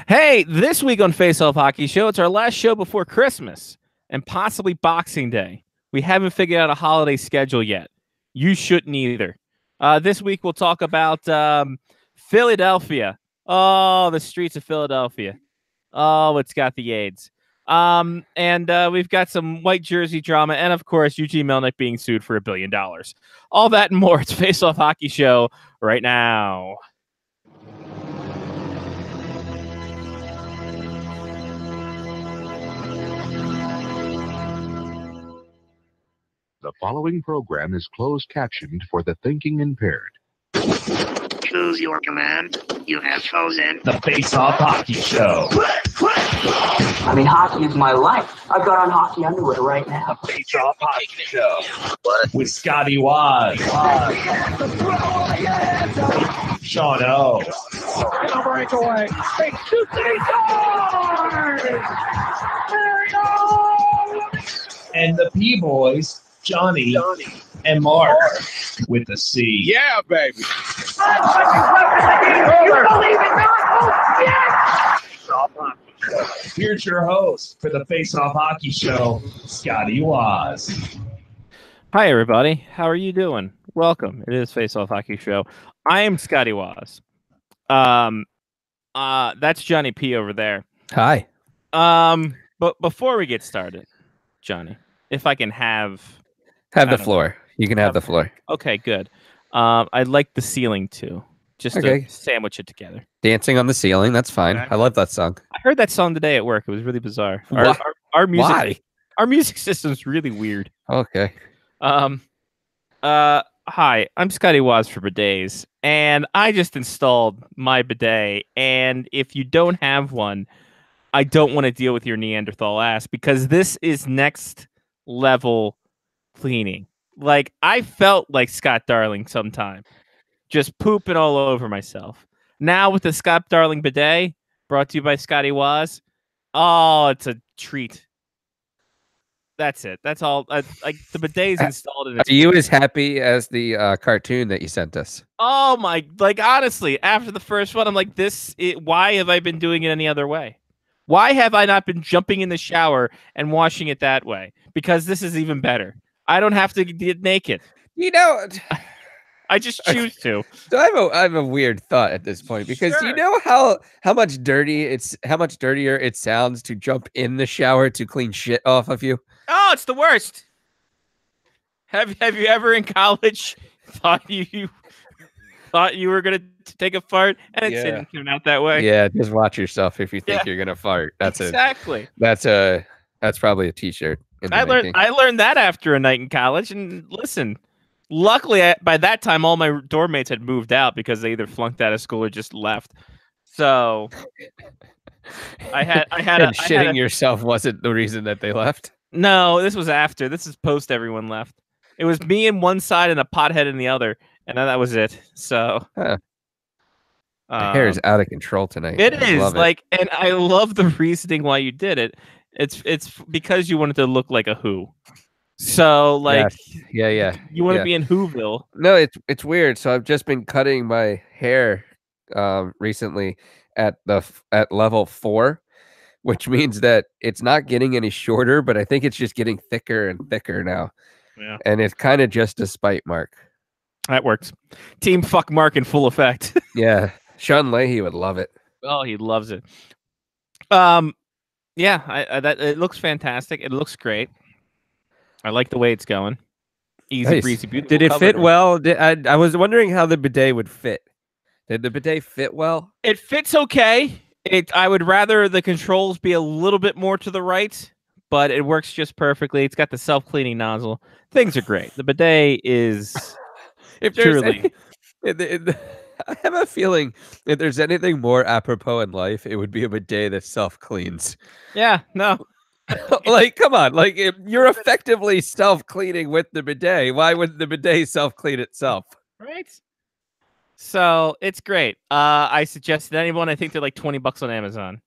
Hey, this week on Face Off Hockey Show, it's our last show before Christmas and possibly Boxing Day. We haven't figured out a holiday schedule yet. You shouldn't either. This week we'll talk about Philadelphia. Oh, the streets of Philadelphia. Oh, it's got the AIDS. And we've got some white jersey drama, and of course, Eugene Melnick being sued for $1 billion. All that and more. It's Face Off Hockey Show right now. The following program is closed captioned for the thinking impaired. Choose your command. You have chosen the Face Off Hockey Show. I mean, hockey is my life. I've got on hockey underwear right now. The Face Off Hockey Show. What? With Scotty Waz. Sean O. breakaway. Takes 2 And the P-Boys, Johnny and Mark with the C. Yeah, baby. You believe it not? Oh, yes! Here's your host for the Face Off Hockey Show, Scotty Waz. Hi, everybody. How are you doing? Welcome. It is Face Off Hockey Show. I am Scotty Waz. That's Johnny P over there. Hi. But before we get started, Johnny, if I can have the floor. You can have the floor. Okay, good. I'd like the ceiling too, just to sandwich it together. Dancing on the Ceiling. That's fine. Exactly. I love that song. I heard that song today at work. It was really bizarre. Our music system's really weird. Okay. Hi, I'm Scotty Waz for bidets, and I just installed my bidet. And if you don't have one, I don't want to deal with your Neanderthal ass because this is next level cleaning. Like, I felt like Scott Darling sometime, just pooping all over myself. Now with the Scott Darling bidet, brought to you by Scotty Waz. Oh, it's a treat. That's it. That's all. Like, the bidet's installed. Are you as happy as the cartoon that you sent us? Oh my! Like, honestly, after the first one, I'm like, why have I been doing it any other way? Why have I not been jumping in the shower and washing it that way? Because this is even better. I don't have to get naked. You know, I just choose to. So I have a weird thought at this point because Sure. you know how much dirtier it sounds to jump in the shower to clean shit off of you. Oh, it's the worst. Have you ever in college thought you were gonna take a fart and it didn't turn out that way? Yeah, just watch yourself if you think you're gonna fart. That's exactly. That's probably a t-shirt. I learned that after a night in college. And listen, luckily by that time all my dorm mates had moved out because they either flunked out of school or just left. So shitting yourself wasn't the reason that they left. No, this was after. This is post everyone left. It was me in one side and a pothead in the other, and then that was it. So my hair is out of control tonight. It is and I love the reasoning why you did it. It's because you wanted to look like a Who. So yeah. You want to be in Whoville. No, it's weird. So I've just been cutting my hair recently at level 4, which means that it's not getting any shorter, but I think it's just getting thicker and thicker now. Yeah. And it's kind of just a spite Mark. That works. Team fuck Mark in full effect. Yeah. Sean Leahy would love it. Oh, he loves it. Yeah, that it looks fantastic. It looks great. I like the way it's going. Easy, breezy, beautiful. Did it fit well? I was wondering how the bidet would fit. Did the bidet fit well? It fits okay. I would rather the controls be a little bit more to the right, but it works just perfectly. It's got the self-cleaning nozzle. Things are great. The bidet is truly. I have a feeling if there's anything more apropos in life, it would be a bidet that self-cleans. Yeah, no. Like, come on. Like, if you're effectively self-cleaning with the bidet, why wouldn't the bidet self-clean itself? Right? So, it's great. I suggested anyone. I think they're like $20 on Amazon.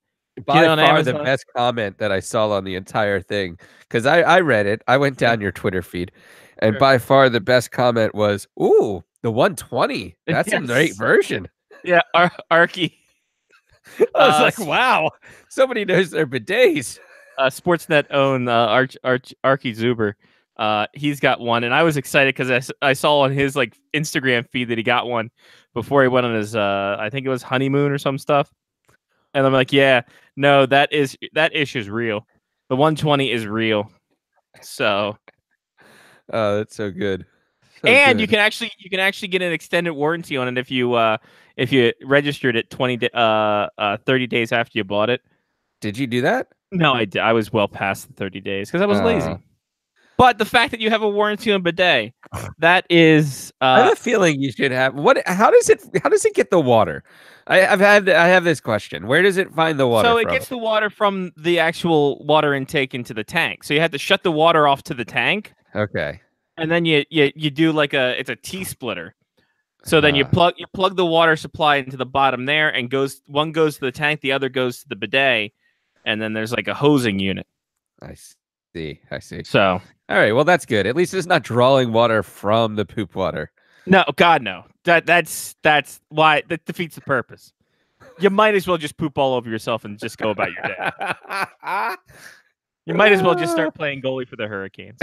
By far the best comment that I saw on the entire thing, because I read it. I went down your Twitter feed, and by far the best comment was, "Ooh, the 120. That's a great version." Yeah, Arky. I was like, s- wow, somebody knows their bidets. Sportsnet own Archie Zuber. He's got one, and I was excited because I saw on his like Instagram feed that he got one before he went on his I think it was honeymoon or some stuff. And I'm like, yeah, no, that issue is real. The 120 is real. So, Oh, that's so good. So and good. you can actually get an extended warranty on it if you registered it 30 days after you bought it. Did you do that? No, I was well past the 30 days because I was lazy. Uh, But the fact that you have a warranty on bidet, that is I have a feeling you should have what? How does it get the water? I have this question. Where does it find the water? so it from? gets the water from the actual water intake into the tank. So you have to shut the water off to the tank, Okay. and then you do like it's a T splitter. So then you Ah. plug the water supply into the bottom there, and one goes to the tank, the other goes to the bidet, and then there's like a hosing unit. I see. I see. So All right. Well, that's good. At least it's not drawing water from the poop water. no, God no. That's why that defeats the purpose. You might as well just poop all over yourself and just go about your day. You might as well just start playing goalie for the Hurricanes.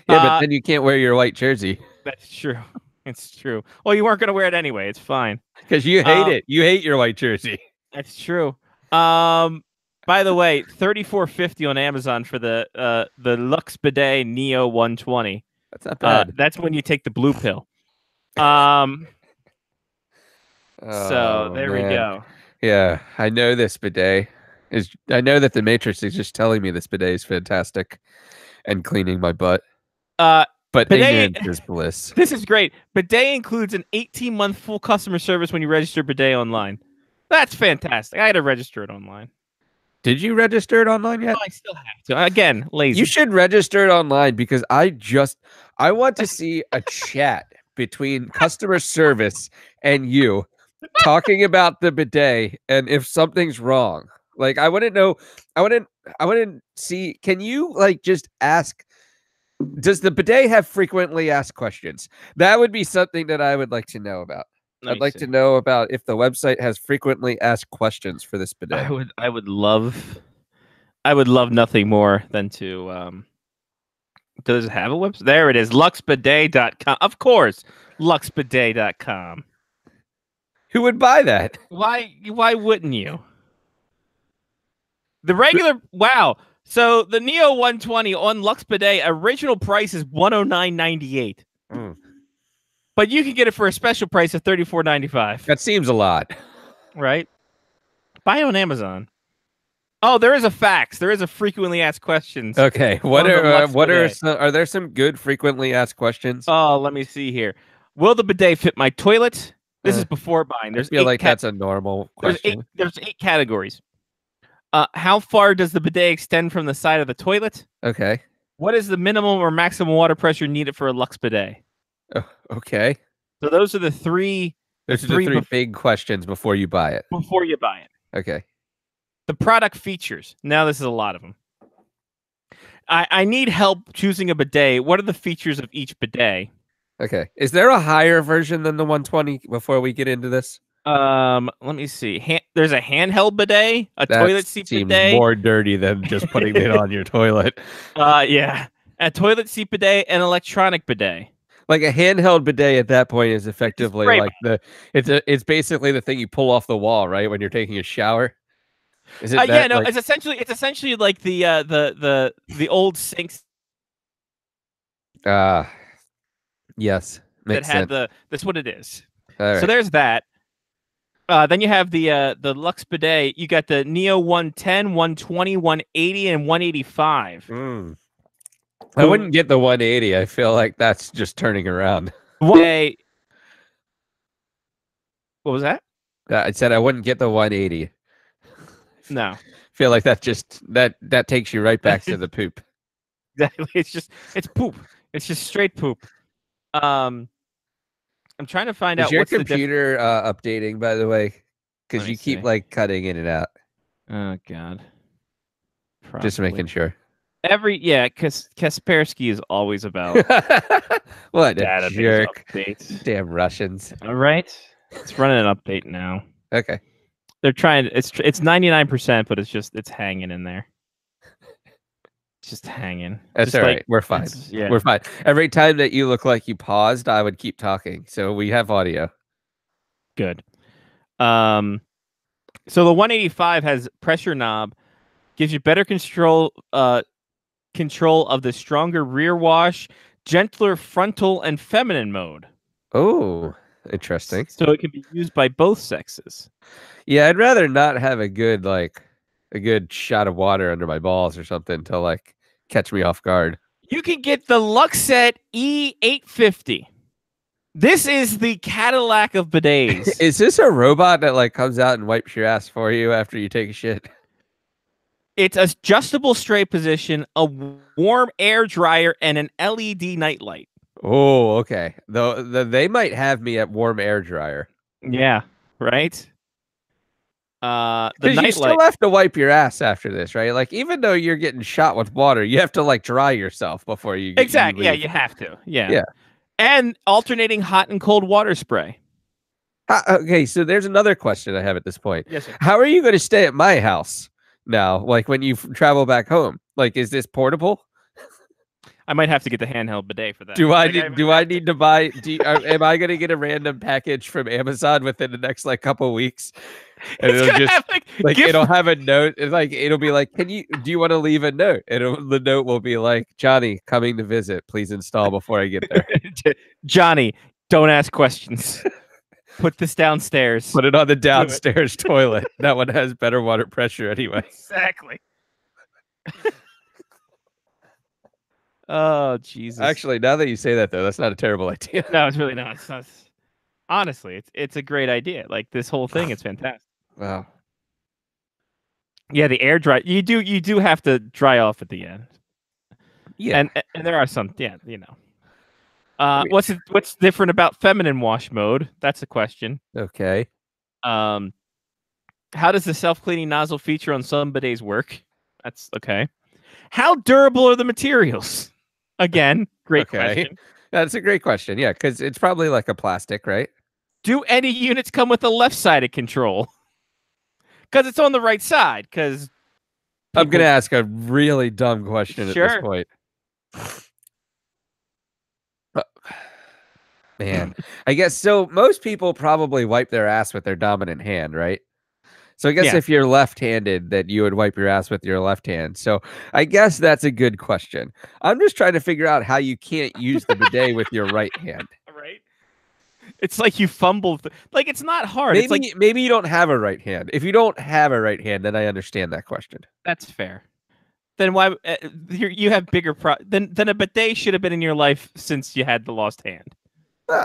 Yeah, but then you can't wear your white jersey That's true. It's true. Well, you weren't going to wear it anyway. It's fine. because you hate it. You hate your white jersey. That's true. By the way, $34.50 on Amazon for the Lux Bidet Neo 120. That's not bad. That's when you take the blue pill. So Oh, there we man. go. Yeah, I know this bidet is. I know that the Matrix is just telling me this bidet is fantastic, and cleaning my butt. But bidet- ignorance is bliss. This is great. Bidet includes an 18-month full customer service when you register Bidet online. That's fantastic. I had to register it online. Did you register it online yet? Oh, I still have to. Again, lazy. You should register it online because I want to see a chat between customer service and you talking about the bidet and if something's wrong. Like I wouldn't know. I wouldn't see. Can you like just ask? Does the bidet have frequently asked questions? That would be something that I would like to know about. I'd like to know about if the website has frequently asked questions for this bidet. I would love nothing more than to does it have a website? There it is, luxbidet.com. Of course, luxbidet.com. Who would buy that? Why wouldn't you? The regular wow. So the Neo 120 on Lux Bidet original price is $109.98. Mm. But you can get it for a special price of $34.95. That seems a lot. Right? Buy it on Amazon. Oh, there is a fax. There is a frequently asked questions. Okay, On the Lux Bidet. are there some good frequently asked questions? Oh, let me see here. Will the bidet fit my toilet? This is before buying. I There's feel like eight that's a normal question. there's 8 categories. How far does the bidet extend from the side of the toilet? Okay. What is the minimum or maximum water pressure needed for a Lux bidet? Oh, okay. So those are the three Those are the three big questions before you buy it. before you buy it. Okay. The product features. Now this is a lot of them. I need help choosing a bidet. What are the features of each bidet? Okay. Is there a higher version than the 120 before we get into this? Let me see. There's a handheld bidet, a That toilet seat seems bidet. more dirty than just putting it on your toilet. Yeah, a toilet seat bidet and electronic bidet. Like a handheld bidet at that point is effectively spray like it's basically the thing you pull off the wall, right? When you're taking a shower. Is it Yeah, that, no, like- it's essentially like the old sinks yes. that Makes had sense. that's what it is. All right. So there's that. Then you have the Lux bidet. You got the Neo 110, 120, 180, and 185. I wouldn't get the 180. I feel like that's just turning around. What was that? I said I wouldn't get the 180. No, Feel like that just that takes you right back to the poop. exactly. It's poop. It's just straight poop. I'm trying to find Is out your what's the computer updating, by the way? Because Let me you keep see. like cutting in and out. Oh God. Just Probably. making sure. Because Kaspersky is always about What a database jerk! updates. Damn Russians. All right, it's running an update now. Okay. They're trying. It's 99%, but it's hanging in there. It's just hanging. That's Just all right. We're fine. Yeah. We're fine. Every time that you look like you paused, I would keep talking. So we have audio. Good. So the 185 has pressure knob, gives you better control of the stronger rear wash, gentler frontal and feminine mode. Oh, interesting. So it can be used by both sexes. Yeah, I'd rather not have a good shot of water under my balls or something to like catch me off guard. You can get the Luxet E850. This is the Cadillac of bidets. Is this a robot that like comes out and wipes your ass for you after you take a shit? It's adjustable straight position, a warm air dryer, and an LED nightlight. Oh, okay. Though they might have me at warm air dryer. Yeah, right. The Because you still nightlight. have to wipe your ass after this, right? Like even though you're getting shot with water, you have to like dry yourself before you Exactly. You Yeah, leave. you have to. Yeah. Yeah. And alternating hot and cold water spray. Okay, so there's another question I have at this point. Yes, sir. How are you going to stay at my house now? Like when you travel back home? Like, is this portable? I might have to get the handheld bidet for that. Do I Like, need? Do I need to buy? Am I going to get a random package from Amazon within the next like couple weeks? And It's it'll gonna just have, like gift- it'll have a note. It's like it'll be like, do you want to leave a note? And the note will be like, Johnny coming to visit. Please install before I get there. Johnny, don't ask questions. Put this downstairs. Put it on the downstairs toilet. That one has better water pressure anyway. Exactly. Oh Jesus! Actually, now that you say that, though, that's not a terrible idea. no, it's really not. It's not. Honestly, it's a great idea. Like this whole thing is fantastic. Wow. Yeah, the air dry. You do have to dry off at the end. Yeah. And there are some. Yeah, you know. mean- What's different about feminine wash mode? That's a question. Okay. How does the self-cleaning nozzle feature on some bidets work? That's okay. How durable are the materials? Again, great Okay. question. That's a great question. Yeah, because it's probably like a plastic, right? Do any units come with a left-sided control? Because it's on the right side. Because I'm gonna ask a really dumb question at Sure. this point. Man, I guess so. Most people probably wipe their ass with their dominant hand, right? So I guess Yeah. if you're left-handed, that you would wipe your ass with your left hand. So I guess that's a good question. I'm just trying to figure out how you can't use the bidet with your right hand. right. It's like you fumbled. Like it's not hard. It's like Maybe you don't have a right hand. If you don't have a right hand, then I understand that question. that's fair. Then why you have bigger then a bidet should have been in your life since you had the lost hand.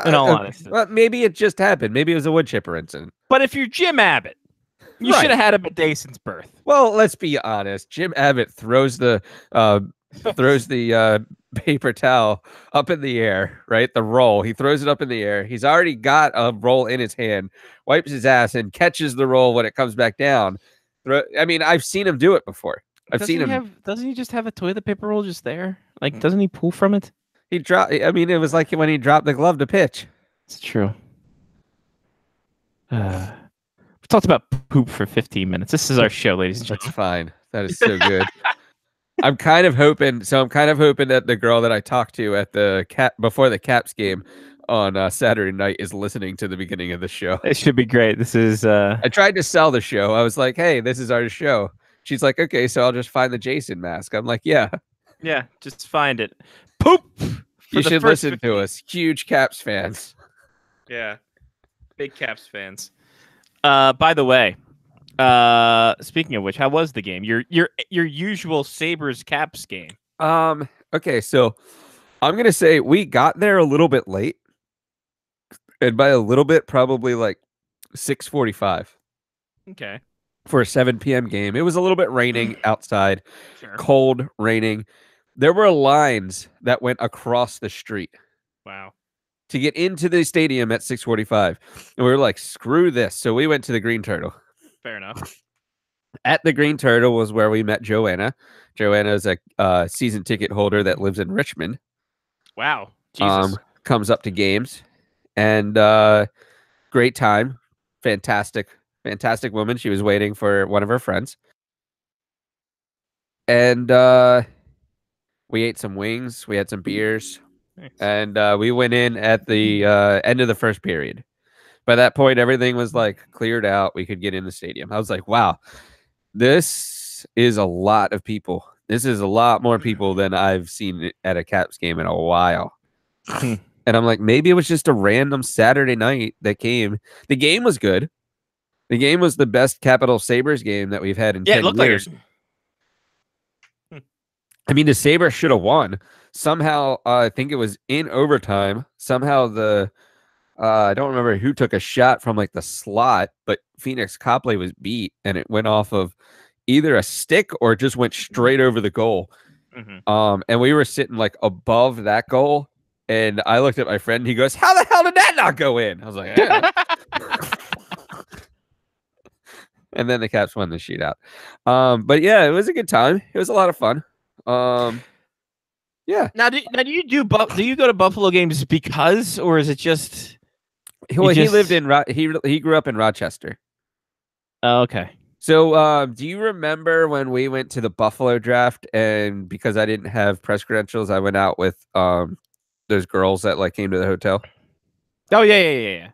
In all honesty. Well, maybe it just happened. Maybe it was a wood chipper incident. But if you're Jim Abbott, you Right. should have had a bidet since birth. Well, let's be honest. Jim Abbott throws the paper towel up in the air, right? The roll. He throws it up in the air. He's already got a roll in his hand, wipes his ass, and catches the roll when it comes back down. I mean, I've seen him do it before. I've seen him. Doesn't he just have a toilet paper roll just there? Like, doesn't he pull from it? He dropped. I mean, it was like when he dropped the glove to pitch. It's true. We talked about poop for 15 minutes. This is our show, ladies and That's gentlemen. fine. That is so good. I'm kind of hoping that the girl that I talked to at the before the Caps game on Saturday night is listening to the beginning of the show. It should be great. This is I tried to sell the show. I was like, "Hey, this is our show." She's like, "Okay, so I'll just find the Jason mask." I'm like, "Yeah, yeah, just find it. Poop. you should listen to us, huge Caps fans." Yeah. Big Caps fans. By the way, speaking of which, how was the game? Your usual Sabres Caps game. Okay, so I'm gonna say we got there a little bit late, and by a little bit, probably like 6:45 Okay. for a 7 p.m. game. It was a little bit raining outside, Sure. cold, raining. There were lines that went across the street Wow. to get into the stadium at 6:45, and we were like, "Screw this!" So we went to the Green Turtle. Fair enough. At the Green Turtle was where we met Joanna. Joanna is a season ticket holder that lives in Richmond. Wow. Jesus. Comes up to games, and great time, fantastic fantastic woman. She was waiting for one of her friends. And we ate some wings. We had some beers. Nice. And we went in at the end of the first period. By that point, everything was like cleared out. We could get in the stadium. I was like, wow, this is a lot of people. This is a lot more people than I've seen at a Caps game in a while. Hmm. And I'm like, maybe it was just a random Saturday night that came. The game was good. The game was the best Capital Sabres game that we've had in 10 years. I mean, the Sabres should have won. Somehow, I think it was in overtime. Somehow I don't remember who took a shot from like the slot, but Phoenix Copley was beat and it went off of either a stick or it just went straight over the goal. Mhm. And we were sitting like above that goal. And I looked at my friend. He goes, "How the hell did that not go in?" I was like, "Yeah." And then the Caps won the shootout. But yeah, it was a good time. It was a lot of fun. Yeah. Now, do you do you go to Buffalo games because, or is it just? Well, he just- lived in he grew up in Rochester. Oh, okay. So, do you remember when we went to the Buffalo draft? And because I didn't have press credentials, I went out with those girls that like came to the hotel. Oh yeah.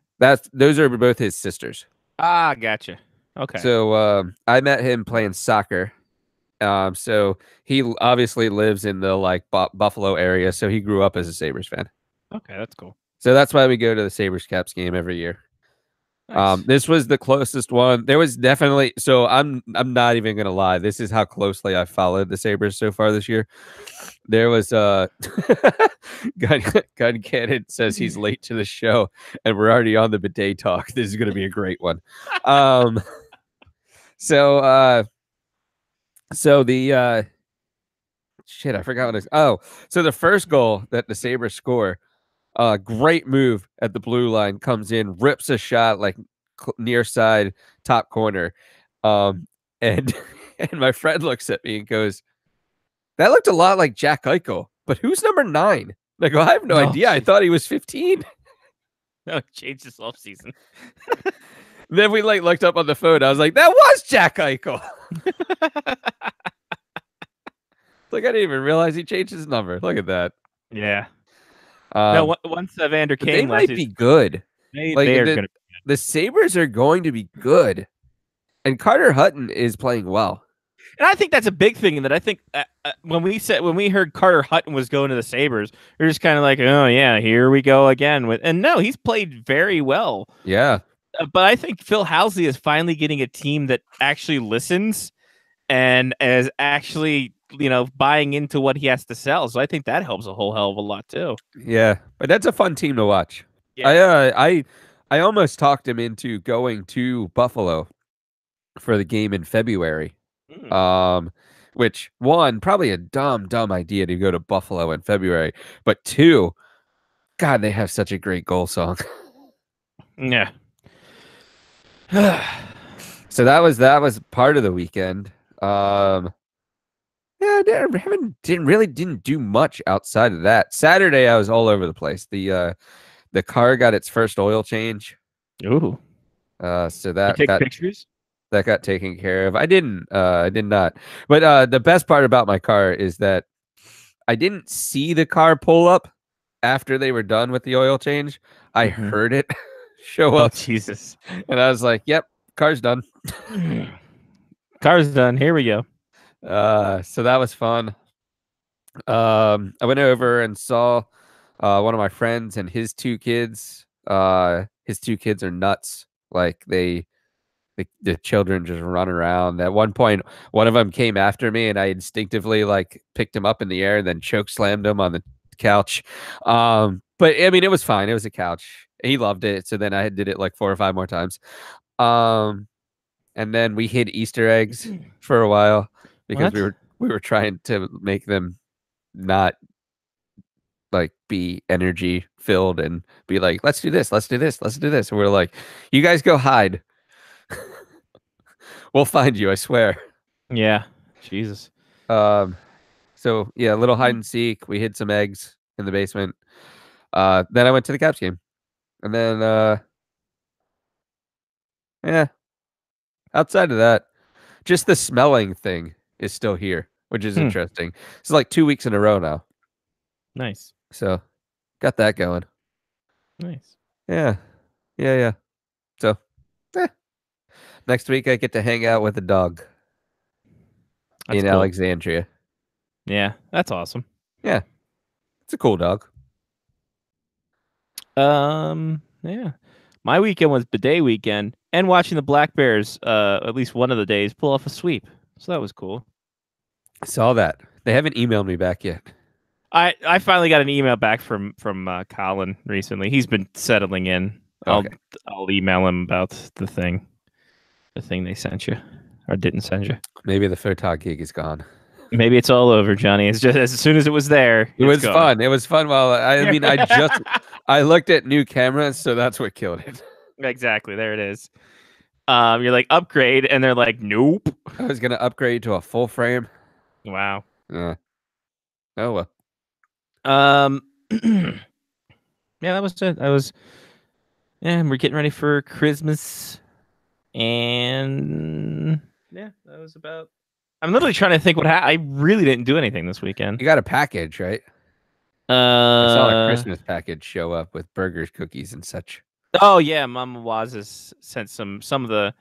Those are both his sisters. Ah, gotcha. Okay. So I met him playing soccer. So he obviously lives in the like Buffalo area. So he grew up as a Sabres fan. Okay, that's cool. So that's why we go to the Sabres Caps game every year. Nice. This was the closest one. There was definitely I'm not even gonna lie. This is how closely I followed the Sabres so far this year. There was Gun Cannon says he's late to the show, and we're already on the bidet talk. This is gonna be a great one. So the shit, I forgot what it's. Oh, so the first goal that the Sabres score. Great move at the blue line, comes in, rips a shot like near side top corner. And and my friend looks at me and goes, "That looked a lot like Jack Eichel, but who's number 9?" I go, "I have no idea. I thought he was 15." No, changed this off season. Then we like looked up on the phone. I was like, "That was Jack Eichel." Like I didn't even realize he changed his number. Look at that. Yeah. No, once Evander But Kane they might left, be good. Like, they are going to. The Sabres are going to be good. And Carter Hutton is playing well. And I think that's a big thing. That I think when we heard Carter Hutton was going to the Sabres, we're just kind of like, oh yeah, here we go again. And no, he's played very well. Yeah. But I think Phil Housley is finally getting a team that actually listens and is actually, buying into what he has to sell. So I think that helps a whole hell of a lot too. Yeah, but that's a fun team to watch. Yeah. I almost talked him into going to Buffalo for the game in February. Which one, probably a dumb idea to go to Buffalo in February, but 2, God, they have such a great goal song. Yeah. So that was part of the weekend. Yeah, didn't do much outside of that. Saturday, I was all over the place. The car got its first oil change. Ooh. So that You take pictures? that got taken care of. I did not. But the best part about my car is that I didn't see the car pull up after they were done with the oil change. I heard it show up. Oh, Jesus. And I was like, "Yep, car's done." Car's done. Here we go. So that was fun. I went over and saw one of my friends and his 2 kids. His 2 kids are nuts. Like the children just run around. At one point, one of them came after me, and I instinctively like picked him up in the air and then choke slammed him on the couch. But I mean, it was fine. It was a couch. He loved it. So then I did it like 4 or 5 more times. And then we hid Easter eggs for a while because we were trying to make them not like be energy filled and be like, let's do this. And we're like, you guys go hide. We'll find you, I swear. Yeah. Jesus. So yeah, a little hide and seek. We hid some eggs in the basement. Then I went to the Caps game. And then yeah. Outside of that, just the smelling thing is still here, which is interesting. It's like 2 weeks in a row now. Nice. So got that going. Nice. Yeah. Yeah. So next week I get to hang out with the dog That's in cool. Alexandria. Yeah, that's awesome. Yeah. It's a cool dog. Yeah. My weekend was bidet weekend and watching the Black Bears at least one of the days pull off a sweep. So that was cool. I saw that. They haven't emailed me back yet. I finally got an email back from Colin recently. He's been settling in. Okay. I'll email him about the thing they sent you or didn't send you. Maybe the photog gig is gone. Maybe it's all over, Johnny. It's just as soon as it was there. It was gone. fun. It was fun while I looked at new cameras, so that's what killed it. Exactly. There it is. You're like upgrade, and they're like, nope. I was gonna upgrade to a full frame. Wow. Yeah. Oh well. Yeah, that was it. We're getting ready for Christmas, and yeah, that was about. I'm literally trying to think what I really didn't do anything this weekend. You got a package, right? I saw a Christmas package show up with burgers, cookies, and such. Oh yeah, Mama Waz has sent some of the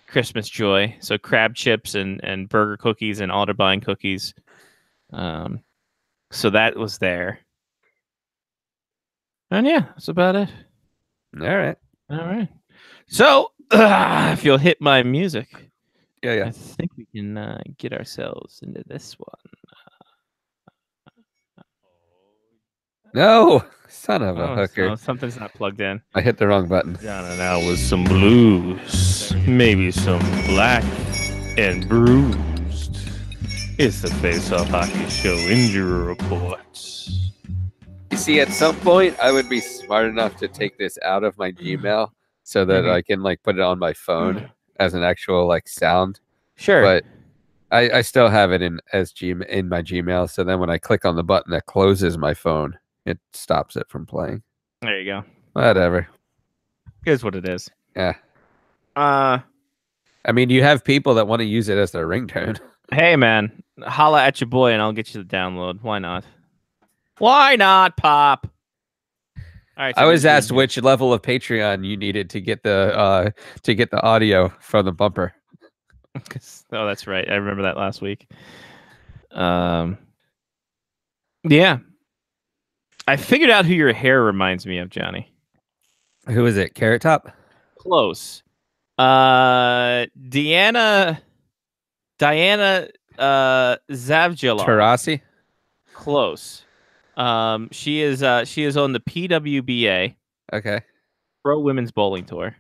Christmas joy. So crab chips and burger cookies and Alderbine cookies. So that was there. And yeah, that's about it. All right. So if you'll hit my music, Yeah. I think we can get ourselves into this one. No, son of a Oh, hooker. so something's not plugged in. I hit the wrong button. Down and out with some blues, maybe some black and bruised. It's the Face Off Hockey Show injury reports. You see, at some point, I would be smart enough to take this out of my Gmail so that I can like put it on my phone as an actual like sound. Sure, But I still have it in my Gmail. So then when I click on the button that closes my phone, it stops it from playing. there you go. Whatever. Here's what it is. Yeah. Uh, I mean, you have people that want to use it as their ringtone. hey man, holla at your boy and I'll get you the download. Why not? Why not, Pop? All right. I was asked which level of Patreon you needed to get the audio from the bumper. Oh, that's right. I remember that last week. Yeah. I figured out who your hair reminds me of, Johnny. Who is it? Carrot Top? Close. Diana Zavjalov. Taurasi? Close. She is on the PWBA Okay. Pro Women's Bowling Tour.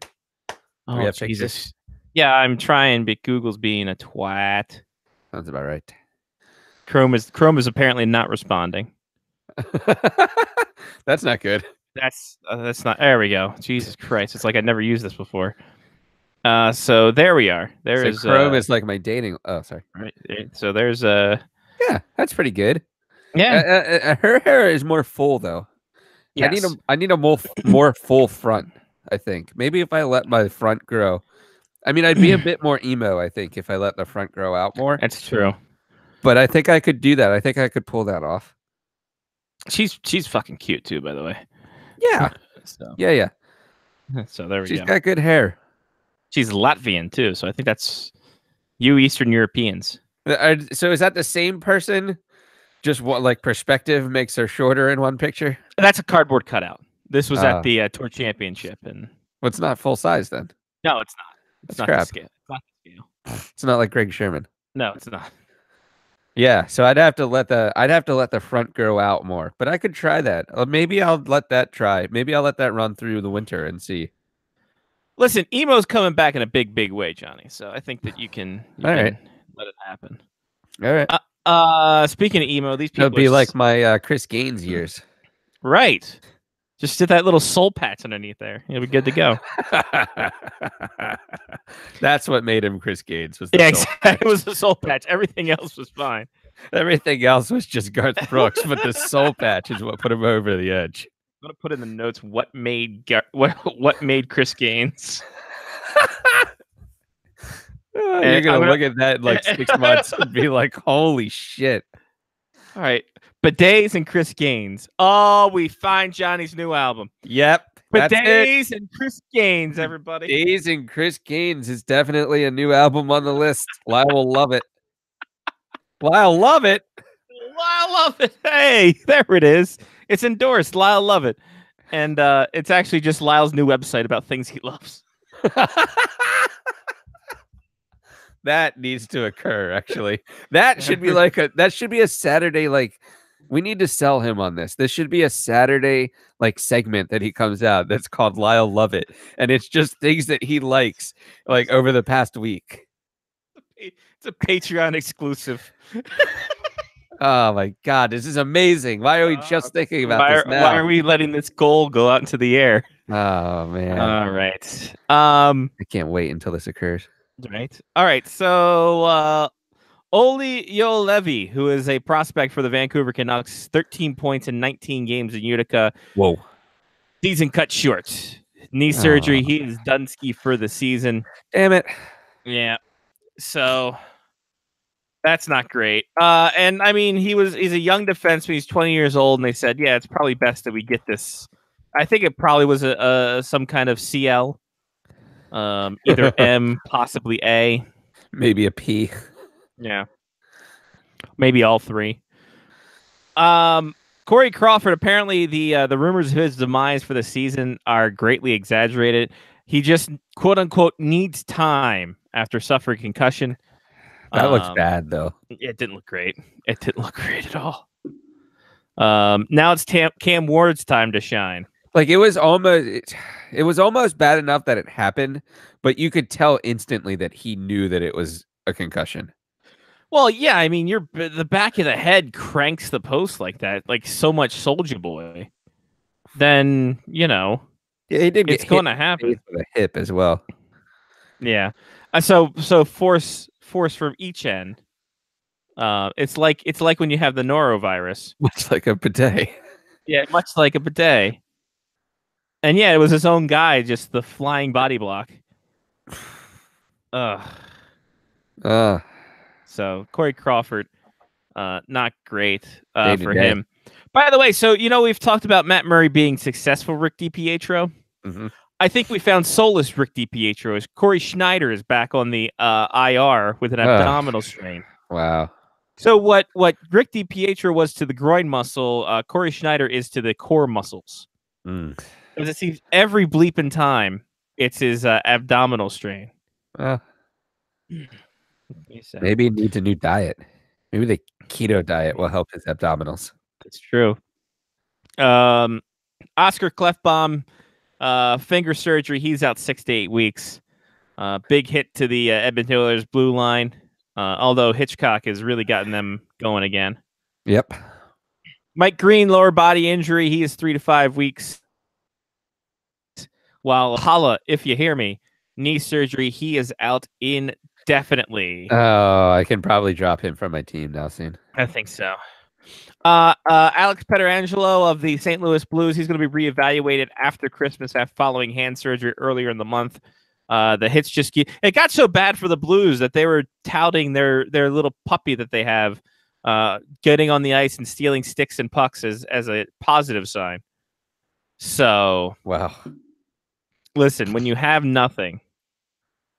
Do we have pictures? Yeah, I'm trying, but Google's being a twat. Sounds about right. Chrome is apparently not responding. That's not good. That's not. There we go. Jesus Christ! It's like I'd never used this before. So there we are. Chrome is like my dating. Oh, sorry. Right. So there's a. Yeah, that's pretty good. Yeah. Her hair is more full though. Yes. I need a more full front. I think maybe if I let my front grow. I mean, I'd be a bit more emo. I think if I let the front grow out more. That's true. But I think I could do that. I think I could pull that off. She's fucking cute too, by the way. Yeah. So Yeah. so there we She's go. got good hair. She's Latvian too, so I think that's you Eastern Europeans. So is that the same person? Just what like perspective makes her shorter in one picture? That's a cardboard cutout. This was Oh. at the tour championship, and Well, it's not full size then. no, it's not. It's That's not crap. the scale. It's not the scale. It's not like Greg Sherman. No, it's not. Yeah, so I'd have to let the front grow out more. But I could try that. Maybe I'll let that try. Maybe I'll let that run through the winter and see. Listen, emo's coming back in a big way, Johnny. So I think that you can right. let it happen. All right. Speaking of emo, these people It'll be are like my Chris Gaines years. right. Just did that little soul patch underneath there. You'll be good to go. That's what made him Chris Gaines. Was the Yeah, soul exactly. It was the soul patch. Everything else was fine. Everything else was just Garth Brooks, but the soul patch is what put him over the edge. I'm gonna put in the notes what made what made Chris Gaines. You're gonna look at that in like 6 months and be like, "Holy shit!" All right, Bidets and Chris Gaines. Oh, we find Johnny's new album. Yep, that's it. Bidets and Chris Gaines, everybody. Days and Chris Gaines is definitely a new album on the list. Lyle will love it. Lyle love it. Lyle love it. Hey, there it is. It's endorsed. Lyle love it, and it's actually just Lyle's new website about things he loves. That needs to occur. Actually, that should be like a Saturday. Like, we need to sell him on this. This should be a Saturday like segment that he comes out that's called Lyle Love It, and it's just things that he likes like over the past week. It's a Patreon exclusive. Oh my god, this is amazing. Why are we just thinking about this now? Why are we letting this goal go out into the air? Oh man. All right. I can't wait until this occurs. Right. All right. So Oli Yolevi, who is a prospect for the Vancouver Canucks, 13 points in 19 games in Utica. Whoa. Season cut short. Knee surgery. He is Dunsky for the season. Damn it. Yeah. So that's not great. And I mean, he's a young defenseman. He's 20 years old, and they said, yeah, it's probably best that we get this. I think it probably was some kind of CL. Either M, possibly A, maybe a P. Yeah, maybe all three. Corey Crawford. Apparently, the rumors of his demise for the season are greatly exaggerated. He just quote unquote needs time after suffering concussion. That looks bad, though. It didn't look great. It didn't look great at all. Now it's Cam Ward's time to shine. Like, it was almost bad enough that it happened, but you could tell instantly that he knew that it was a concussion. Well, yeah, I mean, the back of the head cranks the post like that, like so much Soulja Boy. Then yeah, he did. It's going to happen. With the hip as well. Yeah. So force from each end. It's like when you have the norovirus. Much like a bidet. Yeah, much like a bidet. And yeah, it was his own guy, just the flying body block. So Corey Crawford, not great for him. By the way, so we've talked about Matt Murray being successful. Rick DiPietro. Mm-hmm. I think we found solace. Rick DiPietro. Corey Schneider is back on the IR with an abdominal strain. Wow. So what Rick DiPietro was to the groin muscle, Corey Schneider is to the core muscles. Mm. Because it seems every bleeping time it's his abdominal strain. Maybe he needs a new diet. Maybe the keto diet will help his abdominals. That's true. Oscar Klefbom, finger surgery. He's out 6 to 8 weeks. Big hit to the Edmonton Oilers blue line. Although Hitchcock has really gotten them going again. Yep. Mike Green, lower body injury. He is 3 to 5 weeks. While Holla, if you hear me, knee surgery. He is out indefinitely. Oh, I can probably drop him from my team now soon. I think so. Alex Pietrangelo of the St. Louis Blues. He's going to be reevaluated after Christmas after following hand surgery earlier in the month. The hits it got so bad for the Blues that they were touting their little puppy that they have getting on the ice and stealing sticks and pucks as a positive sign. So, wow. Listen, when you have nothing,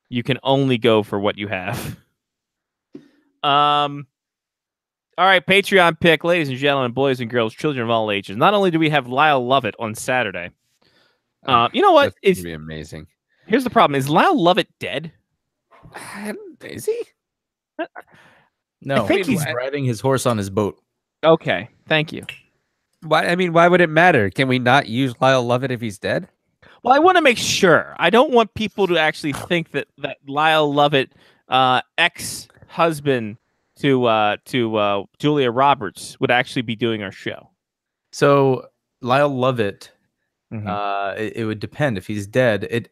you can only go for what you have. All right, Patreon pick, ladies and gentlemen, boys and girls, children of all ages. Not only do we have Lyle Lovett on Saturday, you know what? It's gonna be amazing. Here's the problem: is Lyle Lovett dead? Is he? No, I think he's riding his horse on his boat. Okay, thank you. Why would it matter? Can we not use Lyle Lovett if he's dead? Well, I want to make sure. I don't want people to actually think that Lyle Lovett, ex-husband to Julia Roberts, would actually be doing our show. So Lyle Lovett, it would depend if he's dead.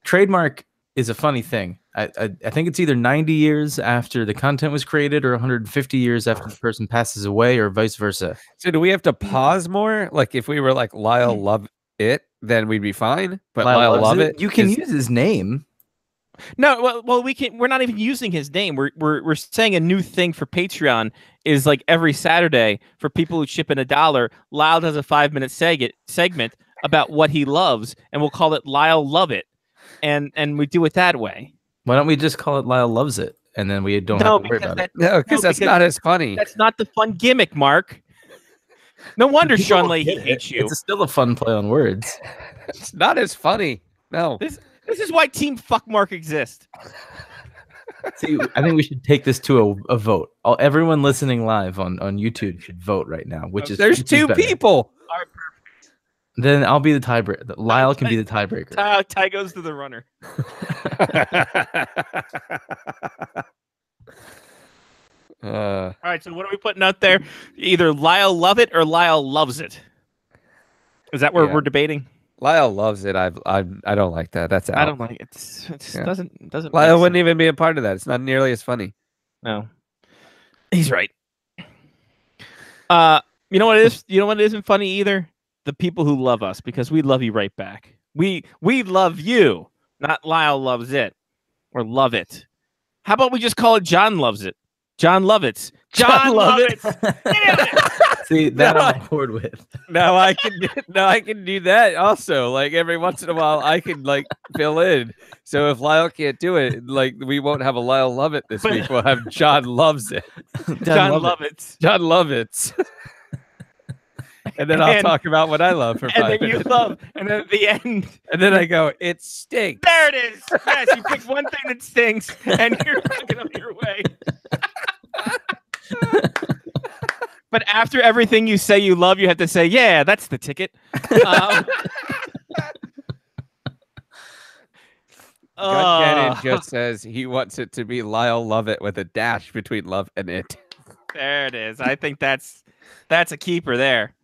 Trademark is a funny thing. I think it's either 90 years after the content was created or 150 years after the person passes away, or vice versa. So do we have to pause more? Like if we were like Lyle Lovett, then we'd be fine. But Lyle Lovett, you can use his name. No, well, we can. We're not even using his name. We're saying a new thing for Patreon is like every Saturday for people who chip in $1, Lyle does a 5-minute segment about what he loves, and we'll call it Lyle Love It, and we do it that way. Why don't we just call it Lyle Loves It, and then we don't have to worry about it? No, because that's not as funny. That's not the fun gimmick, Mark. No wonder Sean Leahy hates you. It's still a fun play on words. It's not as funny. No. This is why Team Fuck Mark exists. See, I think we should take this to a vote. Everyone listening live on YouTube should vote right now. There's 2 people. Then I'll be the tiebreaker. Lyle can be the tiebreaker. Tie goes to the runner. All right, so what are we putting out there? Either Lyle Love It or Lyle Loves It. Is that where we're debating? Lyle loves it. I don't like that. That's out. I don't like it. It just doesn't. Lyle wouldn't even be a part of that. It's not nearly as funny. No, he's right. You know what it is? You know what isn't funny either? The people who love us, because we love you right back. We love you, not Lyle loves it or love it. How about we just call it John Loves It? John Lovitz. John Lovitz. Damn it. See, that I'm on board with. Now I can do that also. Like every once in a while, I can like fill in. So if Lyle can't do it, like we won't have a Lyle Love It this week. We'll have John Loves It. John Lovitz. John Lovitz. And then I'll talk about what I love for 5 minutes. And then you love, and then at the end, and then I go, it stinks. There it is. Yes, you pick one thing that stinks, and you're fucking up your way. But after everything you say you love, you have to say, yeah, that's the ticket. Cannon just says he wants it to be Lyle Love It with a dash between love and it. There it is. I think that's a keeper there.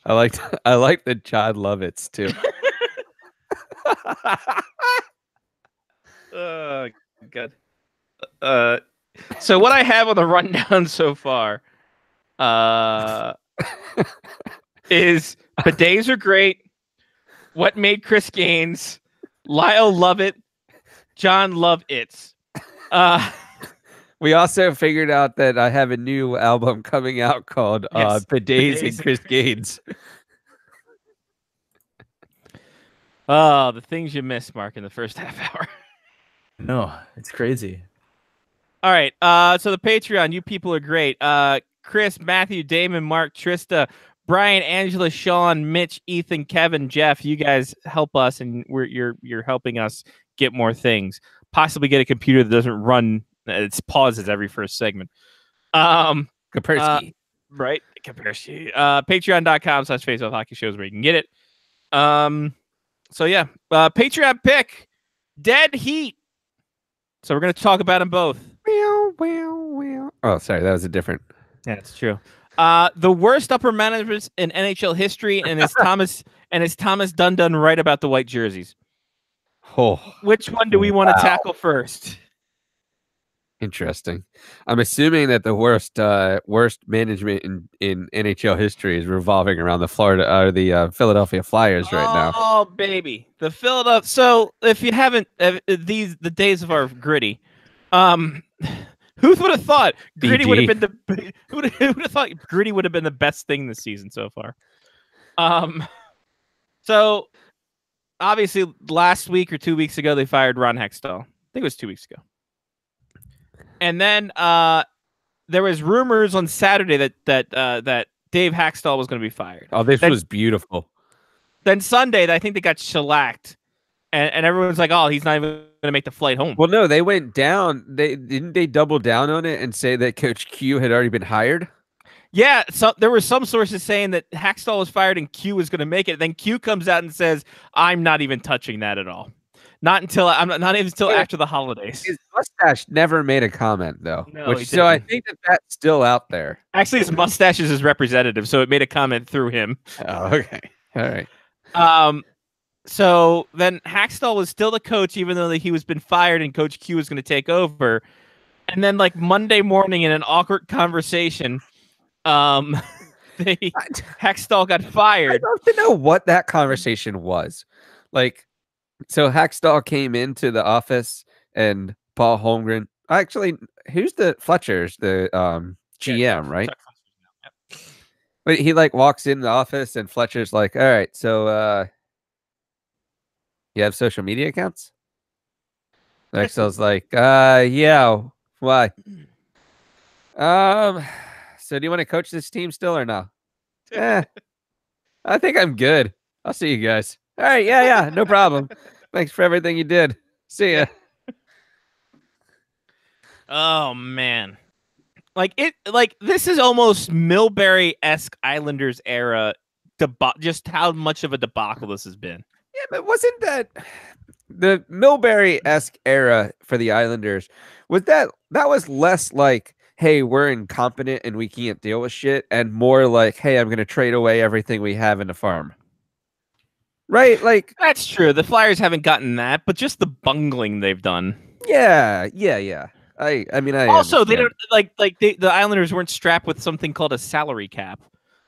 I like the John Lovitz too. Good. So what I have on the rundown so far is bidets are great. What made Chris Gaines? Lyle Love It. John Love It's. We also figured out that I have a new album coming out called Bidets and Chris Gaines. Oh, the things you missed, Mark, in the first half hour. No, it's crazy. All right. So the Patreon, you people are great. Chris, Matthew, Damon, Mark, Trista, Brian, Angela, Sean, Mitch, Ethan, Kevin, Jeff. You guys help us, and you're helping us get more things. Possibly get a computer that doesn't run. It's pauses every first segment. Kaspersky. Right? Kaspersky. Patreon.com/Face-Off Hockey Shows where you can get it. So yeah. Patreon pick. Dead Heat. So we're going to talk about them both. Oh, sorry. That was a different. Yeah, it's true. The worst upper management in NHL history, and it's Thomas Dundon right about the white jerseys. Oh, which one do we want to tackle first? Interesting. I'm assuming that the worst management in NHL history is revolving around the Philadelphia Flyers right now. Oh baby, the Philadelphia. So if you haven't the days of our Gritty, who would have thought Gritty would have been who would have thought Gritty would have been the best thing this season so far? So obviously last week or 2 weeks ago they fired Ron Hextall. I think it was 2 weeks ago. And then there was rumors on Saturday that Dave Hakstol was going to be fired. Oh, this was beautiful. Then Sunday, I think they got shellacked, and everyone's like, "Oh, he's not even going to make the flight home." Well, no, they went down. They double down on it and say that Coach Q had already been hired. Yeah, so there were some sources saying that Hakstol was fired and Q was going to make it. Then Q comes out and says, "I'm not even touching that at all." Not until not even until after the holidays. His mustache never made a comment though, no, so I think that's still out there. Actually, his mustache is his representative, so it made a comment through him. Oh, okay, all right. So then Hakstol was still the coach, even though he was been fired, and Coach Q was going to take over. And then, like Monday morning, in an awkward conversation, Hakstol got fired. I'd love to know what that conversation was. Like, So Hackstall came into the office and Paul Holmgren. Actually, who's the Fletcher's the GM, right? But he like walks in the office and Fletcher's like, "All right, so you have social media accounts?" Hackstall's like, yeah, why? So do you want to coach this team still or no? I think I'm good. I'll see you guys. All right, yeah, no problem. Thanks for everything you did. See ya. Oh man. Like this is almost Milbury-esque Islanders era just how much of a debacle this has been. Yeah, but wasn't that the Milbury-esque era for the Islanders? That was less like, hey, we're incompetent and we can't deal with shit, and more like, hey, I'm gonna trade away everything we have in the farm. Right? Like that's true. The Flyers haven't gotten that, but just the bungling they've done. Yeah. I mean, I also understand. they don't the Islanders weren't strapped with something called a salary cap.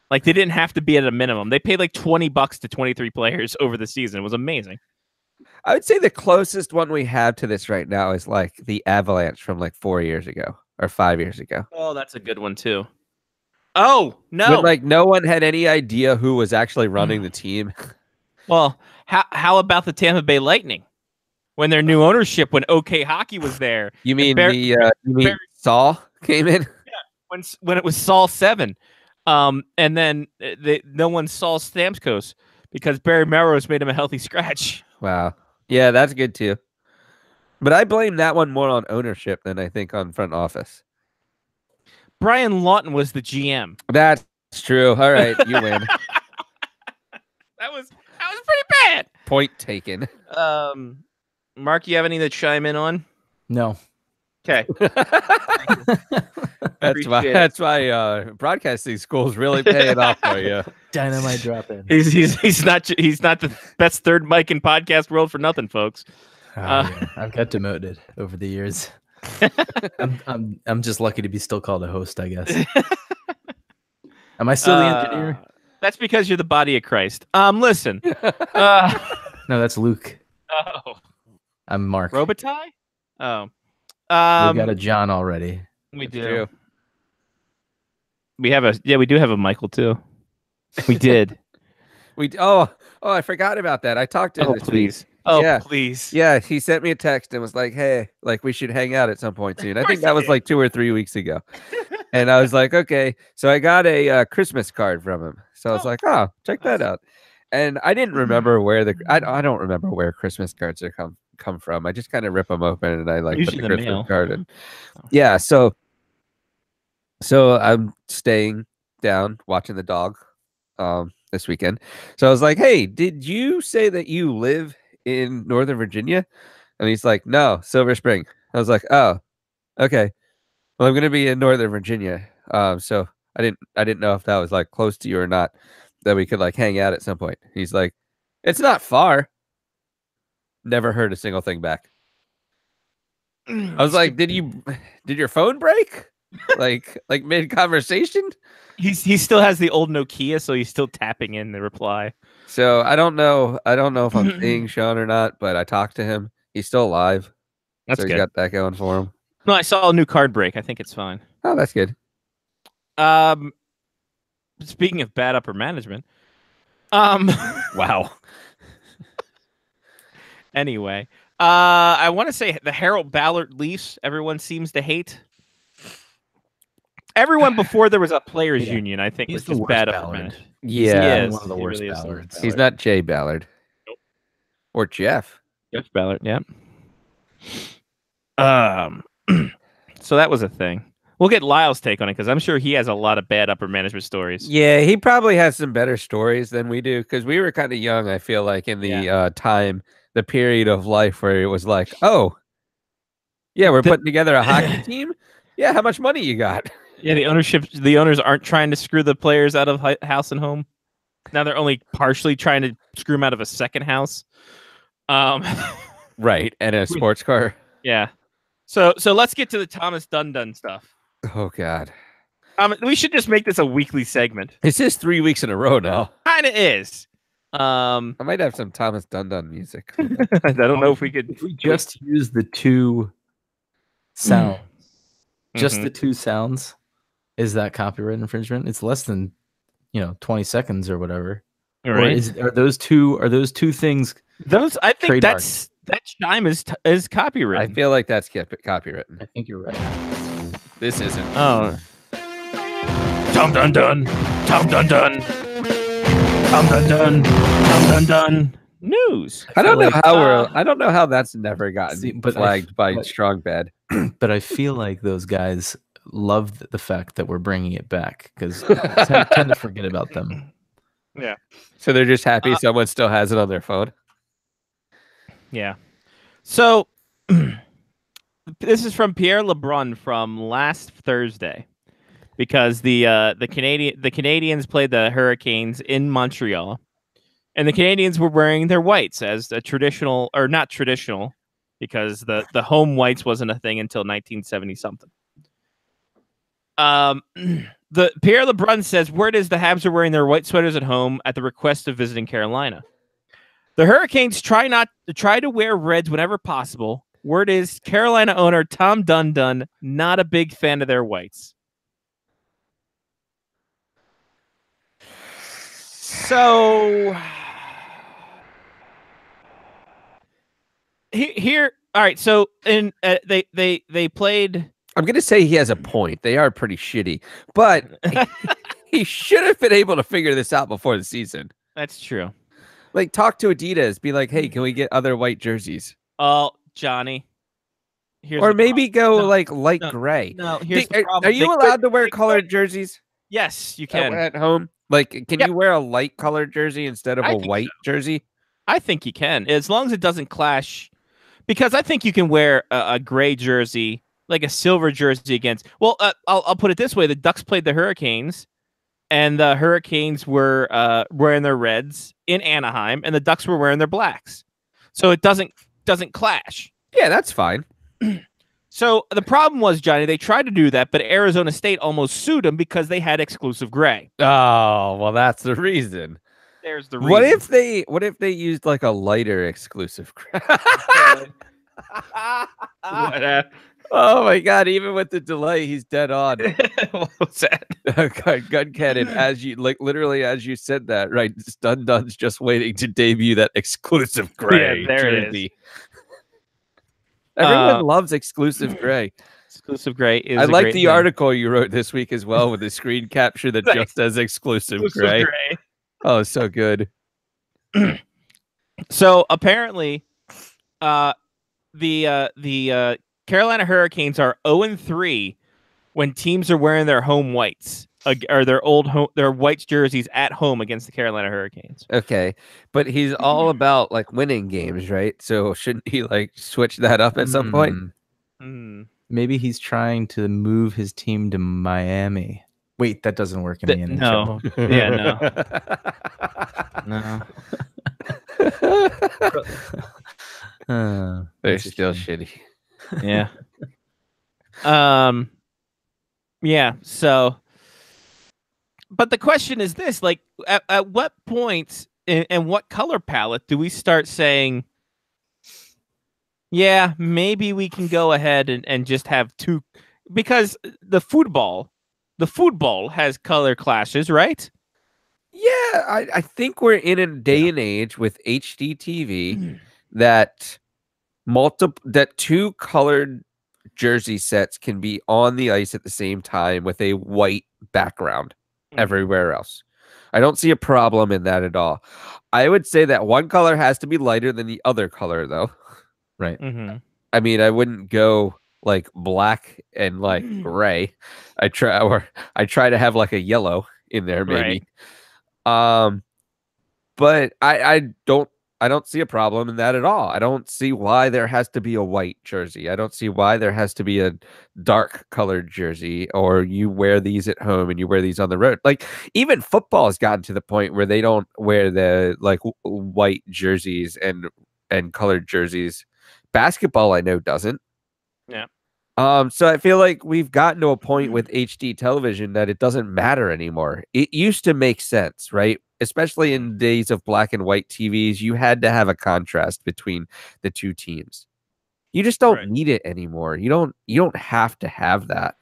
Like they didn't have to be at a minimum. They paid like $20 to 23 players over the season. It was amazing. I would say the closest one we have to this right now is like the Avalanche from like 4 years ago or 5 years ago. Oh, that's a good one too. Oh no! But like no one had any idea who was actually running the team. Well, how about the Tampa Bay Lightning? When their new ownership, when OK Hockey was there. You mean Saul came in? Yeah, when it was Saul 7. And then no one saw Stamkos because Barry Melrose made him a healthy scratch. Wow. Yeah, that's good too. But I blame that one more on ownership than I think on front office. Brian Lawton was the GM. That's true. All right, you win. That was pretty bad. Point taken. Mark, you have any to chime in on? No. Okay. That's why broadcasting school's really paying off for you. Dynamite drop in. He's not the best third mic in podcast world for nothing, folks. Yeah. I've got demoted over the years. I'm just lucky to be still called a host, I guess. Am I still the engineer? That's because you're the body of Christ. Listen. No, that's Luke. Oh. I'm Mark. Robitaille? Oh. We got a John already. We do. True. We do have a Michael too. We did. I forgot about that. I talked to him this week. Oh, Yeah. please. Yeah, he sent me a text and was like, "Hey, like we should hang out at some point soon." I think that was like 2 or 3 weeks ago. And I was like, "Okay." So I got a Christmas card from him. So I was like, "Oh, check that out." And I didn't remember where I don't remember where Christmas cards are come from. I just kind of rip them open and I like Usually put the the Christmas mail. card in. Yeah, so I'm staying down watching the dog this weekend. So I was like, "Hey, did you say that you live in Northern Virginia?" And he's like, "No, Silver Spring." I was like, "Oh, okay. Well, I'm gonna be in Northern Virginia. So I didn't know if that was like close to you or not, that we could like hang out at some point." He's like, "It's not far." Never heard a single thing back. I was like, did your phone break? like mid conversation? He still has the old Nokia, so he's still tapping in the reply. So I don't know if I'm seeing Sean or not, but I talked to him. He's still alive. That's so good. He's got that going for him. No, I saw a new card break. I think it's fine. Oh, that's good. Speaking of bad upper management, wow. Anyway, I want to say the Harold Ballard Leafs. Everyone seems to hate. Everyone before there was a players' union, I think, He's was the just worst bad upper Ballard. management. Yeah, He is. one of the He worst really is the Ballards. he's not Jay Ballard. Nope. Or Jeff. Jeff Ballard, yeah. So that was a thing. We'll get Lyle's take on it because I'm sure he has a lot of bad upper management stories. Yeah, he probably has some better stories than we do because we were kind of young, I feel like, in the the period of life where it was like, oh, yeah, we're putting together a hockey team. Yeah, how much money you got? Yeah, the owners aren't trying to screw the players out of house and home. Now they're only partially trying to screw them out of a second house. Right, and a sports car. Yeah. So let's get to the Thomas Dundon stuff. Oh God, We should just make this a weekly segment. it's just 3 weeks in a row now. Kind of is. I I might have some Thomas Dun music. don't know if we could. If we just use the two sounds, just the two sounds, is that copyright infringement? It's less than 20 seconds or whatever. Or Right. are those two things? Those I think trademarked? that chime is copyrighted. I feel like that's copywritten. I think you're right. This isn't. Oh. Dum dun dun. Dum dun dun. Dum dun dun. Dum dun dun. News. I don't know like, how I don't know how that's never gotten See, but flagged by but- Strong Bad. But I feel like those guys love the fact that we're bringing it back because tend to forget about them. So they're just happy someone still has it on their phone. Yeah. So this is from Pierre LeBrun from last Thursday, because the Canadians played the Hurricanes in Montreal, and the Canadians were wearing their whites as a traditional, or not traditional, because the home whites wasn't a thing until 1970 something. The Pierre LeBrun says, word is the Habs are wearing their white sweaters at home at the request of visiting Carolina. The Hurricanes try to wear reds whenever possible. Word is Carolina owner Tom Dundon not a big fan of their whites. So here, all right. So they played. I'm gonna say he has a point. They are pretty shitty, but he should have been able to figure this out before the season. That's true. Like, talk to Adidas, be like, "Hey, can we get other white jerseys?" Oh, Johnny. Here's Or the maybe problem. go No, like light no, gray. No, here's the Are problem. you They allowed could- to wear they colored could- jerseys Yes, you at, can. at home? Like, can Yeah. you wear a light colored jersey instead of I a think white jersey? I think you can, as long as it doesn't clash. Because I think you can wear a gray jersey, like a silver jersey against. Well, I'll put it this way: the Ducks played the Hurricanes, and the Hurricanes were wearing their reds in Anaheim, and the Ducks were wearing their blacks. So it doesn't clash. Yeah, that's fine. So the problem was, Johnny, they tried to do that, but Arizona State almost sued them because they had exclusive gray. Oh, well, that's the reason. There's the reason. What if they used like a lighter exclusive? Oh my god! Even with the delay, he's dead on. What was that? Gun cannon, as you literally as you said that, right? Dundon's just waiting to debut that exclusive gray. Yeah, there it jersey. Everyone Uh, loves exclusive gray. Exclusive gray is. I a like great the thing. article you wrote this week as well with the screen capture that Thanks. just says exclusive Exclusive gray. Oh, so good. So apparently, the Carolina Hurricanes are 0-3 when teams are wearing their home whites or their whites jerseys at home against the Carolina Hurricanes. Okay, but he's all about like winning games, right? So shouldn't he like switch that up at some point? Mm. Maybe he's trying to move his team to Miami. Wait, that doesn't work in the NHL. No, yeah, no. They're That's a still shame. shitty. Yeah. Yeah. So, but the question is this: like, at what point and what color palette do we start saying, yeah, maybe we can go ahead and just have two? Because the football has color clashes, right? Yeah, I think we're in a day and age with HD TV that two colored jersey sets can be on the ice at the same time with a white background everywhere else. I don't see a problem in that at all. I would say that one color has to be lighter than the other color, though. Right. Mm-hmm. I mean, I wouldn't go like black and like gray. I try to have like a yellow in there, maybe. But I don't see a problem in that at all. I don't see why there has to be a white jersey. I don't see why there has to be a dark colored jersey, or you wear these at home and you wear these on the road. Like, even football has gotten to the point where they don't wear the like white jerseys and colored jerseys. Basketball, I know, doesn't. Yeah. So I feel like we've gotten to a point with HD television that it doesn't matter anymore. It used to make sense, right? especially in days of black and white TVs, you had to have a contrast between the two teams. You just don't Right. need it anymore. You don't have to have that.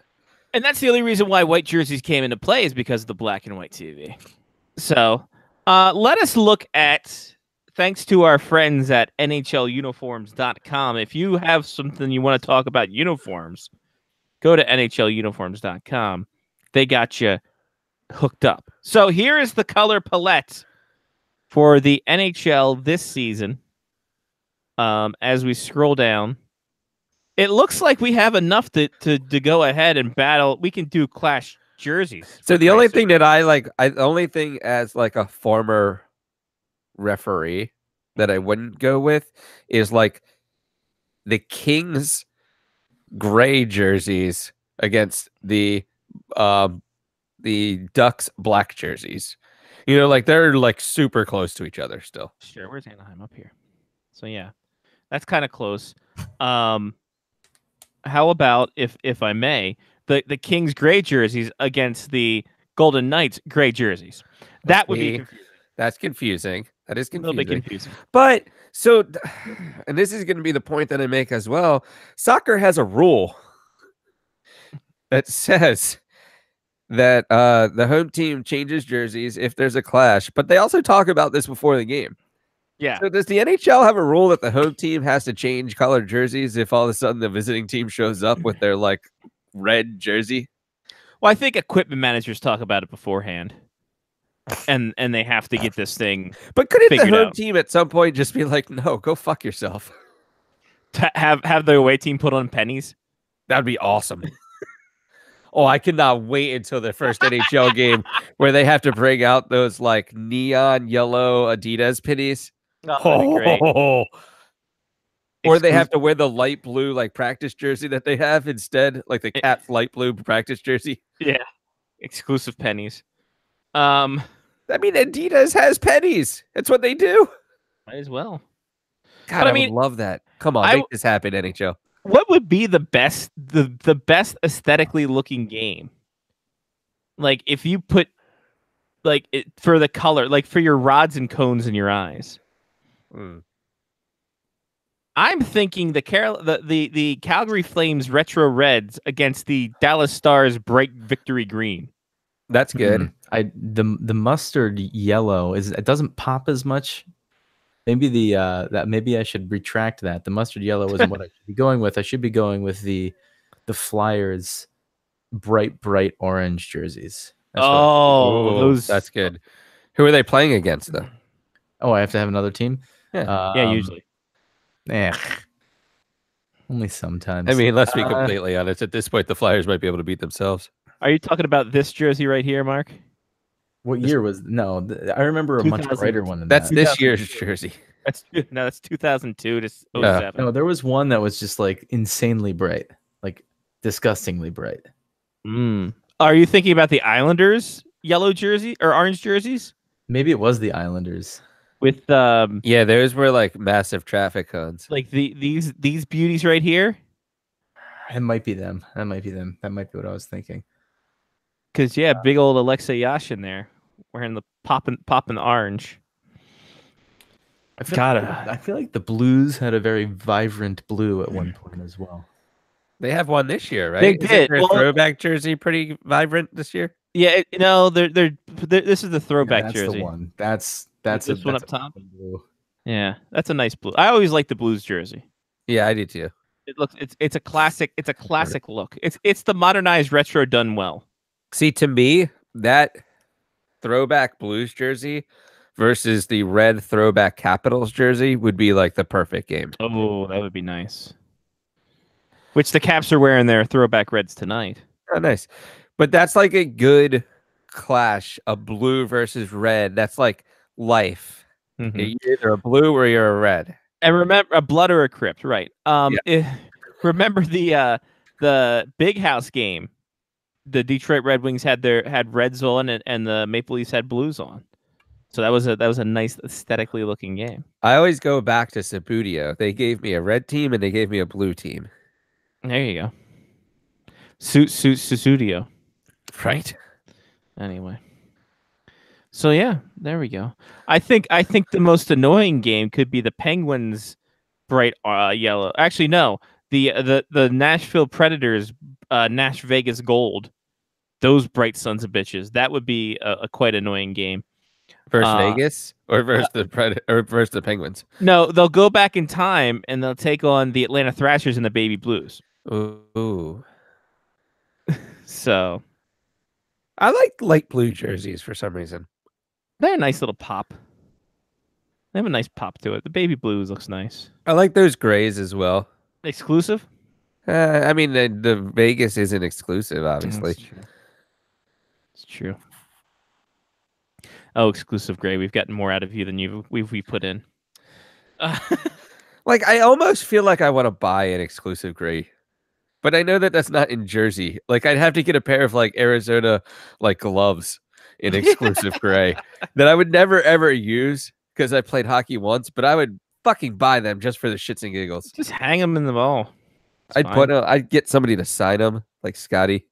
And that's the only reason why white jerseys came into play is because of the black and white TV. So let us look at, thanks to our friends at NHLuniforms.com. If you have something you want to talk about uniforms, go to NHLuniforms.com. They got you hooked up. So here is the color palette for the NHL this season. As we scroll down, it looks like we have enough to go ahead and battle. We can do clash jerseys. So the only thing that the only thing as like a former referee that I wouldn't go with is like the Kings gray jerseys against the Ducks black jerseys. You know, like they're like super close to each other still. Sure, where's Anaheim? Up here. So yeah, that's kind of close. How about, if I may, the Kings gray jerseys against the Golden Knights gray jerseys? That would be confusing. That's confusing. That is A little bit confusing. confusing. But so, and this is going to be the point that I make as well. Soccer has a rule that says that the home team changes jerseys if there's a clash, but they also talk about this before the game. Yeah. So does the NHL have a rule that the home team has to change colored jerseys if all of a sudden the visiting team shows up with their like red jersey? Well, I think equipment managers talk about it beforehand, and they have to get this thing But couldn't the figured home out. team at some point just be like, no, go fuck yourself? To have the away team put on pennies. That'd be awesome. Oh, I cannot wait until the first NHL game where they have to bring out those like neon yellow Adidas pennies. Oh, that'd be great. Or they have to wear the light blue like practice jersey that they have instead, like the Cat's light blue practice jersey. Yeah, exclusive pennies. I mean, Adidas has pennies. That's what they do. Might as well. God, But I I mean, would love that. Come on, I make this happen, NHL. What would be the best aesthetically looking game? Like if you put like it, for the color, like for your rods and cones in your eyes. I'm thinking the Calgary Flames retro reds against the Dallas Stars bright victory green. That's good. The mustard yellow it doesn't pop as much. Maybe maybe I should retract that. The mustard yellow isn't what I should be going with. I should be going with the Flyers bright orange jerseys. That's good. Who are they playing against though? Oh, I have to have another team? Yeah, usually. Yeah. Only sometimes. I mean, let's be completely honest. At this point, the Flyers might be able to beat themselves. Are you talking about this jersey right here, Mark? What year was I remember a much 2000. brighter one than That's that. this year's jersey. That's 2002 to 07. No, there was one that was just like insanely bright, like disgustingly bright. Are you thinking about the Islanders yellow jersey or orange jerseys Maybe it was the Islanders. with Yeah, those were like massive traffic cones. like these beauties right here? It might be them. That might be them. That might be what I was thinking. Because yeah, big old Alexei Yashin there wearing the popping orange. I feel like the Blues had a very vibrant blue at one point as well. They have one this year, right? They Isn't did. their Well- throwback jersey pretty vibrant this year? Yeah, they're this is the throwback that's jersey. the one. That's This one that's up top? a blue. Yeah, that's a nice blue. I always like the Blues jersey. Yeah, I do too. It looks it's a classic. It's a classic look. It's the modernized retro done well. See, to me, that throwback Blues jersey versus the red throwback Capitals jersey would be like the perfect game. Oh, that would be nice. Which the Caps are wearing their throwback reds tonight. Oh, nice. But that's like a good clash, a blue versus red. That's like life. Mhm. You're either a blue or you're a red. And remember, a blood or a crypt, right? Remember the Big House game. The Detroit Red Wings had reds on, and the Maple Leafs had blues on. So that was a nice aesthetically looking game. I always go back to Sabudio. They gave me a red team and they gave me a blue team. There you go. Susudio. Right. Anyway. So yeah, there we go. I think the most annoying game could be the Penguins bright yellow. Actually, no, the Nashville Predators Nash Vegas Gold. Those bright sons of bitches. That would be a quite annoying game. Versus Vegas or versus or versus the Penguins? No, they'll go back in time and they'll take on the Atlanta Thrashers and the Baby Blues. Ooh. So I like light blue jerseys for some reason. they're a nice little pop. They have a nice pop to it. The Baby Blues looks nice. I like those grays as well. Exclusive? I mean, the Vegas isn't exclusive, obviously. It's true. Oh, exclusive gray. We've gotten more out of you than we put in. Like, I almost feel like I want to buy an exclusive gray, but I know that that's not in Jersey. Like, I'd have to get a pair of like Arizona like gloves in exclusive gray that I would never ever use because I played hockey once, but I would fucking buy them just for the shits and giggles. Just hang them in the wall. It's fine. I'd get somebody to sign them, like Scotty.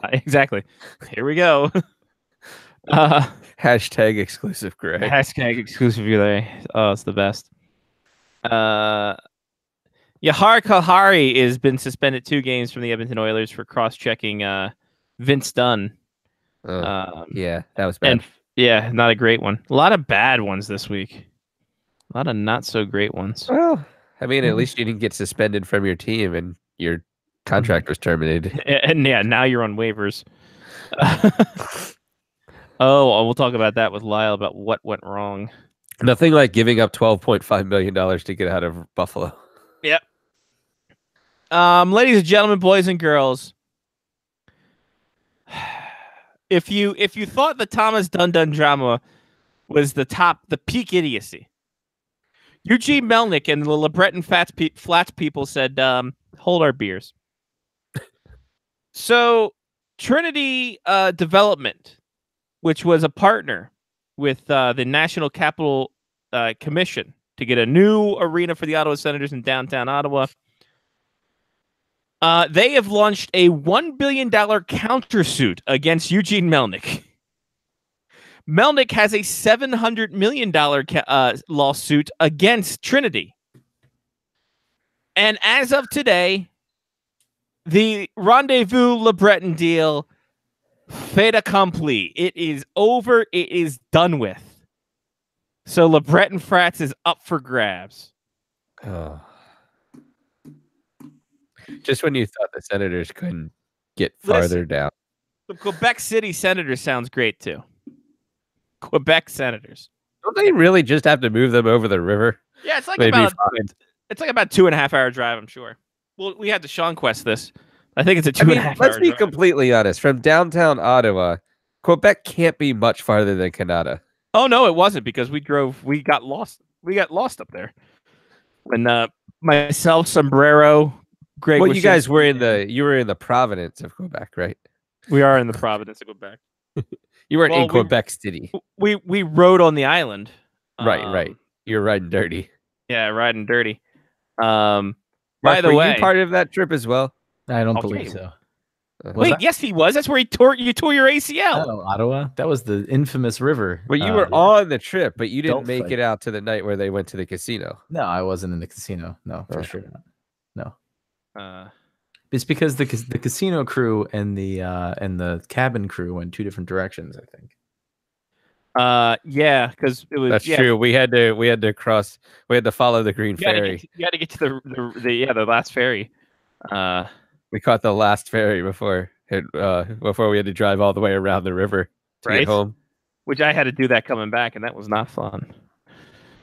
Exactly. Here we go. Hashtag exclusive gray. Hashtag exclusive gray. Oh, it's the best. Yahar Kahari has been suspended 2 games from the Edmonton Oilers for cross-checking Vince Dunn. Yeah, that was bad. And yeah, not a great one. A lot of bad ones this week. A lot of not so great ones. Well, I mean, at least you didn't get suspended from your team and your contract was terminated. And yeah, now you're on waivers. Oh, we'll talk about that with Lyle about what went wrong. Nothing like giving up $12.5 million to get out of Buffalo. Yep. Ladies and gentlemen, boys and girls, if you thought the Thomas Dundon drama was the peak idiocy, Eugene Melnick and the LeBreton Flats people said, hold our beers. So Trinity Development, which was a partner with the National Capital Commission to get a new arena for the Ottawa Senators in downtown Ottawa, they have launched a $1 billion countersuit against Eugene Melnick. Melnick has a $700 million lawsuit against Trinity. And as of today, the Rendezvous LeBreton deal, fait accompli. It is over. It is done with. So LeBreton Frats is up for grabs. Oh. Just when you thought the Senators couldn't get farther down. The Quebec City Senators sounds great too. Quebec Senators. Don't they really just have to move them over the river? Yeah, it's like They'd be about fine. it's like about 2.5 hour drive, I'm sure. Well, we had to Sean Quest this. I think it's a 2.5 hour let's be drive. completely honest. From downtown Ottawa, Quebec can't be much farther than Canada. Oh no, it wasn't because we got lost up there. When myself, Sombrero, Greg. Well, you guys were in the Providence of Quebec, right? We are in the Providence of Quebec. You weren't in Quebec City. We rode on the island. Right. You're riding dirty. Yeah, riding dirty. Mark, By the were way, you part of that trip as well? I don't Okay. believe so. Wait, yes, he was. That's where you tore your ACL. Oh, Ottawa? That was the infamous river. Well, you were on the trip, but you didn't Don't make fight. it out to the night where they went to the casino. No, I wasn't in the casino. No, for Oh. sure not. No. Uh, It's because the casino crew and the cabin crew went 2 different directions, I think. yeah, because it was. That's yeah, true. We had to cross. We had to follow the Green You had, Ferry. you had to get to the last ferry. We caught the last ferry before we had to drive all the way around the river to Right. get home. Which I had to do that coming back, and that was not fun.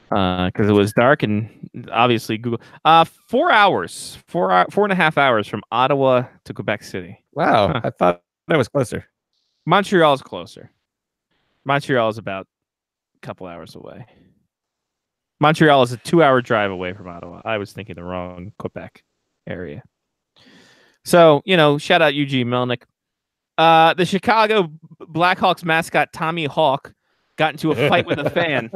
Because it was dark and obviously Google. 4 hours, 4.5 hours from Ottawa to Quebec City. Wow, Huh. I thought that was closer. Montreal's closer. Montreal is about a couple hours away. Montreal is a 2-hour drive away from Ottawa. I was thinking the wrong Quebec area. So, shout out Eugene Melnick. The Chicago Blackhawks mascot Tommy Hawk got into a fight with a fan.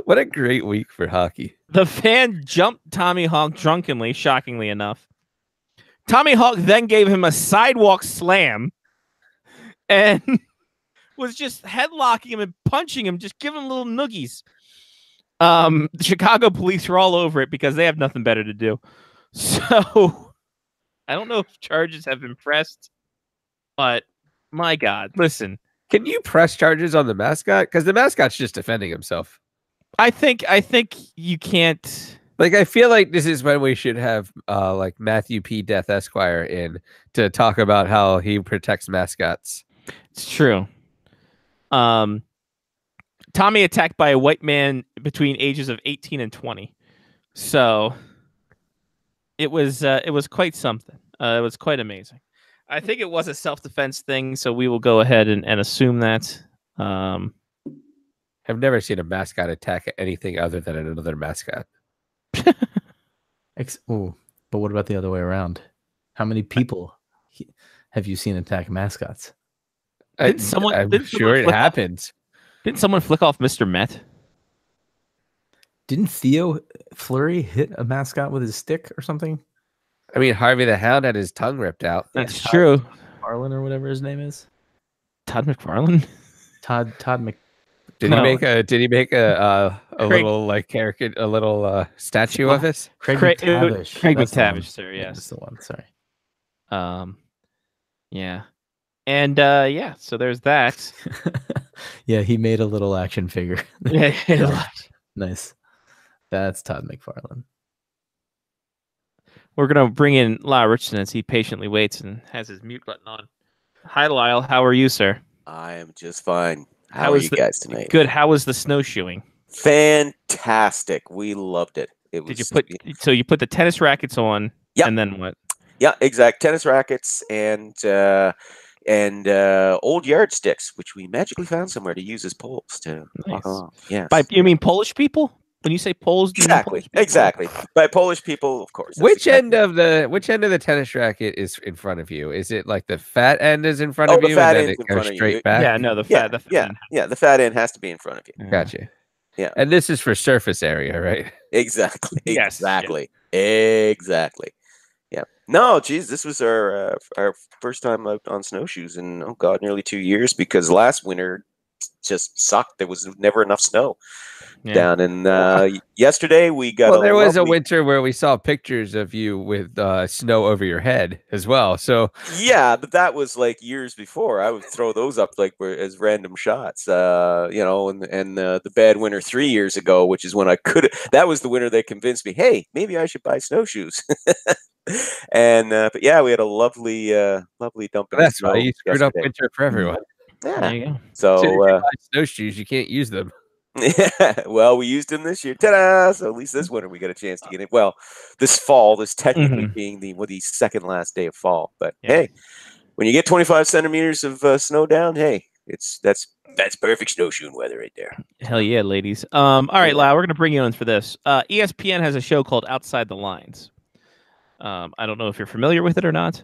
What a great week for hockey. The fan jumped Tommy Hawk drunkenly, shockingly enough. Tommy Hawk then gave him a sidewalk slam and was just headlocking him and punching him, just giving him little noogies. The Chicago police were all over it because they have nothing better to do. So I don't know if charges have been pressed, but my God, listen. Can you press charges on the mascot? Because the mascot's just defending himself. I think you can't. Like, I feel like this is when we should have like Matthew P. Death Esquire in to talk about how he protects mascots. It's true. Tommy attacked by a white man between ages of 18 and 20. So it was quite something. It was quite amazing. I think it was a self-defense thing, so we will go ahead and assume that. I've never seen a mascot attack anything other than another mascot. But what about the other way around? How many people have you seen attack mascots? I'm sure it happens. Didn't someone flick off Mr. Met? Didn't Theo Fleury hit a mascot with his stick or something? I mean, Harvey the Hound had his tongue ripped out. That's true. Arlen or whatever his name is. Todd McFarlane? Todd Mc. Did he make a little like character, a little statue of us? Craig Craig McTavish. Craig That's the one. McTavish, sir. Yes, That's the one. Sorry. Yeah, and yeah. So there's that. Yeah, he made a little action figure. Yeah. Nice. That's Todd McFarlane. We're gonna bring in Lyle Richardson as he patiently waits and has his mute button on. Hi, Lyle. How are you, sir? I am just fine. How How are is you the- guys tonight? Good. How was the snowshoeing? Fantastic. We loved it. It was. Did you put the tennis rackets on? Yep. And then what? Yeah, exact. Tennis rackets and old yardsticks, which we magically found somewhere to use as poles to walk Nice. along. Yes. You mean Polish people? When you say Poles, do you mean Exactly. Polish people? Exactly. By Polish people, of course. That's Which exactly- end of the tennis racket is in front of you? Is it like the fat end is in front Oh, of the you fat and then end's it in goes front of straight you. back? Yeah, no, the Yeah, fat. yeah. The fat end has to be in front of you. Gotcha. Yeah. And this is for surface area, right? Exactly. Yes, yeah. Exactly. Yeah. No, geez, this was our first time out on snowshoes in nearly 2 years because last winter just sucked. There was never enough snow Yeah. down. And yesterday we got. Well, there was a lovely- winter where we saw pictures of you with snow over your head as well. So Yeah, but that was like years before. I would throw those up like as random shots, and the bad winter 3 years ago, which is when I could. That was the winter that convinced me, hey, maybe I should buy snowshoes. And but yeah, we had a lovely dumping. of that's why snow you screwed up yesterday. winter for everyone. There Yeah. you go. So if So you buy snowshoes, you can't use them. yeah, well, we used them this year. Ta-da! So at least this winter we got a chance to get it. Well, this fall, this technically being the second last day of fall. But Yeah. hey, when you get 25 centimeters of snow down, hey, that's perfect snowshoeing weather right there. Hell yeah, ladies. All right, Lyle, we're gonna bring you in for this. ESPN has a show called Outside the Lines. I don't know if you're familiar with it or not.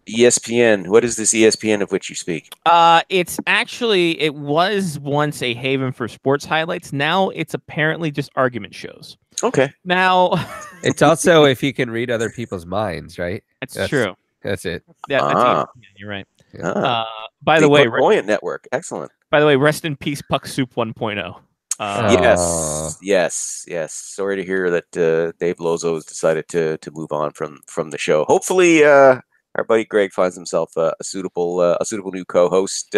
ESPN. What is this ESPN of which you speak? It was once a haven for sports highlights. Now it's apparently just argument shows. Okay. Now It's also if you can read other people's minds, right? that's That's- true. That's it. Yeah, that's Ah. ESPN, you're right. Ah, By the way, Buoyant Network. Excellent. rest in peace, Puck Soup 1.0. Yes, yes. Sorry to hear that Dave Lozo has decided to move on from the show. Hopefully, our buddy Greg finds himself a suitable new co-host.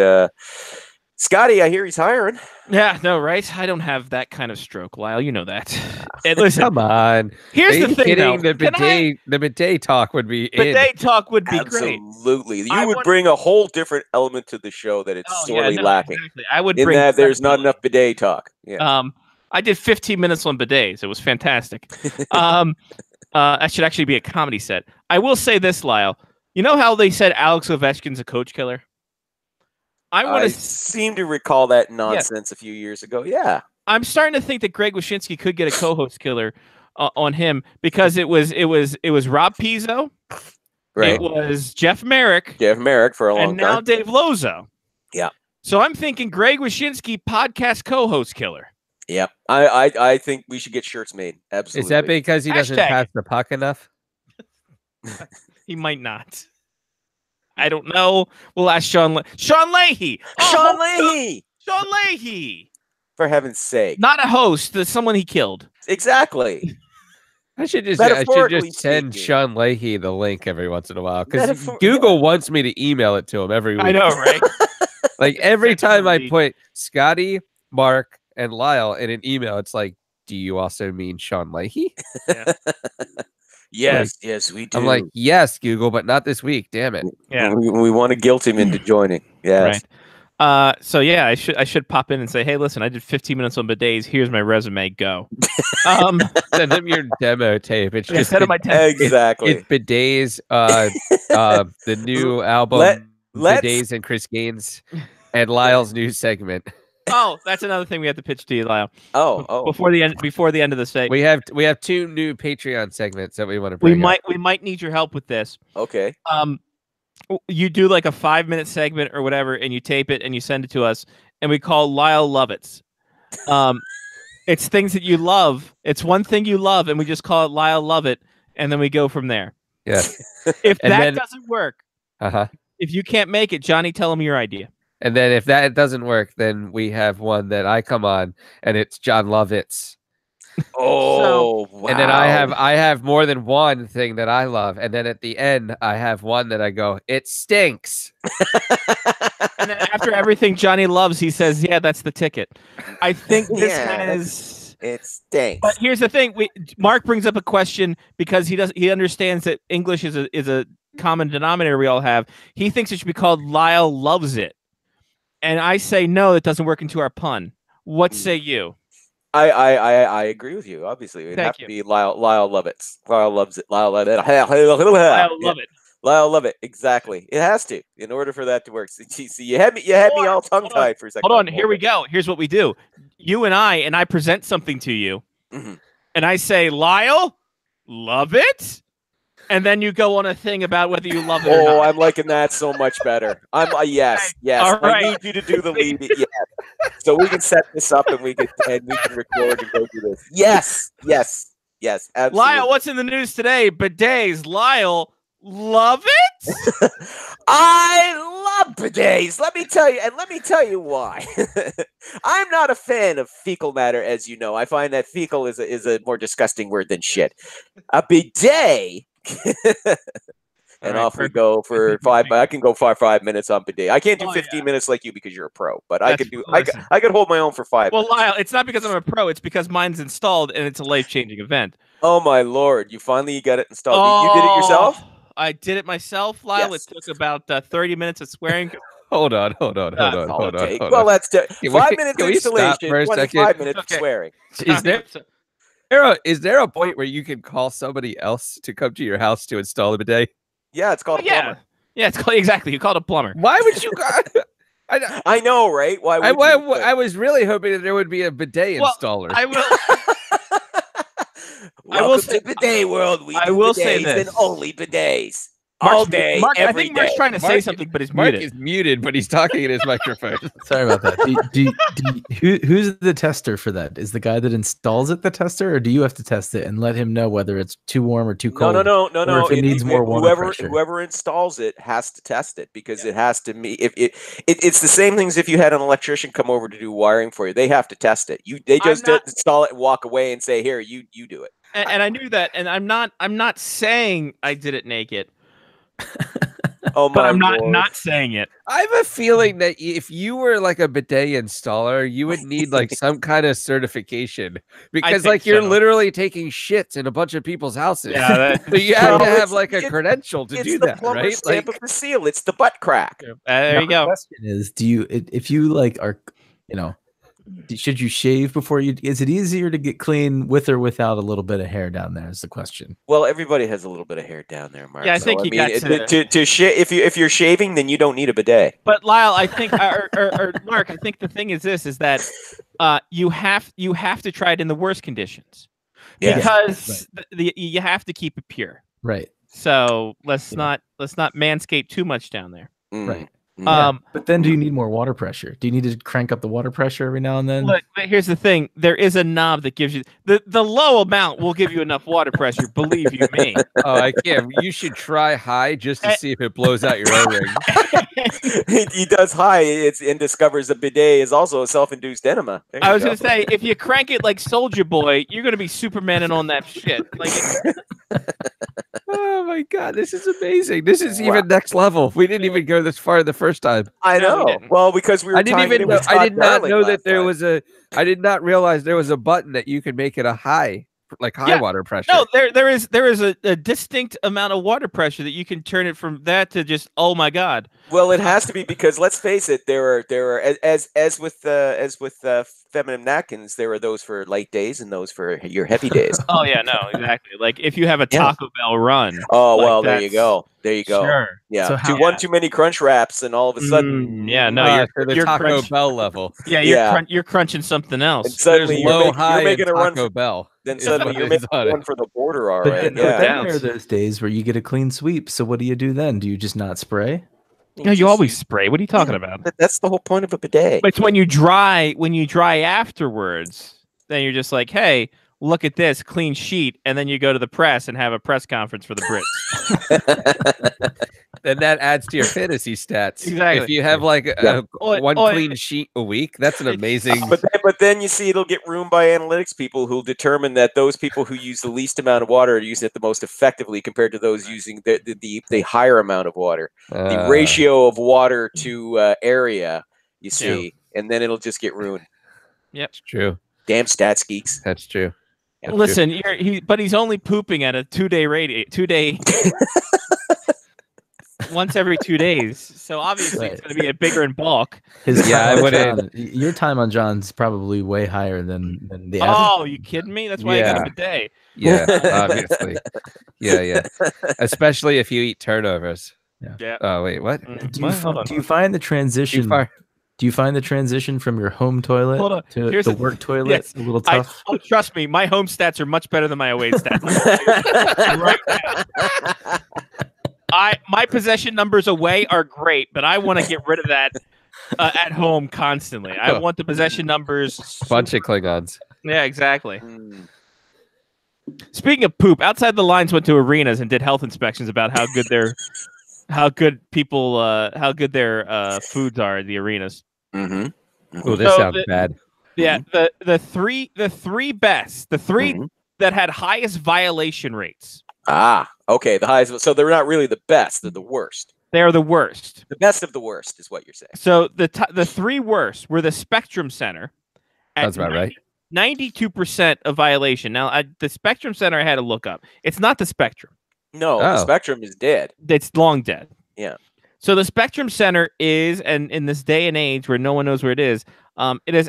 Scotty, I hear he's hiring. Yeah, no, right? I don't have that kind of stroke, Lyle. You know that. And listen, Come on. here's Are the you thing, kidding? though. The bidet talk would be in. Bidet talk would be great. Absolutely, you I would want- bring a whole different element to the show that it's Oh, sorely no, lacking. exactly. I would In bring that there's not flexibility. enough bidet talk. Yeah. I did 15 minutes on bidets. It was fantastic. That should actually be a comedy set. I will say this, Lyle. You know how they said Alex Ovechkin's a coach killer? I want I to. seem to recall that nonsense a few years ago. Yeah. I'm starting to think that Greg Wyshynski could get a co-host killer on him because it was Rob Pizzo, Right. it was Jeff Merrick, Jeff Merrick for a long and now time. Dave Lozo. Yeah. So I'm thinking Greg Wyshynski podcast co-host killer. Yep. I think we should get shirts made. Absolutely. Is that because he doesn't Hashtag. pass the puck enough? He might not. I don't know. We'll ask Sean Leahy. Sean Leahy. Sean Leahy. For heaven's sake. Not a host. Someone he killed. Exactly. I should just Metaphorically send speaking. Sean Leahy the link every once in a while because Metaphor- Google wants me to email it to him every week. I know, right? Like every time I Definitely. put Scotty, Mark, and Lyle in an email, it's like, do you also mean Sean Leahy? Yes, yes, we do. I'm like, yes, Google, but not this week. Damn it. Yeah. We want to guilt him into joining. Yes. Right. So yeah, I should pop in and say, hey, listen, I did 15 minutes on bidets. Here's my resume. Go. Send them your demo tape. It's just Instead of my Exactly. it's bidets, the new album, let's- Bidets and Chris Gaines, and Lyle's new segment. Oh, that's another thing we have to pitch to you, Lyle. Oh. Before the end of the state. We have 2 new Patreon segments that we want to bring. We might need your help with this. Okay. You do like a 5-minute segment or whatever, and you tape it and you send it to us, and we call Lyle Lovitz. It's things that you love. It's one thing you love, and we just call it Lyle Love It, and then we go from there. Yeah. If And that then- doesn't work, Uh-huh. if you can't make it, Johnny, tell him your idea. And then if that doesn't work, then we have one that I come on, and it's John Lovitz. Oh, wow. And then I have more than one thing that I love, and then at the end I have one that I go, it stinks. And then after everything Johnny loves, he says, "Yeah, that's the ticket." I think this Yeah, has. It stinks. But here's the thing: Mark brings up a question because he understands that English is a common denominator we all have. He thinks it should be called Lyle Loves It, and I say no, that doesn't work into our pun. What say you? I agree with you. Obviously, it'd Thank have you. to be Lyle Lovitz. Lyle loves it. Lyle Love it. Lyle Love It. Lyle Love it. Exactly. It has to in order for that to work. See, you had me all tongue tied for a second. Hold on, here we go. Here's what we do. You and I present something to you, Mhm. and I say, Lyle, love it? And then you go on a thing about whether you love it or Oh, not. I'm liking that so much better. I'm yes. All I right. need you to do the lead. Yeah. So we can set this up and we can record and go through this. Yes. Absolutely. Lyle, what's in the news today? Bidets. Lyle, love it? I love bidets. Let me tell you why. I'm not a fan of fecal matter, as you know. I find that fecal is a more disgusting word than shit. A bidet. And All right, off we perfect. go for 5. I can go 5 minutes on bidet. I can't do Oh, 15 yeah. minutes like you because you're a pro, but I That's- could do. listen. I could hold my own for 5. Well, Lyle, it's not because I'm a pro. It's because mine's installed, and it's a life-changing event. Oh my lord! You finally got it installed. You did it yourself? Oh, I did it myself, Lyle. Yes. It took about 30 minutes of swearing. Hold on. All it takes. Hold Well, on. that's Can we- 5 minutes can we stop installation, for a 25 second? minutes of Okay. swearing. Is there a point where you can call somebody else to come to your house to install a bidet? Yeah, it's called a Yeah. plumber. Yeah, it's called, exactly. You called a plumber. Why would you? I, I know, right? Why would I, you? I was really hoping that there would be a bidet Well, installer. I will. Welcome say- to bidet world. We I do will say bidets this. and only bidets. All day, Mark, I every think Mark's day. trying to say Mark- something, but he's Mark muted. is muted, but he's talking in his microphone. Sorry about that. Who's the tester for that? Is the guy that installs it the tester, or do you have to test it and let him know whether it's too warm or too No, cold? no. Or if it needs more water pressure. Whoever installs it has to test it because it has to meet. It's the same things if you had an electrician come over to do wiring for you. They have to test it. They just don't install it and walk away and say, "Here, you do it." And I knew that, and I'm not saying I did it naked, Oh my but I'm lord. not saying it. I have a feeling that if you were like a bidet installer, you would need like some kind of certification because think like you're so. literally taking shits in a bunch of people's houses. Yeah, So you have to Well, have like a it's- credential to It's do the that, plumber's right? stamp Like, of the seal. It's the butt crack. There Now, you the go. question is, if you like are, should you shave before you? Is it easier to get clean with or without a little bit of hair down there? Is the question. Well, everybody has a little bit of hair down there, Mark. Yeah, I think you got if you're shaving, then you don't need a bidet. But Lyle, I think, or Mark, I think the thing is that you have to try it in the worst conditions Yeah. because you have to keep it pure. Right. So let's not manscape too much down there. Mm. Right. But then do you need more water pressure? Do you need to crank up the water pressure every now and then? Look, but here's the thing: there is a knob that gives you the low amount will give you enough water pressure. Believe you me. Oh, I can't. You should try high just to see if it blows out your O-ring. He does high and discovers the bidet is also a self-induced enema. There I you was go. gonna say, if you crank it like Soldier Boy, you're gonna be Supermaning on that shit. Like, Oh my god, this is amazing. This is even next level. We didn't even go this far the first time. I No, we know. didn't. Well, because we were I didn't tying it even in know, with I Todd did not Darling know last that there time. was I did not realize there was a button that you could make it a high, like high Yeah. water pressure. no, there is a distinct amount of water pressure that you can turn it from that to just oh my god. Well, it has to be because let's face it, there are as with feminine napkins, there are those for light days and those for your heavy days. Oh yeah, no, exactly. Like if you have a Yeah. Taco Bell run. Oh like, well, there you that's- go. There you go. Sure. Yeah, So how- one too many crunch wraps, and all of a sudden, Yeah, no, for the you're Taco crunch- Bell level. Yeah, Yeah. You're crunching something and else. suddenly There's you're, low, you're high, making and a run. Taco Bell. Then is suddenly what you're is making on a it. run for the border. All But, right. then, Yeah. but then Yeah. there are those days where you get a clean sweep. So what do you do then? Do you just not spray? No, you always spray. What are you talking about? That's the whole point of a bidet. But it's when you dry afterwards, then you're just like, hey, look at this clean sheet, and then you go to the press and have a press conference for the Brits. Then that adds to your fantasy stats. Exactly. If you have like Yeah. one Oi. clean sheet a week, that's an amazing. But then you see it'll get ruined by analytics people who'll determine that those people who use the least amount of water are using it the most effectively compared to those using the higher amount of water. The ratio of water to area, you see, and then it'll just get ruined. It's true. Damn stats geeks. That's true. That's true. Listen, but he's only pooping at a 2-day once every 2 days. So obviously it's Right. going to be a bigger in bulk. His Yeah, time I on wouldn't- John- your time on John's probably way higher than the average. Oh, you kidding me? That's why I got a bidet. Yeah, obviously. Yeah. Especially if you eat turnovers. Yeah. Oh wait, what? Do you find the transition? Do you find the transition from your home toilet Hold on. to Here's the the- work toilet yes. a little tough? Trust me, my home stats are much better than my away stats. Right now. My possession numbers away are great, but I want to get rid of that at home constantly. I want the possession numbers. Bunch of Klingons. Yeah, exactly. Mm. Speaking of poop, Outside the Lines went to arenas and did health inspections about how good their foods are at the arenas. Mm-hmm. Oh, this So sounds bad. Yeah, the three best, that had highest violation rates. Ah, okay. The highest. So they're not really the best; they're the worst. They are the worst. The best of the worst is what you're saying. So the three worst were the Spectrum Center. Sounds about right. 92% of violation. Now, the Spectrum Center I had to look up. It's not the Spectrum. No, the Spectrum is dead. It's long dead. Yeah. So the Spectrum Center is, and in this day and age where no one knows where it is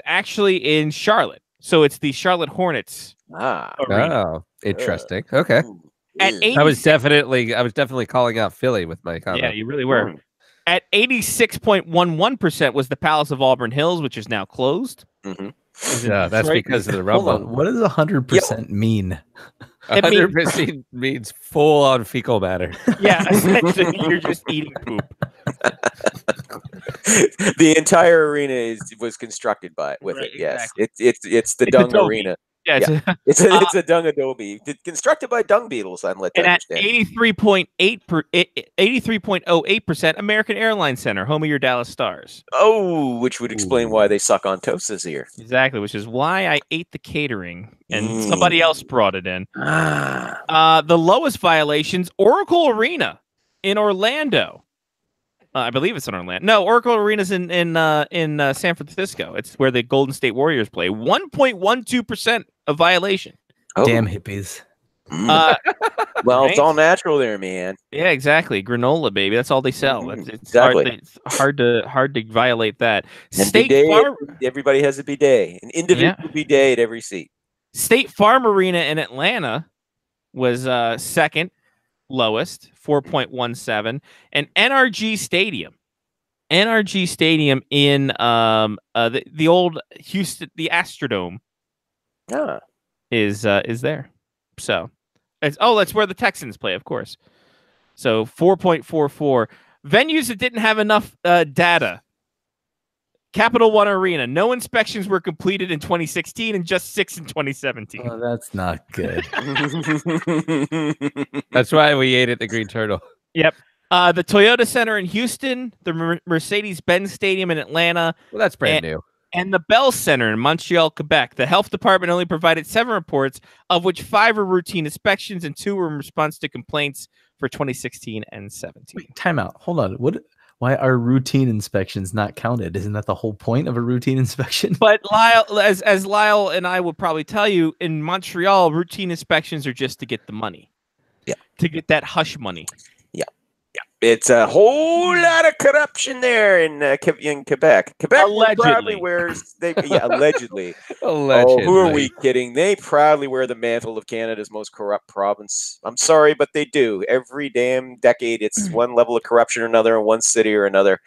actually in Charlotte. So it's the Charlotte Hornets. Ah. Arena. Oh, interesting. Okay. At Ew. I was definitely calling out Philly with my comment. Yeah, you really were. At 86.11% was the Palace of Auburn Hills, which is now closed. Mhm. Yeah, that's Detroit. because of the Hold rumble. on, what does 100% mean? It means- 100% means full on fecal matter. Yeah, essentially, you're just eating poop. The entire arena was constructed with Right, it. Yes, exactly. it's the It's dung Adobe. arena. Yeah, It's a dung adobe constructed by dung beetles. I'm led to and at understand. 83.08%, American Airlines Center, home of your Dallas Stars. Oh, which would explain why they suck on toast this year. Exactly, which is why I ate the catering and Mm. somebody else brought it in. Ah. The lowest violations, Oracle Arena in Orlando. I believe it's in Orlando. No, Oracle Arena's in San Francisco. It's where the Golden State Warriors play. 1.12% of violation. Oh. Damn hippies. Mm. right? Well, it's all natural there, man. Yeah, exactly. Granola, baby. That's all they sell. Mhm, It's exactly. hard to violate that. And State bidet, Farm, everybody has a bidet, an individual bidet at every seat. State Farm Arena in Atlanta was second lowest, 4.17, and NRG Stadium in the old Houston, the Astrodome Ah. is there. So that's where the Texans play, of course. So 4.44. Venues that didn't have enough data. Capital One Arena. No inspections were completed in 2016 and just 6 in 2017. Oh, that's not good. That's why we ate at the Green Turtle. Yep. The Toyota Center in Houston, the Mercedes-Benz Stadium in Atlanta. Well, that's brand new. And the Bell Center in Montreal, Quebec. The health department only provided 7 reports, of which 5 were routine inspections and 2 were in response to complaints for 2016 and 17. Wait, time out. Hold on. Why are routine inspections not counted? Isn't that the whole point of a routine inspection? But Lyle, as Lyle and I would probably tell you, in Montreal, routine inspections are just to get the money. Yeah. To get that hush money. It's a whole lot of corruption there in Quebec. Quebec proudly wears allegedly. Oh, who are we kidding? They proudly wear the mantle of Canada's most corrupt province. I'm sorry, but they do. Every damn decade, it's one level of corruption or another in one city or another.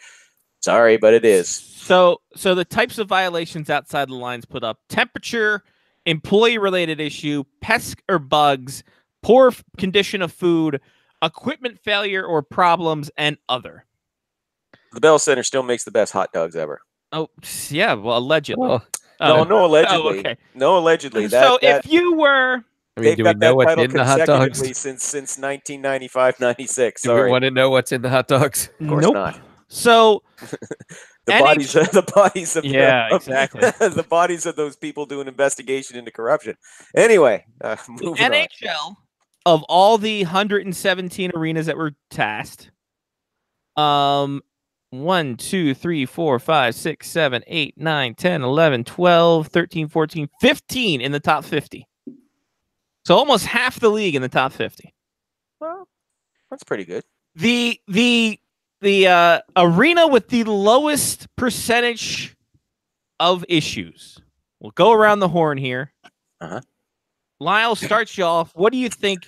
Sorry, but it is. So the types of violations outside the lines put up: temperature, employee-related issue, pests or bugs, poor condition of food, equipment failure or problems, and other. The Bell Center still makes the best hot dogs ever. Oh, yeah. Well, allegedly. No, allegedly. Oh, okay. No, allegedly. If you were... I mean, do we know what's in the hot dogs? Since 1995-96. Do we want to know what's in the hot dogs? Of course not. So... the bodies of exactly. The bodies of those people doing investigation into corruption. Anyway, moving on. NHL... Of all the 117 arenas that were tasked, 1, 2, 3, 4, 5, 6, 7, 8, 9, 10, 11, 12, 13, 14, 15 in the top 50. So almost half the league in the top 50. Well, that's pretty good. The arena with the lowest percentage of issues. We'll go around the horn here. Uh-huh. Lyle, starts you off. What do you think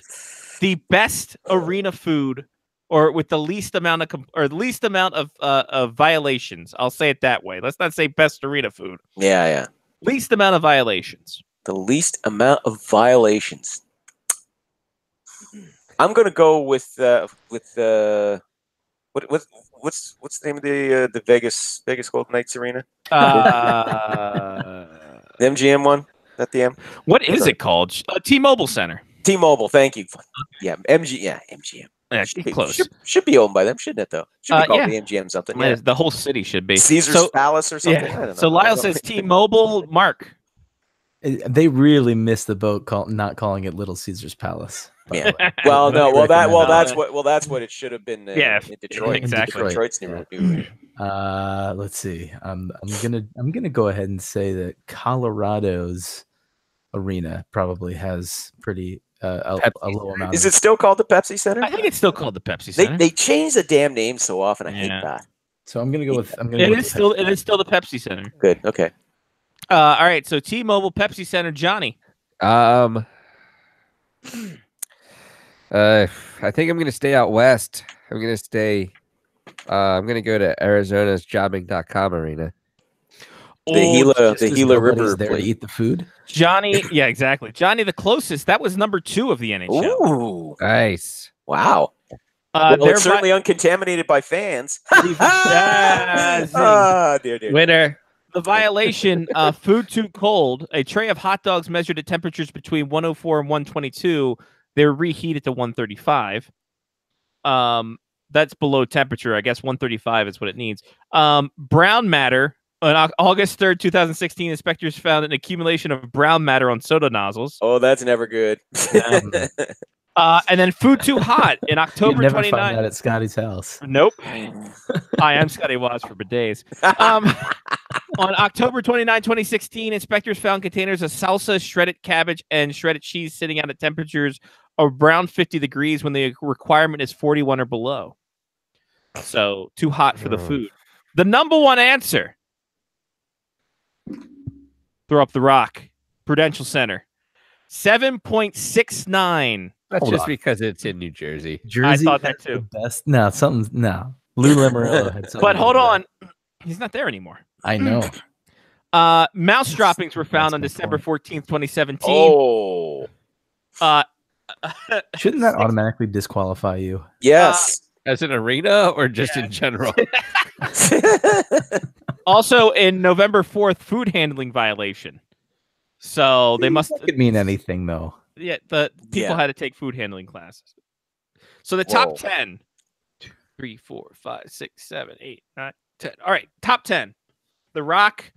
the best arena food, or with the least amount of violations? I'll say it that way. Let's not say best arena food. Yeah. Least amount of violations. The least amount of violations. I'm gonna go with what's the name of the Vegas Golden Knights arena? The MGM one. At the M. What is it called? T-Mobile Center. T-Mobile, thank you. Yeah, MGM. Yeah, close. Should be owned by them, shouldn't it? Though should be called the MGM something. Yeah. The whole city should be Caesar's Palace or something. Yeah. I don't know. So Lyle says T-Mobile. Mark. They really missed the boat not calling it Little Caesar's Palace. Yeah. That's what it should have been. In Detroit. Exactly. Detroit's new. Let's see. I'm gonna go ahead and say that Colorado's arena probably has pretty a low amount. Is it still called the Pepsi Center? I think it's still called the Pepsi Center. They change the damn name so often. I hate that. So I'm gonna go with. It is still the Pepsi Center. Good. Okay. All right. So T-Mobile, Pepsi Center, Johnny. I think I'm gonna stay out west. I'm gonna go to Arizona's Jobbing.com arena. The Gila River there to eat the food. Johnny, yeah, exactly. Johnny, the closest. That was number 2 of the NHL. Ooh, nice! Wow. It's certainly uncontaminated by fans. Dear. Winner. The violation: food too cold. A tray of hot dogs measured at temperatures between 104 and 122. They were reheated to 135. That's below temperature. I guess 135 is what it needs. Brown matter. On August 3rd, 2016, inspectors found an accumulation of brown matter on soda nozzles. Oh, that's never good. And then food too hot in October 29th. Never find that at Scotty's house. Nope. I am Scotty Waz for bidets. On October 29, 2016, inspectors found containers of salsa, shredded cabbage, and shredded cheese sitting out at temperatures around 50 degrees when the requirement is 41 or below. So too hot for the food. The number one answer. Throw up the rock. Prudential Center. 7.69. That's just because it's in New Jersey. I thought that too. Best. No, Lou Lamoriello had something. But hold on. He's not there anymore. I know. Mouse droppings were found on December 14th, 2017. Oh. Shouldn't that automatically disqualify you? Yes. As an arena or just in general? Also, in November 4th, food handling violation. So they must. That could mean anything, though. Yeah, the people Yeah. had to take food handling classes. So the Whoa. top 10. 2, 3, 4, 5, 6, 7, 8, 9, 10. All right, top 10. The Rock,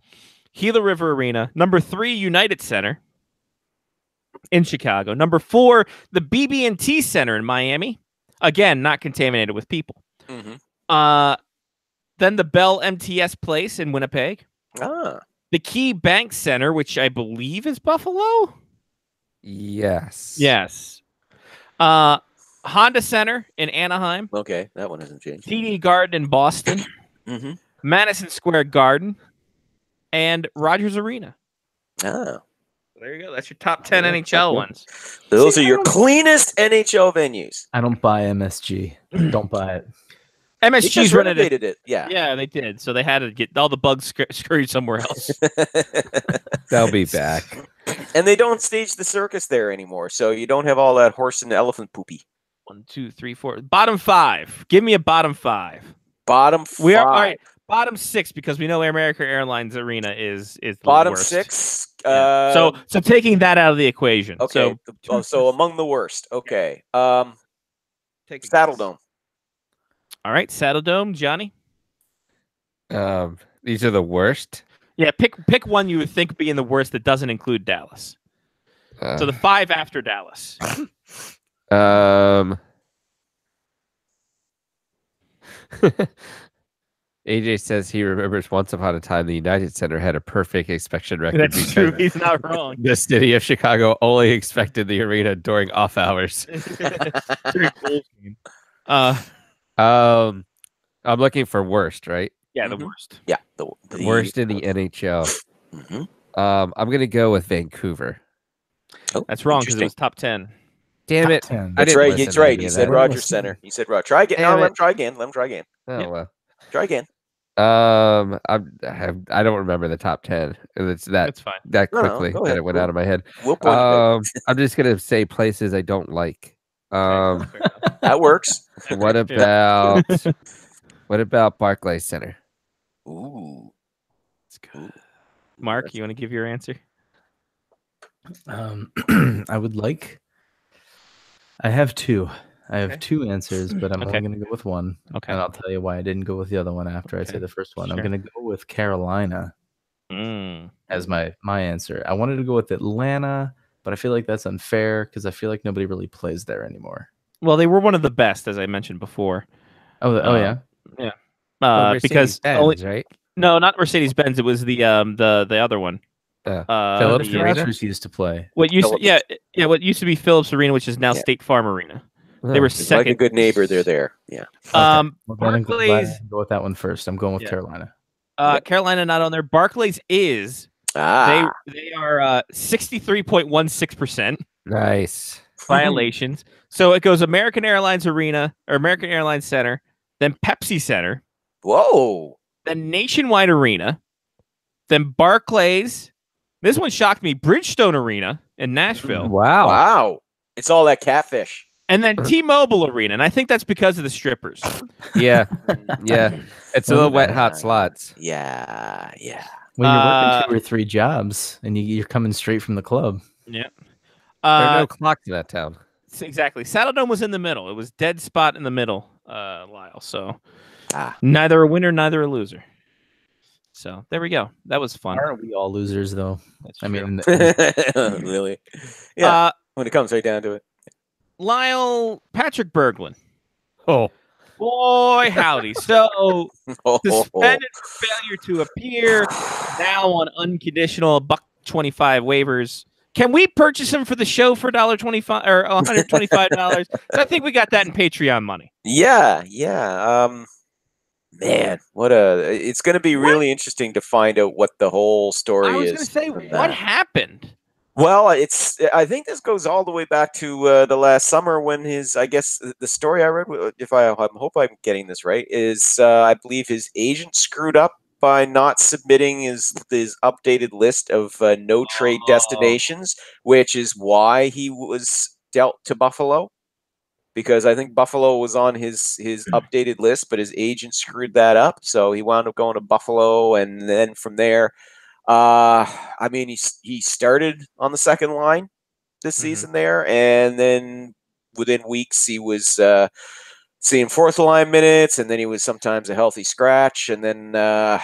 Gila River Arena. Number 3, United Center in Chicago. Number 4, the BB&T Center in Miami. Again, not contaminated with people. Mhm. Then the Bell MTS Place in Winnipeg. Ah. The Key Bank Center, which I believe is Buffalo. Yes. Yes. Honda Center in Anaheim. Okay, that one hasn't changed. TD Garden in Boston. Mm-hmm. Madison Square Garden. And Rogers Arena. Ah. There you go. That's your top 10 NHL ones. Those are your cleanest NHL venues. I don't buy MSG. Don't buy it. They MSG's just running it. renovated it. Yeah. Yeah, they did. So they had to get all the bugs scurried somewhere else. They'll be back. And they don't stage the circus there anymore, so you don't have all that horse and elephant poopy. 1, 2, 3, 4. Bottom 5. Give me a bottom 5. Bottom 5. We are all right. Bottom 6 because we know American Airlines Arena is the Bottom worst. 6. Yeah. So taking that out of the equation. Okay. So among the worst. Okay. Saddle Dome. All right, Saddle Dome, Johnny. These are the worst. Yeah, pick one you would think being the worst that doesn't include Dallas. So the 5 after Dallas. AJ says he remembers once upon a time the United Center had a perfect inspection record. That's true. He's not wrong. The city of Chicago only expected the arena during off hours. I'm looking for worst, right? Yeah, the worst. Yeah, the worst in the NHL. Mm-hmm. I'm gonna go with Vancouver. Oh, that's wrong because it was top 10. Damn it! That's right. That's right. He said Rogers Center. He said Rogers. Try again. No, let him try again. Let him try again. Oh well. Try again. I don't remember the top 10. That's fine. That quickly go that ahead. it went out of my head. We'll point I'm just gonna say places I don't like. That works. What about Barclays Center? Ooh. Mark, you want to give your answer? I would like. I have two. I have two answers, but I'm only going to go with one. Okay. And I'll tell you why I didn't go with the other one after I say the first one. Sure. I'm going to go with Carolina as my answer. I wanted to go with Atlanta, but I feel like that's unfair because I feel like nobody really plays there anymore. Well, they were one of the best, as I mentioned before. Yeah. Yeah. Because Benz, right? No, not Mercedes-Benz. It was the other one. Phillips Rangers used to play. What used to be Phillips Arena, which is now State Farm Arena. They were second. Like a good neighbor, they're there. Yeah. Well, Barclays. go with that one first. I'm going with Carolina. Carolina not on there. Barclays is. They are 63.16%. Nice violations. So it goes American Airlines Arena or American Airlines Center, then Pepsi Center. Whoa. Then Nationwide Arena, then Barclays. This one shocked me. Bridgestone Arena in Nashville. Wow. It's all that catfish. And then T-Mobile Arena, and I think that's because of the strippers. Yeah. It's a little wet hot slots. Yeah. When you're working 2 or 3 jobs and you're coming straight from the club. Yeah. There are no clocks in that town. Exactly. Saddle Dome was in the middle. It was dead spot in the middle, Lyle. So neither a winner, neither a loser. So there we go. That was fun. Aren't we all losers, though? That's I true. mean, really? Yeah. When it comes right down to it. Lyle Patrick Berglund. Oh. Boy, howdy. So suspended for failure to appear, now on unconditional $1.25 waivers. Can we purchase him for the show for $1.25 or $125? I think we got that in Patreon money. Yeah. Man, it's going to be really interesting to find out what the whole story is. I was going to say, what happened? Well, I think this goes all the way back to the last summer when the story I read, I hope I'm getting this right, is I believe his agent screwed up by not submitting his updated list of no trade destinations, which is why he was dealt to Buffalo. because I think Buffalo was on his updated list, but his agent screwed that up, so he wound up going to Buffalo, and then from there, I mean, he started on the second line this season there, and then within weeks he was seeing fourth line minutes, and then he was sometimes a healthy scratch, and then the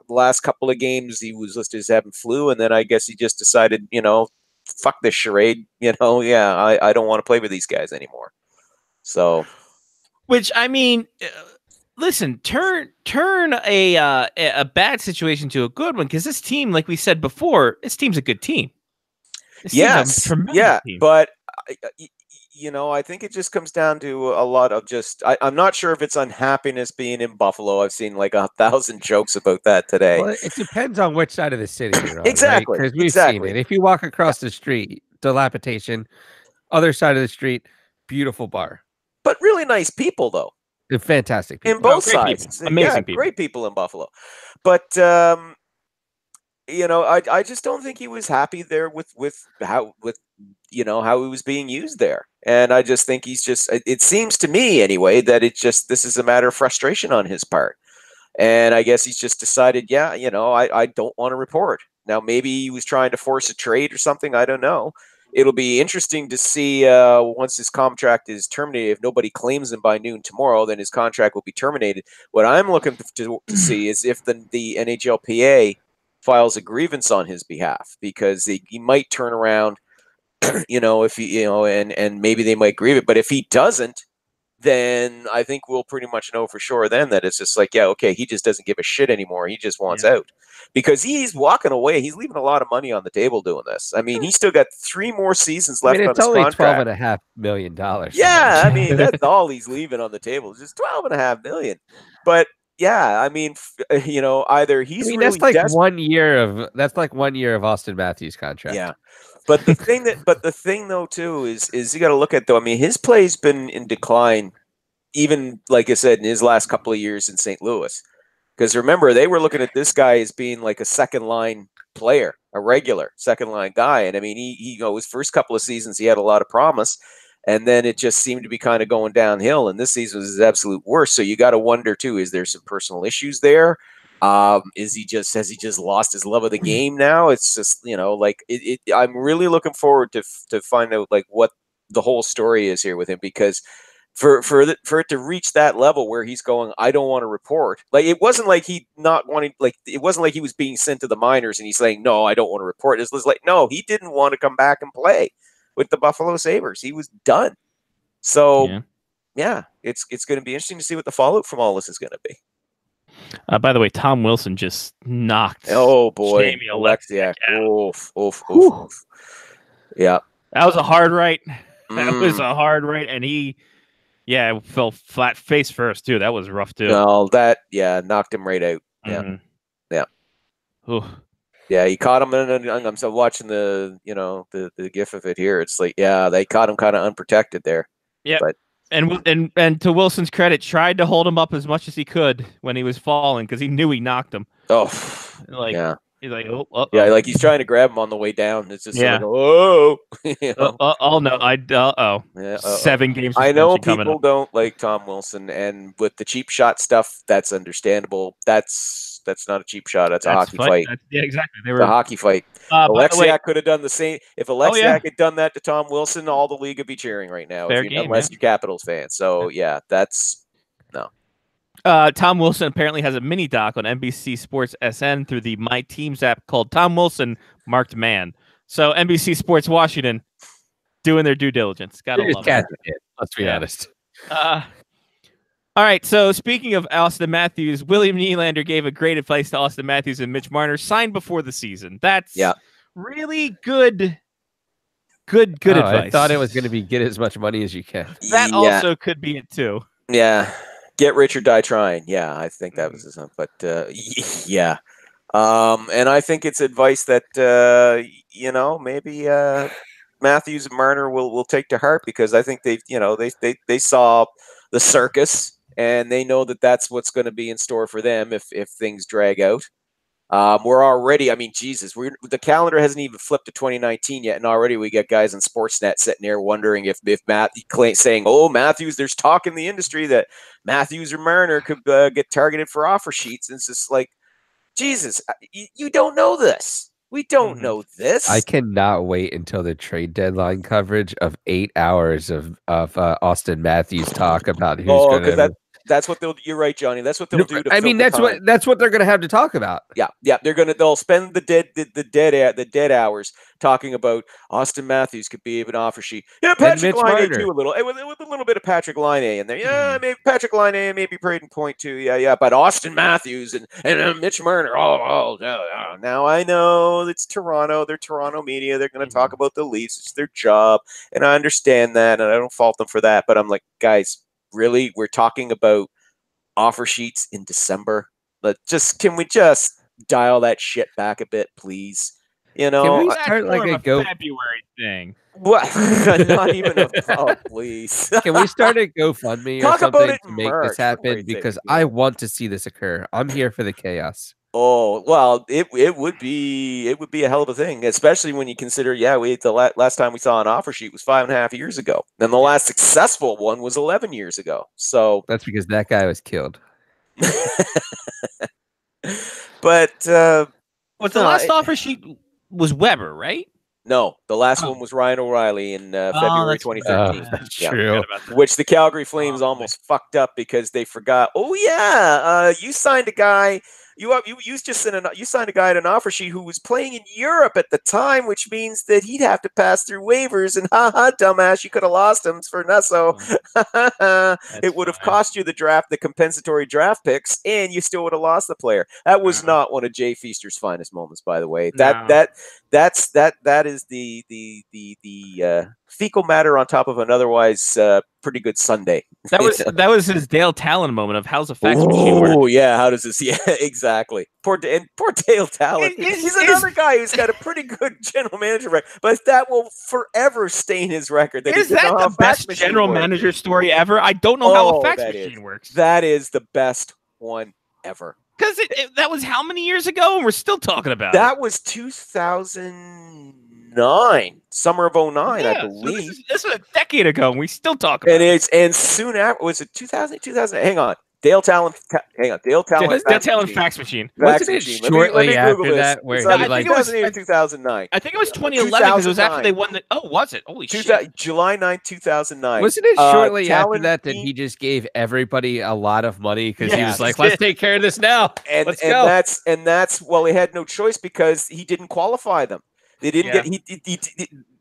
last couple of games he was listed as having flu, and then I guess he just decided, fuck this charade, I don't want to play with these guys anymore. So, which I mean, listen, turn a bad situation to a good one, because this team, like we said before, this team's a good team. Yes, yeah, team. But I think it just comes down to a lot of just. I'm not sure if it's unhappiness being in Buffalo. I've seen like 1,000 jokes about that today. Well, it depends on which side of the city you're on. Exactly, because we've seen it. If you walk across the street, dilapidation. Other side of the street, beautiful bar. But really nice people, though. They're fantastic people. In both sides. Amazing people. Great people in Buffalo. But, I just don't think he was happy there with how he was being used there. And I just think it seems to me anyway, that this is a matter of frustration on his part. And I guess he's just decided, I don't want to report. Now, maybe he was trying to force a trade or something. I don't know. It'll be interesting to see once his contract is terminated. If nobody claims him by noon tomorrow, then his contract will be terminated. What I'm looking to see is if the NHLPA files a grievance on his behalf, because he might turn around, if he, and maybe they might grieve it. But if he doesn't, then I think we'll pretty much know for sure then that it's just like, he just doesn't give a shit anymore. He just wants out. Because he's walking away. He's leaving a lot of money on the table doing this. I mean, he's still got 3 more seasons left on his contract. It's only $12.5 million. Yeah, I mean, that's all he's leaving on the table. It's just $12.5 million. But yeah, I mean, either he's really that's like 1 year of Austin Matthews' contract. Yeah. But the thing though too is you got to look at, though. I mean, his play's been in decline, even like I said, in his last couple of years in St. Louis. Because remember, they were looking at this guy as being like a second line player, a regular second line guy. And I mean, he his first couple of seasons, he had a lot of promise, and then it just seemed to be kind of going downhill. And this season was his absolute worst. So you got to wonder too: is there some personal issues there? Has he just lost his love of the game now? It's just I'm really looking forward to find out like what the whole story is here with him, because for it to reach that level where he's going, I don't want to report. Like, it wasn't like he not wanting, like, it wasn't like he was being sent to the minors and he's saying, no, I don't want to report. It was like, no, he didn't want to come back and play with the Buffalo Sabres. He was done. So yeah, it's going to be interesting to see what the fallout from all this is going to be. By the way, Tom Wilson just knocked. Oh boy, Jamie Oleksiak. Oof. Yeah, that was a hard right. That was a hard right, and he, fell flat face first too. That was rough too. No, knocked him right out. Yeah, yeah. Ooh. Yeah, he caught him. I'm still watching the gif of it here. It's like, they caught him kind of unprotected there. Yeah, but. And to Wilson's credit, tried to hold him up as much as he could when he was falling, because he knew he knocked him. Oh, He's like, like he's trying to grab him on the way down. It's just like, no, 7 games. I know people don't like Tom Wilson, and with the cheap shot stuff, that's understandable. That's not a cheap shot. That's a hockey fight. Yeah, exactly. They were a hockey fight. Oleksiak could have done the same. If Oleksiak had done that to Tom Wilson, all the league would be cheering right now. Unless you're Capitals fans. So that's no. Tom Wilson apparently has a mini doc on NBC Sports SN through the My Teams app called Tom Wilson Marked Man. So NBC Sports Washington doing their due diligence. Gotta love it. Let's be honest. All right, so speaking of Austin Matthews, William Nylander gave a great advice to Austin Matthews and Mitch Marner: signed before the season. That's really good advice. I thought it was going to be get as much money as you can. That also could be it too. Yeah, get rich or die trying. Yeah, I think that was his own. But and I think it's advice that maybe Matthews and Marner will take to heart, because I think they saw the circus. And they know that that's what's going to be in store for them if things drag out. We're already, I mean, Jesus, the calendar hasn't even flipped to 2019 yet, and already we get guys on Sportsnet sitting there wondering if saying, "Oh, Matthews, there's talk in the industry that Matthews or Marner could get targeted for offer sheets." And it's just like, Jesus, you don't know this. We don't know this. I cannot wait until the trade deadline coverage of 8 hours of Austin Matthews talk about who's going to. That's what they'll. You're right, Johnny. That's what they'll do. I mean, that's what they're going to have to talk about. Yeah. They'll spend the dead hours talking about Austin Matthews could be an offer sheet. Yeah, Patrick Laine too a little. With a little bit of Patrick Laine in there. Yeah, maybe Patrick Laine, maybe Braden Point too. Yeah. But Austin Matthews and Mitch Marner. Now I know it's Toronto. They're Toronto media. They're going to talk about the Leafs. It's their job, and I understand that, and I don't fault them for that. But I'm like, guys. Really, we're talking about offer sheets in December. Can we just dial that shit back a bit, please? Can we start like a February thing? What? Not even please. Can we start a GoFundMe Talk or something about it to make March, this happen? Because I want to see this occur. I'm here for the chaos. Oh, well, it would be a hell of a thing, especially when you consider, the last time we saw an offer sheet was 5.5 years ago. Then the last successful one was 11 years ago. So that's because that guy was killed. But the last offer sheet was Weber, right? No, the last one was Ryan O'Reilly in February 2013. That's true. Which the Calgary Flames almost fucked up because they forgot. Oh yeah, you signed a guy. You signed a guy at an offer sheet who was playing in Europe at the time, which means that he'd have to pass through waivers. And dumbass, you could have lost him for Nusso. It would have cost you the compensatory draft picks, and you still would have lost the player. That was not one of Jay Feaster's finest moments, by the way. That is the fecal matter on top of an otherwise pretty good Sunday. That was his Dale Talon moment of how's a fax machine work. Oh yeah, how does this? Yeah, exactly. Poor Dale Talon. He's another guy who's got a pretty good general manager record, but that will forever stain his record. Is that the best general manager story ever? I don't know how a fax machine works. That is the best one ever. Because that was how many years ago, and we're still talking about that. That was 2009, summer of 2009, I believe. So this was a decade ago, and we still talk about it. And soon after, was it 2000? Hang on. Dale Talon fax machine. Wasn't it shortly after that where he 2008 or 2009? I think it was 2011 because it was after they won the. Oh, was it? Holy shit! July 9, 2009. Wasn't it shortly after that he just gave everybody a lot of money because he was like, "Let's take care of this now." Let's go. That's well, he had no choice because he didn't qualify them. They didn't get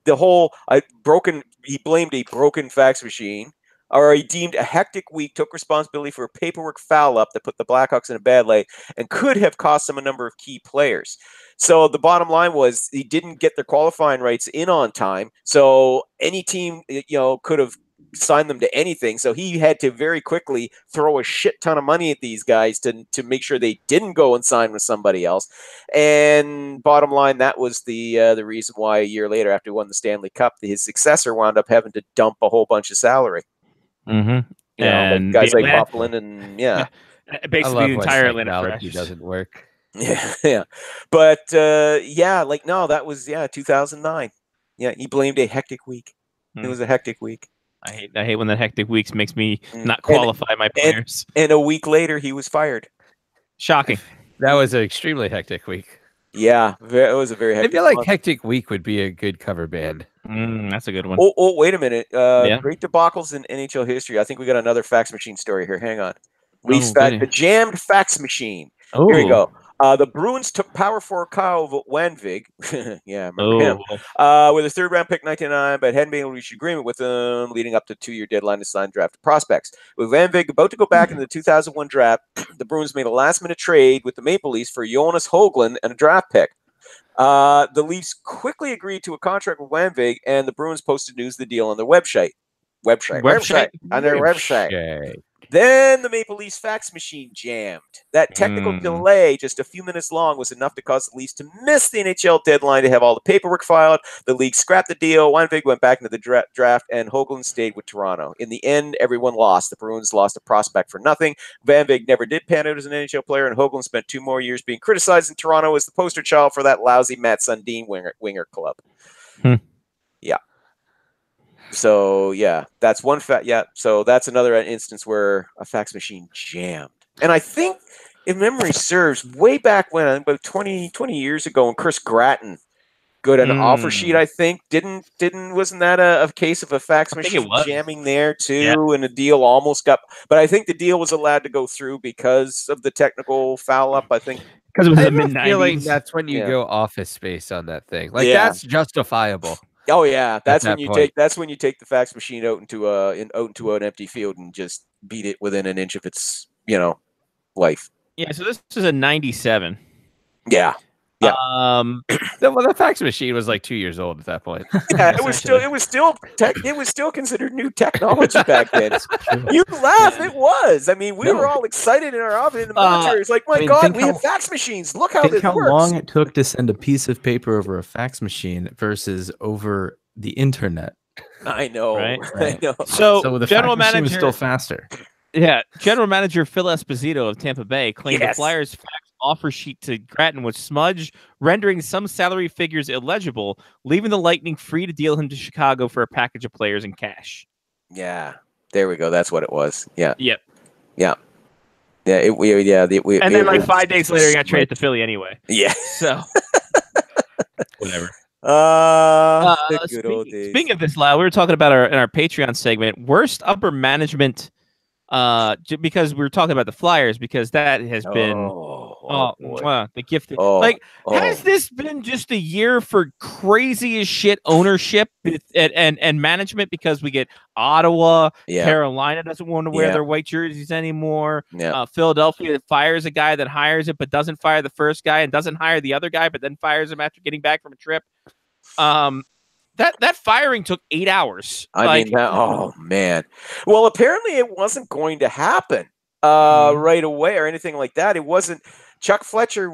the whole broken. He blamed a broken fax machine. Or he deemed a hectic week, took responsibility for a paperwork foul-up that put the Blackhawks in a bad light and could have cost them a number of key players. So the bottom line was he didn't get their qualifying rights in on time. So any team, could have signed them to anything. So he had to very quickly throw a shit ton of money at these guys to make sure they didn't go and sign with somebody else. And bottom line, that was the reason why a year later, after he won the Stanley Cup, his successor wound up having to dump a whole bunch of salary. Mm-hmm. And guys like Bufflin and basically the entire Atlanta doesn't work. Yeah. But that was 2009. Yeah, he blamed a hectic week. It was a hectic week. I hate when that hectic weeks makes me not qualify my players. And a week later, he was fired. Shocking. That was an extremely hectic week. Yeah, it was a very hectic. I feel like Hectic Week would be a good cover band. That's a good one. Oh, wait a minute. Great debacles in NHL history. I think we got another fax machine story here. Hang on. The jammed fax machine. Oh. Here we go. The Bruins took power forward Kyle Wanvig. Remember him. With a third-round pick 1999, but hadn't been able to reach agreement with them leading up to 2-year deadline to sign draft prospects. With Wanvig about to go back into the 2001 draft, the Bruins made a last-minute trade with the Maple Leafs for Jonas Höglander and a draft pick. The Leafs quickly agreed to a contract with Wanvig, and the Bruins posted news of the deal on their website. On their website. Then the Maple Leafs fax machine jammed. That technical delay, just a few minutes long, was enough to cause the Leafs to miss the NHL deadline to have all the paperwork filed. The league scrapped the deal. Weinvig went back into the draft, and Hoagland stayed with Toronto. In the end, everyone lost. The Bruins lost a prospect for nothing. Vanvig never did pan out as an NHL player, and Hoagland spent 2 more years being criticized in Toronto as the poster child for that lousy Matt Sundin winger club. Yeah. So yeah, that's one fact. Yeah, so that's another instance where a fax machine jammed. And I think, if memory serves, way back when, about 20 years ago, when Chris Gratton got an offer sheet, I think wasn't that a case of a fax machine jamming there too, and a deal almost got. But I think the deal was allowed to go through because of the technical foul up. I think. Because it was I the have a mid feeling 90s. that's when you go Office Space on that thing. Like that's justifiable. Oh yeah, that's when that you point. take the fax machine out into an empty field and just beat it within an inch of its life. Yeah, so this is a 97. Yeah. Yeah. The fax machine was like 2 years old at that point. Yeah, it was still considered new technology back then. You laugh, it was. I mean, we were all excited in our office in the military. It's like, my God, we have fax machines. Look how this works. How long it took to send a piece of paper over a fax machine versus over the internet. I know. Right? I know. So the general fax machine manager was still faster. Yeah, general manager Phil Esposito of Tampa Bay claimed the Yes. Flyers' fax offer sheet to Gratton was smudged, rendering some salary figures illegible, leaving the Lightning free to deal him to Chicago for a package of players in cash. Yeah. There we go. That's what it was. Yeah. Yep. Yeah. Yeah. And then like 5 days later, he got traded to Philly anyway. Yeah. So whatever. The good old days. Speaking of this, Lyle, we were talking about in our Patreon segment, worst upper management. Because we were talking about the Flyers, because that has been the gift. Has this been just a year for crazy as shit ownership and management? Because we get Ottawa, Carolina doesn't want to wear their white jerseys anymore. Philadelphia fires a guy that hires it, but doesn't fire the first guy, and doesn't hire the other guy, but then fires him after getting back from a trip. That firing took 8 hours. I mean, oh man. Well, apparently it wasn't going to happen right away or anything like that. It wasn't. Chuck Fletcher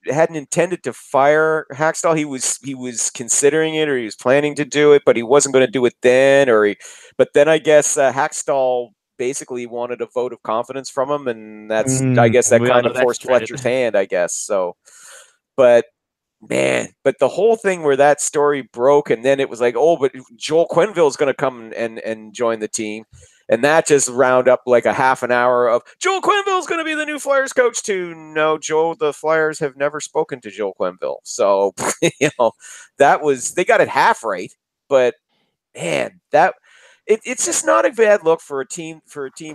hadn't intended to fire Hackstall. He was considering it, or he was planning to do it, but he wasn't going to do it then. But then I guess Hackstall basically wanted a vote of confidence from him, and that's I guess that kind of forced Fletcher's hand. I guess so, but. Man, but the whole thing where that story broke, and then it was like, oh, but Joel Quenneville is going to come and join the team, and that just round up like a half an hour of Joel Quenneville is going to be the new Flyers coach. To no, Joe, the Flyers have never spoken to Joel Quenneville, so they got it half right, but man, it's just not a bad look for a team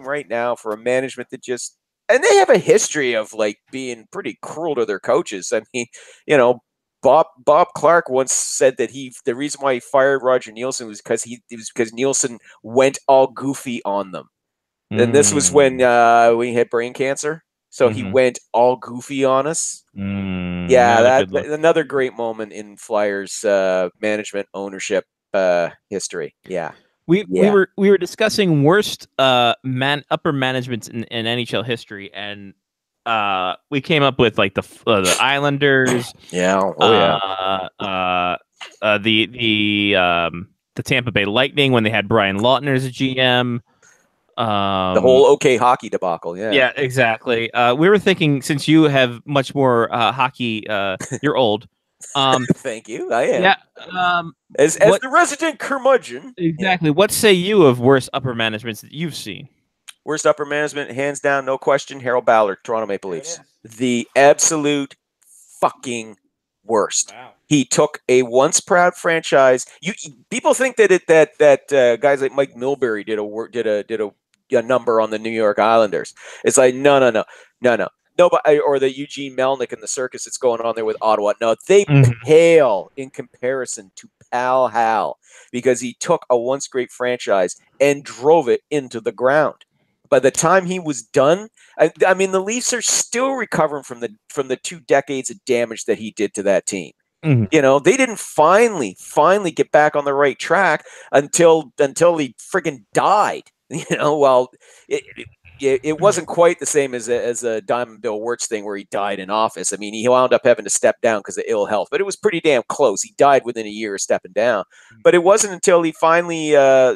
right now, for a management that just, and they have a history of like being pretty cruel to their coaches. I mean, Bob Clark once said that the reason why he fired Roger Nielsen was because Nielsen went all goofy on them. And this was when we had brain cancer. So he went all goofy on us. Yeah, that's another great moment in Flyers management ownership history. Yeah. We were discussing worst upper management in NHL history, and we came up with like the Islanders, the Tampa Bay Lightning when they had Brian Lautner as a GM, the whole OK Hockey debacle. Yeah, exactly. We were thinking, since you have much more hockey, you're old. Thank you. I am. Yeah. As the resident curmudgeon. Exactly. What say you of worst upper managements that you've seen? Worst upper management, hands down, no question, Harold Ballard, Toronto Maple Leafs. The absolute fucking worst. Wow. He took a once proud franchise. People think that guys like Mike Milbury did a number on the New York Islanders. It's like no. Nobody, or the Eugene Melnick and the circus that's going on there with Ottawa. No, they pale in comparison to Pal Hal, because he took a once great franchise and drove it into the ground. By the time he was done, I mean, the Leafs are still recovering from the 2 decades of damage that he did to that team. They didn't finally get back on the right track until he friggin' died. Well, it wasn't quite the same as a Diamond Bill Wirtz thing where he died in office. I mean, he wound up having to step down because of ill health, but it was pretty damn close. He died within a year of stepping down. But it wasn't until he finally, a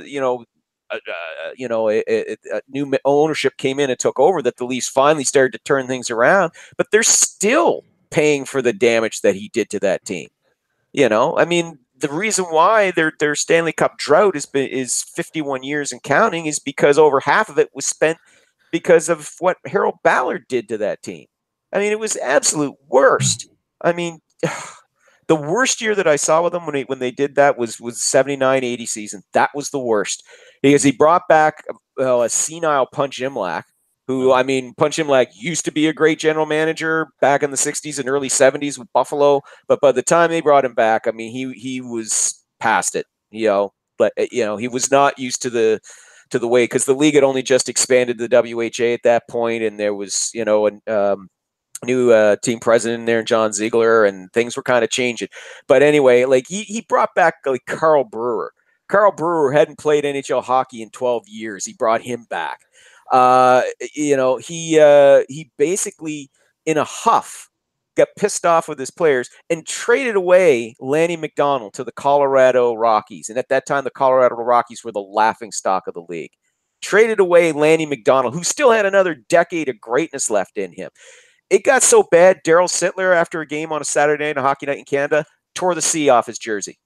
new ownership came in and took over that the Leafs finally started to turn things around. But they're still paying for the damage that he did to that team. I mean, the reason why their Stanley Cup drought is 51 years and counting is because over half of it was spent because of what Harold Ballard did to that team. I mean, it was absolute worst. I mean, the worst year that I saw with them when they did that was 79-80 season. That was the worst because he brought back a senile Punch Imlach, who, I mean, Punch Imlach used to be a great general manager back in the 60s and early 70s with Buffalo, but by the time they brought him back, I mean, he was past it, but he was not used to the way, because the league had only just expanded the WHA at that point, and there was, a new team president there, John Ziegler, and things were kind of changing. But anyway, like he brought back like Carl Brewer. Carl Brewer hadn't played NHL hockey in 12 years. He brought him back. He basically, in a huff, got pissed off with his players and traded away Lanny McDonald to the Colorado Rockies. And at that time, the Colorado Rockies were the laughing stock of the league. Traded away Lanny McDonald, who still had another decade of greatness left in him. It got so bad, Darryl Sittler, after a game on a Saturday night, a hockey night in Canada, tore the C off his jersey.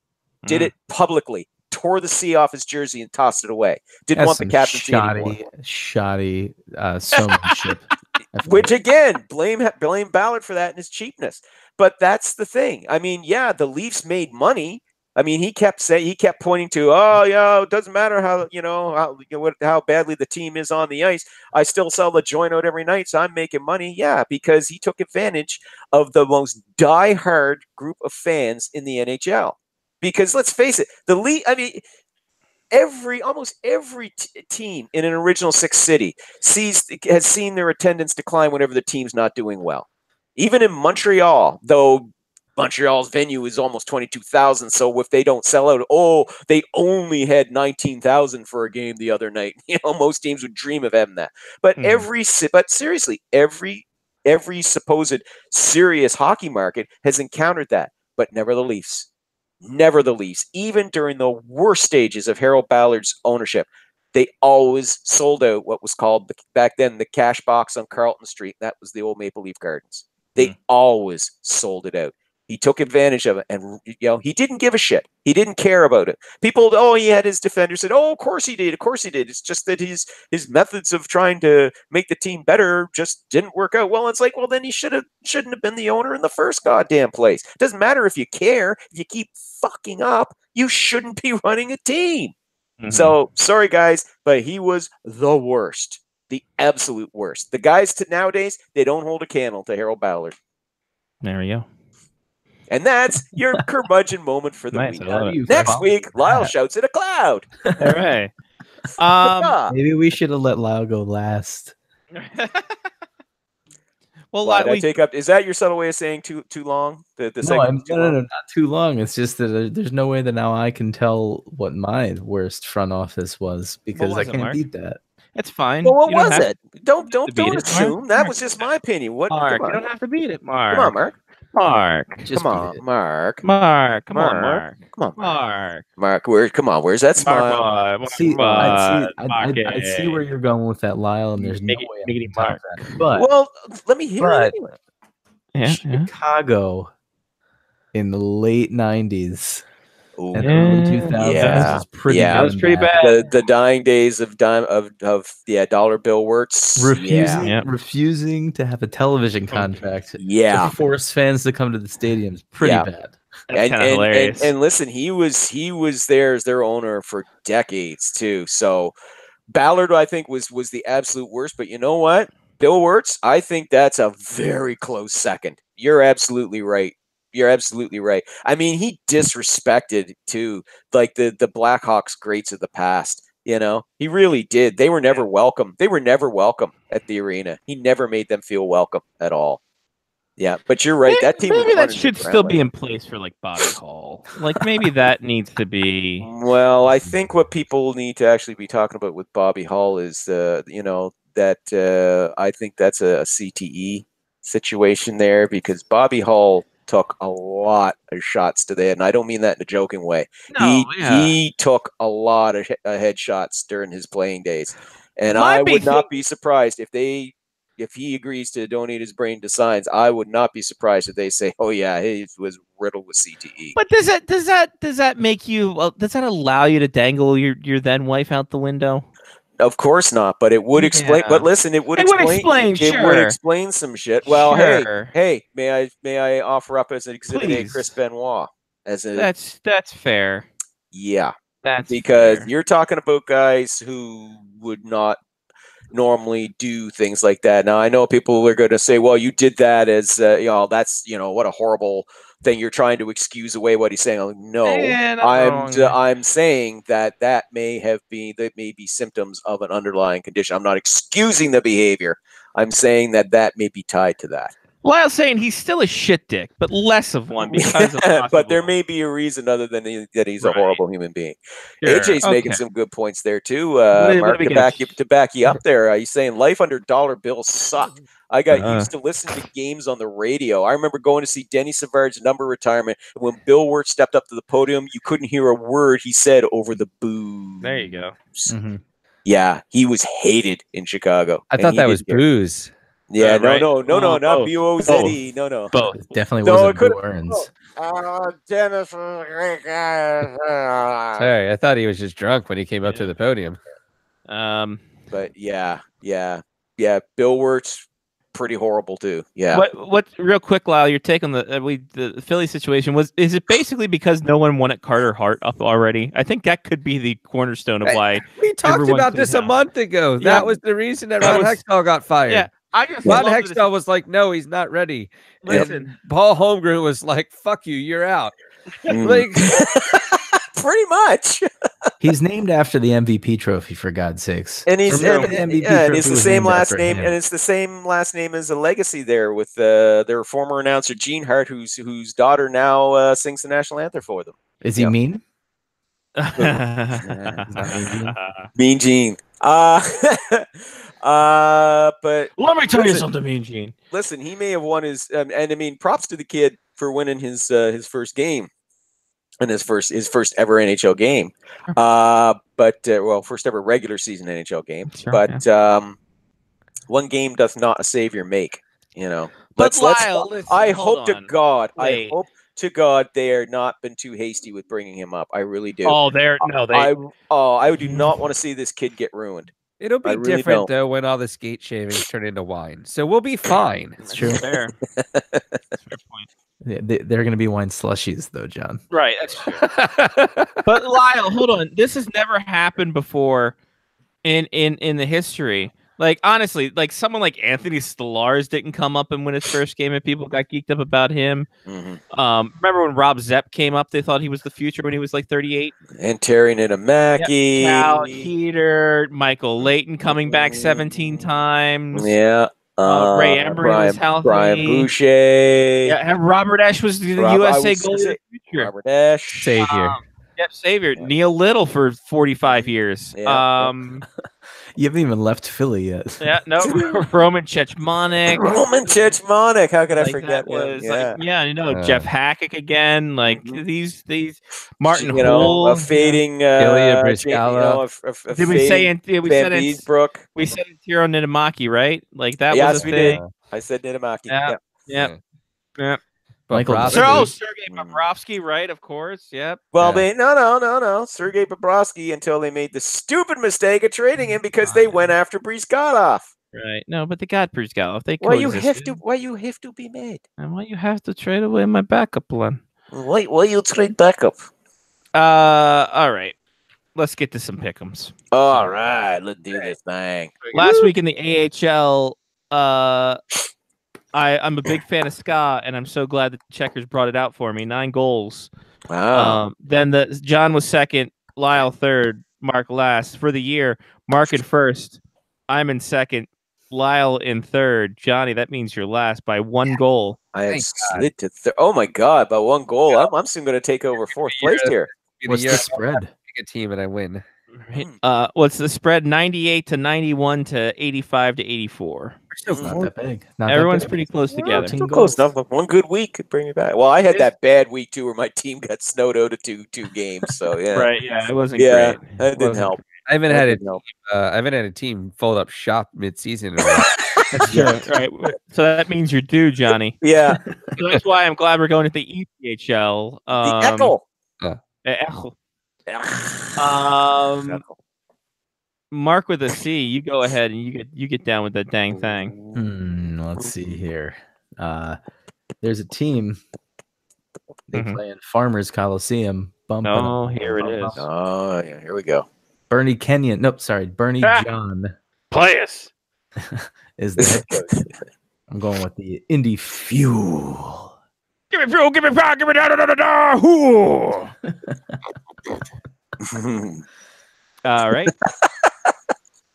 Did it publicly. Tore the C off his jersey and tossed it away. Didn't want the captaincy anymore. Shoddy showmanship. Which again, blame Ballard for that and his cheapness. But that's the thing. I mean, yeah, the Leafs made money. I mean, he kept pointing to, it doesn't matter how badly the team is on the ice. I still sell the joint out every night, so I'm making money. Yeah, because he took advantage of the most diehard group of fans in the NHL. Because let's face it, the league. I mean, almost every team in an original six city has seen their attendance decline whenever the team's not doing well. Even in Montreal, though Montreal's venue is almost 22,000, so if they don't sell out, they only had 19,000 for a game the other night. Most teams would dream of having that. But seriously, every supposed serious hockey market has encountered that, but never the Leafs. Never the Leafs. Even during the worst stages of Harold Ballard's ownership, they always sold out what was called back then the cash box on Carlton Street. That was the old Maple Leaf Gardens. They always sold it out. He took advantage of it, and he didn't give a shit. He didn't care about it. People, he had his defenders said, of course he did. Of course he did. It's just that his methods of trying to make the team better just didn't work out. Well, it's like, then he shouldn't have been the owner in the first goddamn place. It doesn't matter if you care. If you keep fucking up, you shouldn't be running a team. Mm-hmm. So sorry guys, but he was the worst, the absolute worst. The guys nowadays, they don't hold a candle to Harold Ballard. There we go. And that's your curmudgeon moment for the week. Next week, Lyle shouts at a cloud. All right. Maybe we should have let Lyle go last. Well, I take up. Is that your subtle way of saying too long? The no, not too long. It's just that there's no way that now I can tell what my worst front office was because I can't beat that. It's fine. Well, what was it? Don't assume. That was just my opinion. What? Mark, you don't have to beat it, Mark. Come on, Mark. Mark, just come on, Mark. Mark, come on, Mark. Come on, Mark. Mark, where's that smile? I see where you're going with that, Lyle, and there's no way I can top that. But let me hear it anyway. Chicago in the late 90s and early 2000s was pretty good. That was pretty bad. The dying days of dollar bill Wirtz. Refusing to have a television contract. To force fans to come to the stadiums. Pretty bad. That's kind of hilarious. And listen, he was there as their owner for decades too. So Ballard, I think, was the absolute worst. But you know what? Bill Wirtz, I think that's a very close second. You're absolutely right. I mean, he disrespected too, like the Blackhawks greats of the past. He really did. They were never welcome. They were never welcome at the arena. He never made them feel welcome at all. Yeah, but you're right. That team was maybe that running should it still around be like- in place for like Bobby Hall. Like maybe that needs to be. Well, I think what people need to actually be talking about with Bobby Hall is, I think that's a CTE situation there because Bobby Hall took a lot of shots to the head, and I don't mean that in a joking way. He took a lot of headshots during his playing days, and My I big would not thing- be surprised if he agrees to donate his brain to science. I would not be surprised if they say, "Oh yeah, he was riddled with CTE." But does that make you? Does that allow you to dangle your then wife out the window? Of course not, but it would explain. Yeah. But listen, it would It would explain. explain, It would sure. explain some shit. Well, Sure. hey, may I offer up as an exhibit A Please. Chris Benoit as a That's fair. yeah, That's because fair. you're talking about guys who would not normally do things like that. Now I know people are going to say, "Well, you did that as that's what a horrible thing. You're trying to excuse away what he's saying." I'm like, no, Yeah, not wrong. I'm saying that may be symptoms of an underlying condition. I'm not excusing the behavior. I'm saying that may be tied to that. Lyle's saying he's still a shit dick, but less of one because of But there possible- may be a reason other than that he's a Right. horrible human being. Sure, AJ's making okay. some good points there too, What Mark, are we to gonna- back you up there. He's saying life under dollar bills sucked. I got Uh-huh. used to listening to games on the radio. I remember going to see Denny Savard's number retirement. And when Bill Wirt stepped up to the podium, you couldn't hear a word he said over the boo. There you go. Mhm. Yeah, he was hated in Chicago. I and thought he that was didn't care. booze. Yeah, right? no, not Both. B-O-Z-E. No. Both. It definitely No, wasn't it could've- Burns. Dennis was a great guy. Sorry, I thought he was just drunk when he came up to the podium. But yeah. Bill Wirt's pretty horrible too. Yeah. What? Real quick, Lyle, your take on the Philly situation is it basically because no one wanted Carter Hart up already? I think that could be the cornerstone of why. We talked Everyone about said this a no. month ago. Yeah. That was the reason that That Ron was- Hextall got fired. Yeah, I just Ron love this- Hextall was like, "No, he's not ready." Listen, And Paul Holmgren was like, "Fuck you, you're out." Mm. Like, Pretty much. He's named after the MVP trophy, for God's sakes. And he's Remember and, the MVP yeah, and trophy it's the was same named last after name, him. and it's the same last name as a legacy there with their former announcer Gene Hart, whose daughter now sings the national anthem for them. Is he Yeah. mean? Mean Gene. But Let me tell you Listen. something, Mean Gene. listen, he may have won his, and I mean, props to the kid for winning his first game and his first ever NHL game. First ever regular season NHL game. Sure, But one game does not a savior make. But Let's. Lyle, listen, I hold hope to on. God. Wait. I hope to God they are not been too hasty with bringing him up. I really do. Oh, I do not want to see this kid get ruined. it'll be I really different don't. though when all the skate shavings turn into wine. So we'll be fine. It's true. fair. That's a fair point. They're going to be wine slushies, though, John. Right, that's true. But Lyle, hold on. This has never happened before in the history. Like honestly, like someone like Anthony Stolarz didn't come up and win his first game, and people got geeked up about him. Mhm. Remember when Rob Zepp came up? They thought he was the future when he was like 38. And Terry Nitamaki. Cal Heater, Michael Layton coming back 17 times. Yeah. Ray Emery was healthy. Brian Boucher. Yeah, and Robert Ash was the Rob- I USA was- goalie of the future. Robert Ash. Savior. Yep, Savior. Neil Little for 45 years. Yeah. You haven't even left Philly yet. Yeah, no, Roman Chechmanek. Roman Chechmanek. How could I Like, forget that was him? like, Jeff Hackett again. Like Mhm. these Martin You know, Hull. a fading. Ilya Ja- Bryzgalov. a Did we say fading we Van said Beesbrook. we said Tiro Nitamaki, right? Like that Yes, was a we thing. did. I said Nitamaki. Yeah. Yeah. Yep. Michael Bobrovsky. So Sergei Bobrovsky, right? Of course. Yep. Well, Yeah. they no. Sergei Bobrovsky until they made the stupid mistake of trading him because they went after Bryzgalov. Right. No, but they got Bryzgalov. They Why you have coexisted. to? Why you have to be made? And why you have to trade away my backup plan? Why you trade backup? All right. Let's get to some pick'ems. All right, let's do this thing. Last week in the AHL, I'm a big fan of Ska, and I'm so glad that Checkers brought it out for me. 9 goals. Wow. Then John was second, Lyle third, Mark last. For the year, Mark in first. I'm in second, Lyle in third. Johnny, that means you're last by 1 goal. I have Thank God. slid to oh my god, by 1 goal. I'm soon going to take over 4th place here. What's the spread? Pick a team and I win. What's the spread? 98 to 91 to 85 to 84. It's not that big. Not that Everyone's big. pretty close together. Still close enough. One good week could bring me back. Well, I had that bad week too, where my team got snowed out of two games. So yeah, Right? Yeah, it wasn't yeah, great. that didn't help. I haven't That had a didn't help. I haven't had a team fold up shop mid-season. In a while. That's true. Right. So that means you're due, Johnny. Yeah, So that's why I'm glad we're going to the EPHL. the Echo. Echo. Mark with a C. You go ahead and you get down with that dang thing. Let's see here. There's a team. They Mhm. play in Farmers Coliseum. Oh, here it is. Oh yeah, here we go. Bernie Kenyon. Nope, sorry. Bernie John Play us. is the head coach. I'm going with the Indy Fuel. Give me fuel. Give me power. Give me da da da da da. Hoo. All right.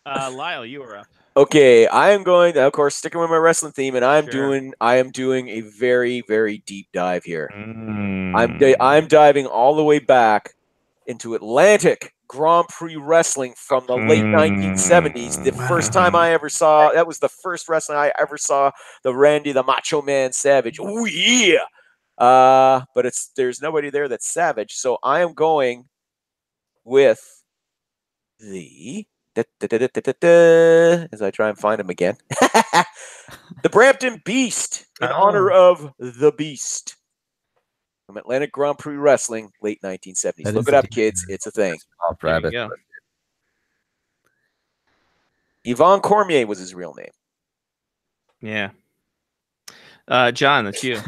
Lyle, you are up. Okay, I am going, of course, sticking with my wrestling theme, and I Sure. am doing a very, very deep dive here. Mm. I'm diving all the way back into Atlantic Grand Prix wrestling from the late 1970s. The first time I ever saw, that was the first wrestling I ever saw, the Randy the Macho Man Savage. Oh yeah. But there's nobody there that's Savage, so I am going with the as I try and find him again. The Brampton Beast in honor of the Beast. From Atlantic Grand Prix Wrestling, late 1970s. That Look is it a up, deep kids. It's a thing. Off There you rabbit. go. Yvonne Cormier was his real name. Yeah. John, that's you.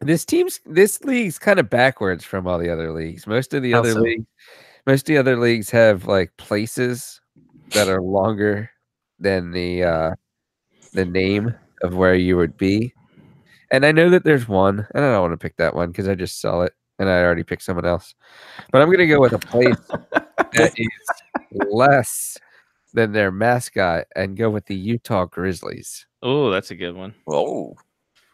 This league's kind of backwards from all the other leagues. Most of the How other so? leagues have like places that are longer than the name of where you would be. And I know that there's one, and I don't want to pick that one because I just saw it and I already picked someone else. But I'm gonna go with a place that is less than their mascot and go with the Utah Grizzlies. Oh, that's a good one. Oh,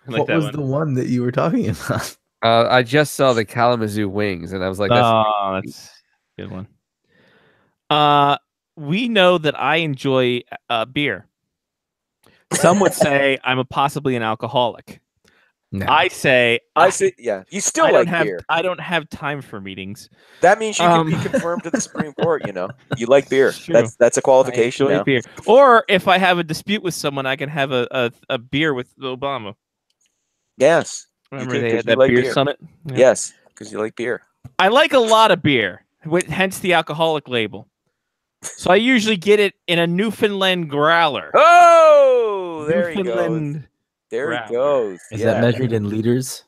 I like What that was one. the one that you were talking about? I just saw the Kalamazoo Wings, and I was like, "That's That's a good one. We know that I enjoy beer. Some would say I'm possibly an alcoholic. No. I say I see. Yeah, you still I like don't have beer. I don't have time for meetings. That means you can be Um, confirmed to the Supreme Court. You know, you like beer. It's true. That's a I qualification enjoy now. beer. Or if I have a dispute with someone, I can have a beer with Obama. Yes, Remember can, they 'cause had you that like beer beer. summit? Yeah. Yes, because you like beer. I like a lot of beer, hence the alcoholic label. So I usually get it in a Newfoundland growler. Oh, there he goes. Newfoundland. There he growler. goes. Is Yeah. that measured in liters?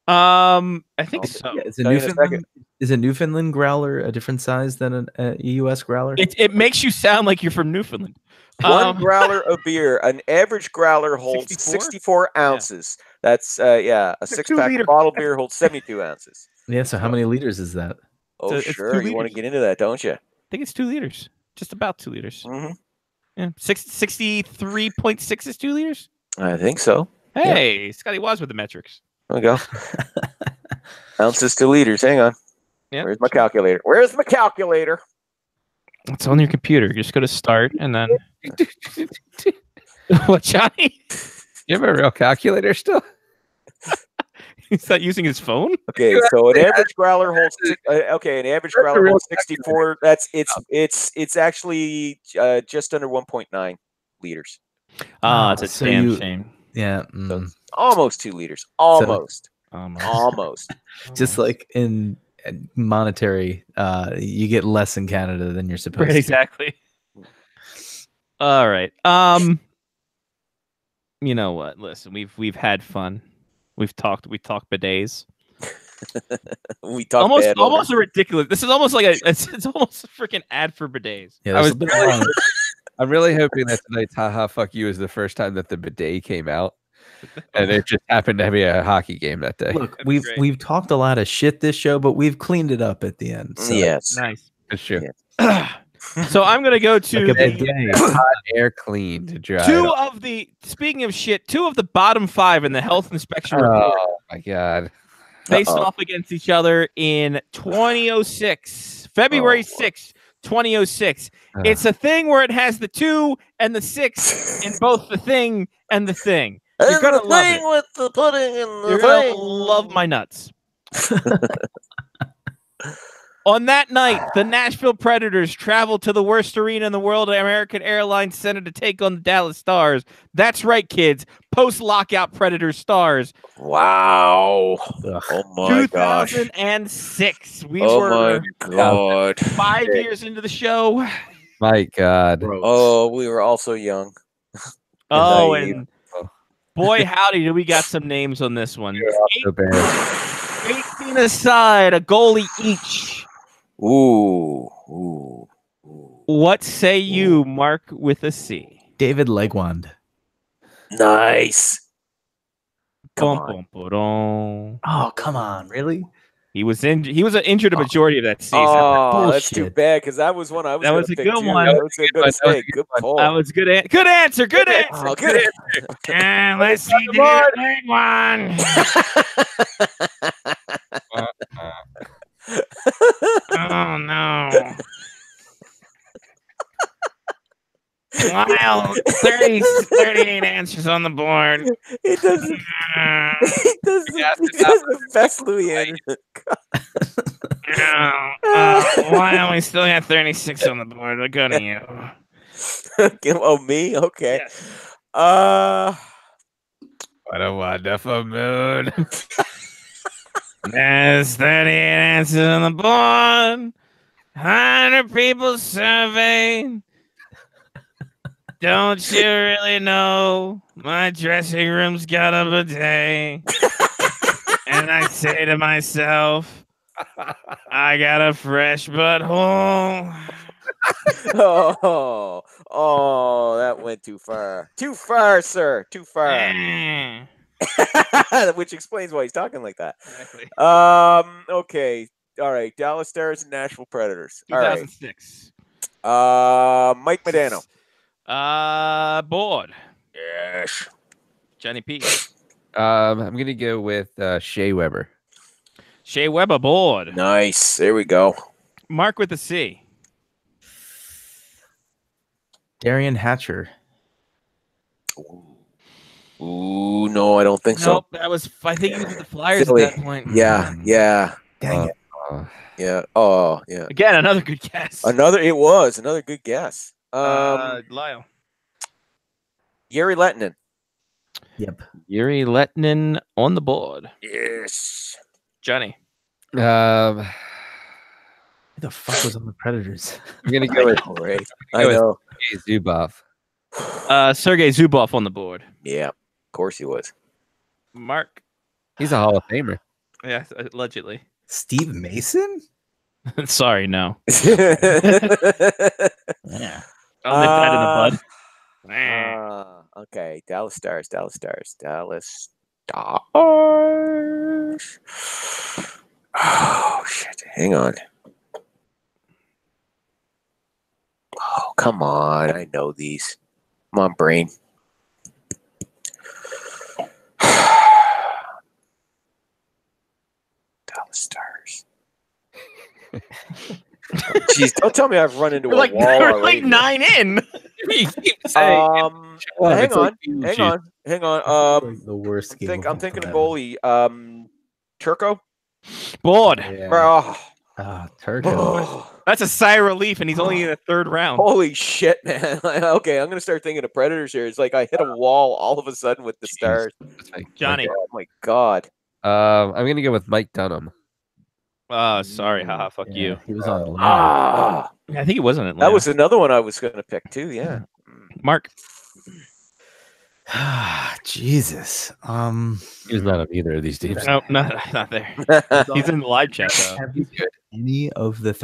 I think Oh, so. yeah. Is a Tell you in a Newfoundland, is a Newfoundland growler a different size than a U.S. growler? It makes you sound like you're from Newfoundland. One growler of beer, an average growler holds 64? 64 ounces. That's a six-pack 2-liter. bottle beer holds 72 ounces. Yeah. So how many liters is that? Oh, it's sure. 2 You want to liters. get into that, don't you? I think it's 2 liters. Just about 2 liters. Mm-hmm. Yeah. 63.6 is 2 liters. I think so. Hey, Scotty Waz with the metrics. There we go. Ounces to liters. Hang on. Yeah. Where's my calculator? Where's my calculator? It's on your computer. Just go to start and then what, Johnny? you have a real calculator still." He's not using his phone. Okay, so an average growler holds. An average growler real holds 64. It's actually just under 1.9 liters. Oh, it's a so damn you- shame. Yeah. Almost 2 liters. Almost. Almost. Just like in monetary, you get less in Canada than you're supposed Right, to. exactly. All right. You know what? Listen, we've had fun. We talked bidets. We talk Almost a ridiculous. This is almost like it's almost a freaking ad for bidets. Yeah, I there's was a bit long. I'm really hoping that tonight's "Haha Fuck You" is the first time that the bidet came out, and it just happened to be a hockey game that day. Look, That'd be great. we've talked a lot of shit this show, but we've cleaned it up at the end. So Yes. Nice. It's true. Yeah. So I'm gonna go to Like a the bidet. Hot air clean to dry. two of the. Speaking of shit, two of the bottom 5 in the health inspection report Oh my god. faced Uh-oh. off against each other in 2006, February Oh. 6th, 2006. It's a thing where it has the 2 and the 6 in both the thing and the thing. You're And gonna the love thing it. with the pudding and the You're gonna thing. love my nuts. On that night, the Nashville Predators traveled to the worst arena in the world, American Airlines Center, to take on the Dallas Stars. That's right, kids. Post-lockout Predators Stars. Wow. Ugh. Oh my gosh. 2006. We Oh were my god. 5 years into the show. My god. Oh, we were all so young. Oh, naive. and boy, howdy, do we got some names on this one. So bad. 18 aside, a goalie each. Ooh. Ooh. Ooh. What say you, Mark with a C? David Legwand. Nice. Come Bum, on. bum, ba-dum. Oh, come on, really? He was injured a majority of that season. Oh, that's too Bullshit. bad because that was one I was. That gonna was a pick good too. one. I was gonna say good pull. That was good. Good answer. Good answer. Oh, good answer. And let's see the big one. Oh no. Wow, 38 answers on the board. It doesn't. Uh, It doesn't. It doesn't best Louis Anderson. why don't we still got 36 on the board? We'll go to you. Oh, me? Okay. What a wonderful moon. There's 38 answers on the board. 100 people surveyed. Don't you really know my dressing room's got a bidet? And I say to myself, I got a fresh butthole. Oh, that went too far. Too far, sir. Too far. Eh. Which explains why he's talking like that. Exactly. Okay. All right. Dallas Stars and Nashville Predators. All right. 2006. Mike Modano. Board. Yes. Johnny P. I'm gonna go with Shea Weber. Shea Weber board. Nice. There we go. Mark with a C. Darian Hatcher. Ooh, no, I don't think so. Nope, that was. I think he was with the Flyers Philly. at that point. Yeah, yeah, Dang it. yeah. Oh, yeah. Again, another good guess. It was another good guess. Lyle. Yuri Lettinen. Yep. Yuri Lettinen on the board. Yes. Johnny. I'm Who the fuck was on the Predators? gonna go with All right. I Go with- know. Zubov. Sergei Zubov on the board. Yeah, of course he was. Mark. He's a Hall of Famer. Yeah, allegedly. Steve Mason? Sorry, no. Yeah. I'll nip that in the bud. Eh. Okay, Dallas Stars. Oh shit! Hang on. Oh come on! I know these. Come on, brain. Dallas Stars. Jeez, don't tell me I've run into We're a like, wall we're already. like 9 in. Hang it's on, like you hang shoot. on, hang on. Like the worst game. I'm of thinking of all goalie. Turco. Board. time. Yeah. Oh, Ah, Turco. oh, That's a sigh of relief, and he's only in the third round. holy shit, man! Okay, I'm gonna start thinking of Predators here. It's like I hit a wall all of a sudden with the Stars. Johnny. Oh my god! I'm gonna go with Mike Dunham. Oh, sorry. Haha, fuck Yeah, you. He was on Atlanta. Ah, I think he wasn't Atlanta. that was another one I was gonna pick too. Yeah. Mark. Jesus. He was not on either of these teams. No, not there. He's in the live chat, though. Have you got any of the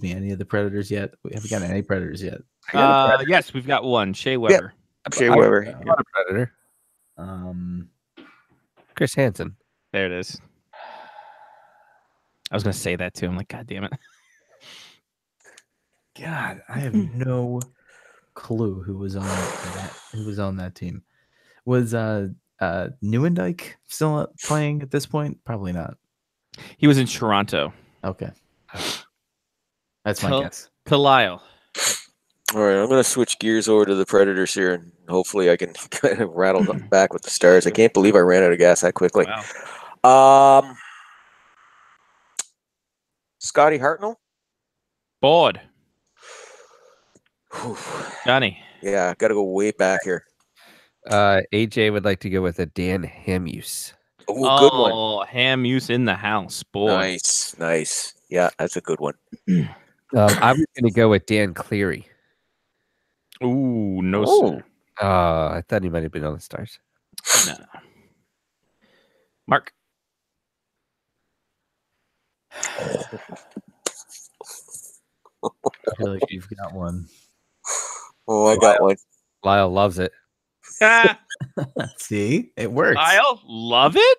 any of the Predators yet? We haven't got any Predators yet. Yes, we've got one. Shea Weber. Shea Weber. Not a Predator. Chris Hansen. There it is. I was going to say that too. I'm like, God damn it. God, I have no clue who was on that team. Was Neuendijk still playing at this point? Probably not. He was in Toronto. Okay. That's my Till- guess. To Lyle. All right, I'm going to switch gears over to the Predators here, and hopefully I can kind of rattle them back with the Stars. I can't believe I ran out of gas that quickly. Wow. Scotty Hartnell? Bored. Whew. Johnny. Yeah, got to go way back here. AJ would like to go with a Dan Hamuse. Oh, good one. Oh, ham use in the house. Boy. Nice. Yeah, that's a good one. I was going to go with Dan Cleary. Ooh, no, Oh. I thought he might have been on the Stars. sir. No. Mark. I feel like you've got one. Oh, I got one. Lyle loves it. Ah, See, it works. I'll love it.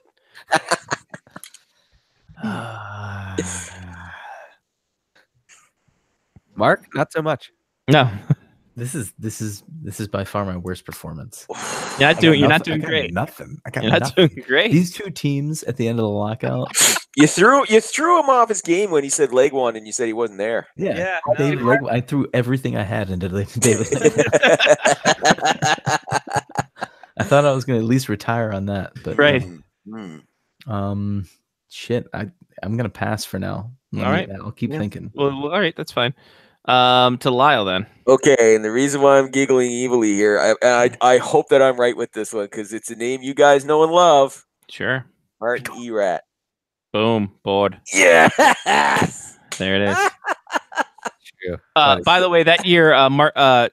Mark, not so much. No, This is by far my worst performance. you're not doing. You're not doing I got great. Nothing. I got You're not nothing. doing great. These two teams at the end of the lockout. You threw him off his game when he said Legwand, and you said he wasn't there. Yeah, no, David you're right. I threw everything I had into David. I thought I was going to at least retire on that, but Right. shit. I'm gonna pass for now. All right. I'll keep Yeah. thinking. Well, all right, that's fine. To Lyle then. Okay, and the reason why I'm giggling evilly here, I hope that I'm right with this one because it's a name you guys know and love. Sure. Martin Erat. Boom. Bored. Yeah. There it is. True. By the way, that year, Martin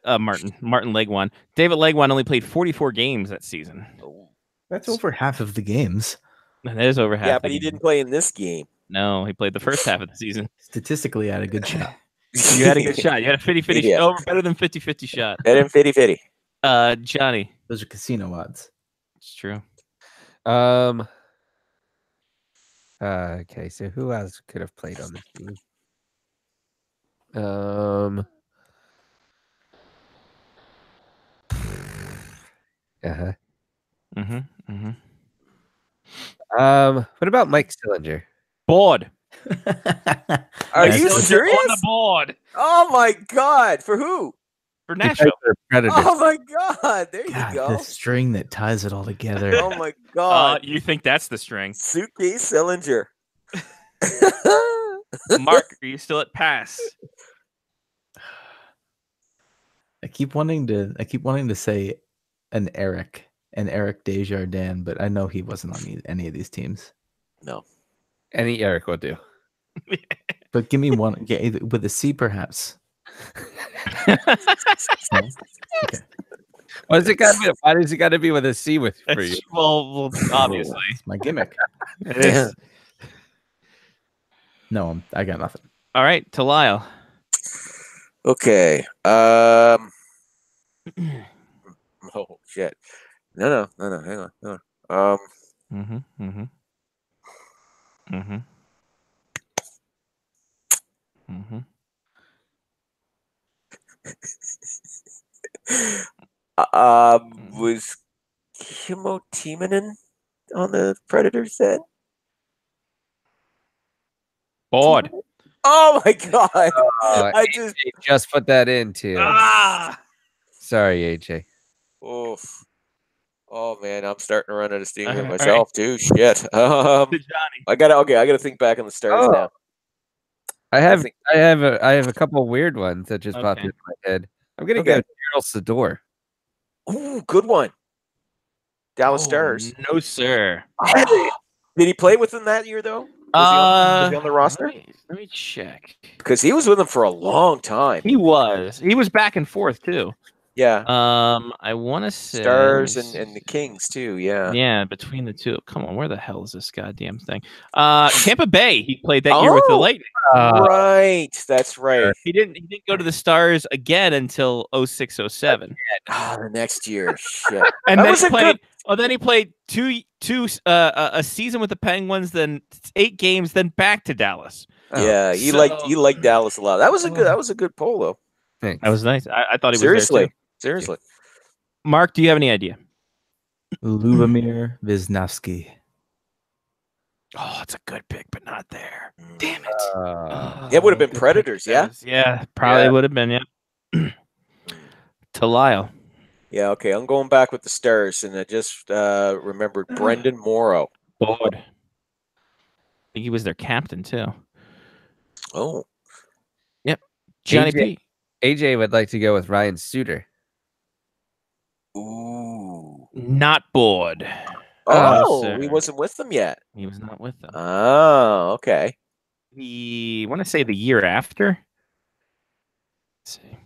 Legwand, David Legwand only played 44 games that season. That's over half of the games. And that is over half. Yeah, the but he game. didn't play in this game. No, he played the first half of the season. Statistically, I had a good shot. You had a good shot. You had a 50-50 Yeah. over better than 50-50 shot. That him fitty. Johnny. Those are casino odds. It's true. Okay, so who else could have played on this team? Uh-huh. Mm-hmm. What about Mike Sillinger? Bored. Are Yes, you it's serious? On the board Oh my God! For who? for Nashville. Predators. Oh my God! There God, you go. the string that ties it all together. Oh my God! You think that's the string? Suitcase Sillinger. Mark, are you still at pass? I keep wanting to say an Eric Desjardins, but I know he wasn't on any of these teams. No. Any Eric will do. But give me one with a C, perhaps. Why does it got to be with a C for you? Well, obviously. It's my gimmick. It is. No, I got nothing. All right, to Lyle. Okay. Oh shit. No. Hang on. Mm-hmm. Mm-hmm. Mm-hmm. Mm-hmm. Was Kimmo Timonen on the Predators then? Bored. Oh my God! I just. AJ just put that in too. Ah! Sorry, AJ. Oof. Oh man, I'm starting to run out of steam All with right. myself too. Shit. To Johnny. I gotta think back on the Stars Oh. now. I have think- a couple of weird ones that just popped Okay. into my head. I'm gonna Okay. go Daryl Sador. Ooh, good one. Dallas Oh, Stars. No, sir. Did he play with them that year though? Was he on the roster? Let me check. Because he was with them for a long time. He was. He was back and forth too. Yeah. I want to say Stars and the Kings too. Yeah. yeah, between the two. Come on, where the hell is this goddamn thing? Tampa Bay. He played that year with the Oh. Lightning. Right. That's right. He didn't go to the Stars again until 06-07. Ah, the next year. Shit. And That then was he a played. good- Oh, then he played a season with the Penguins, then 8 games, then back to Dallas. Yeah, he liked Dallas a lot. That was a good poll though. Thanks. That was nice. I thought he was Seriously, there too. seriously. Mark, do you have any idea? Lubomir Visnavsky. Oh, it's a good pick, but not there. Damn it. It would have been Predators, yeah? Yeah, probably Yeah. would have been, yeah. To Lyle. Yeah, okay. I'm going back with the Stars, and I just remembered Brendan Morrow. Board. I think he was their captain, too. Oh. Yep. Johnny AJ. P. AJ would like to go with Ryan Suter. Ooh. Not bored. Oh, sir. he wasn't with them yet. He was not with them. Oh, okay. I want to say the year after. Let's see.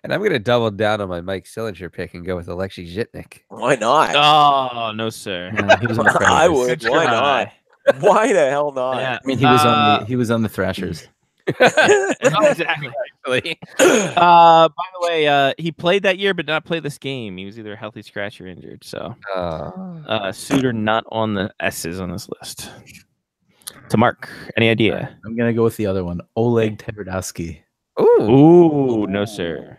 And I'm going to double down on my Mike Sillinger pick and go with Alexei Zhitnik. Why not? Oh, no, sir. No, he was on the Predators. I would. Good Why try. not? Why the hell not? Yeah. I mean, he was on the Thrashers. Oh, exactly. Actually. By the way, he played that year, but not play this game. He was either healthy scratch or injured. So, Suter not on the S's on this list. To Mark, any idea? I'm gonna go with the other one, Oleg Tverdovsky. Ooh, no, sir.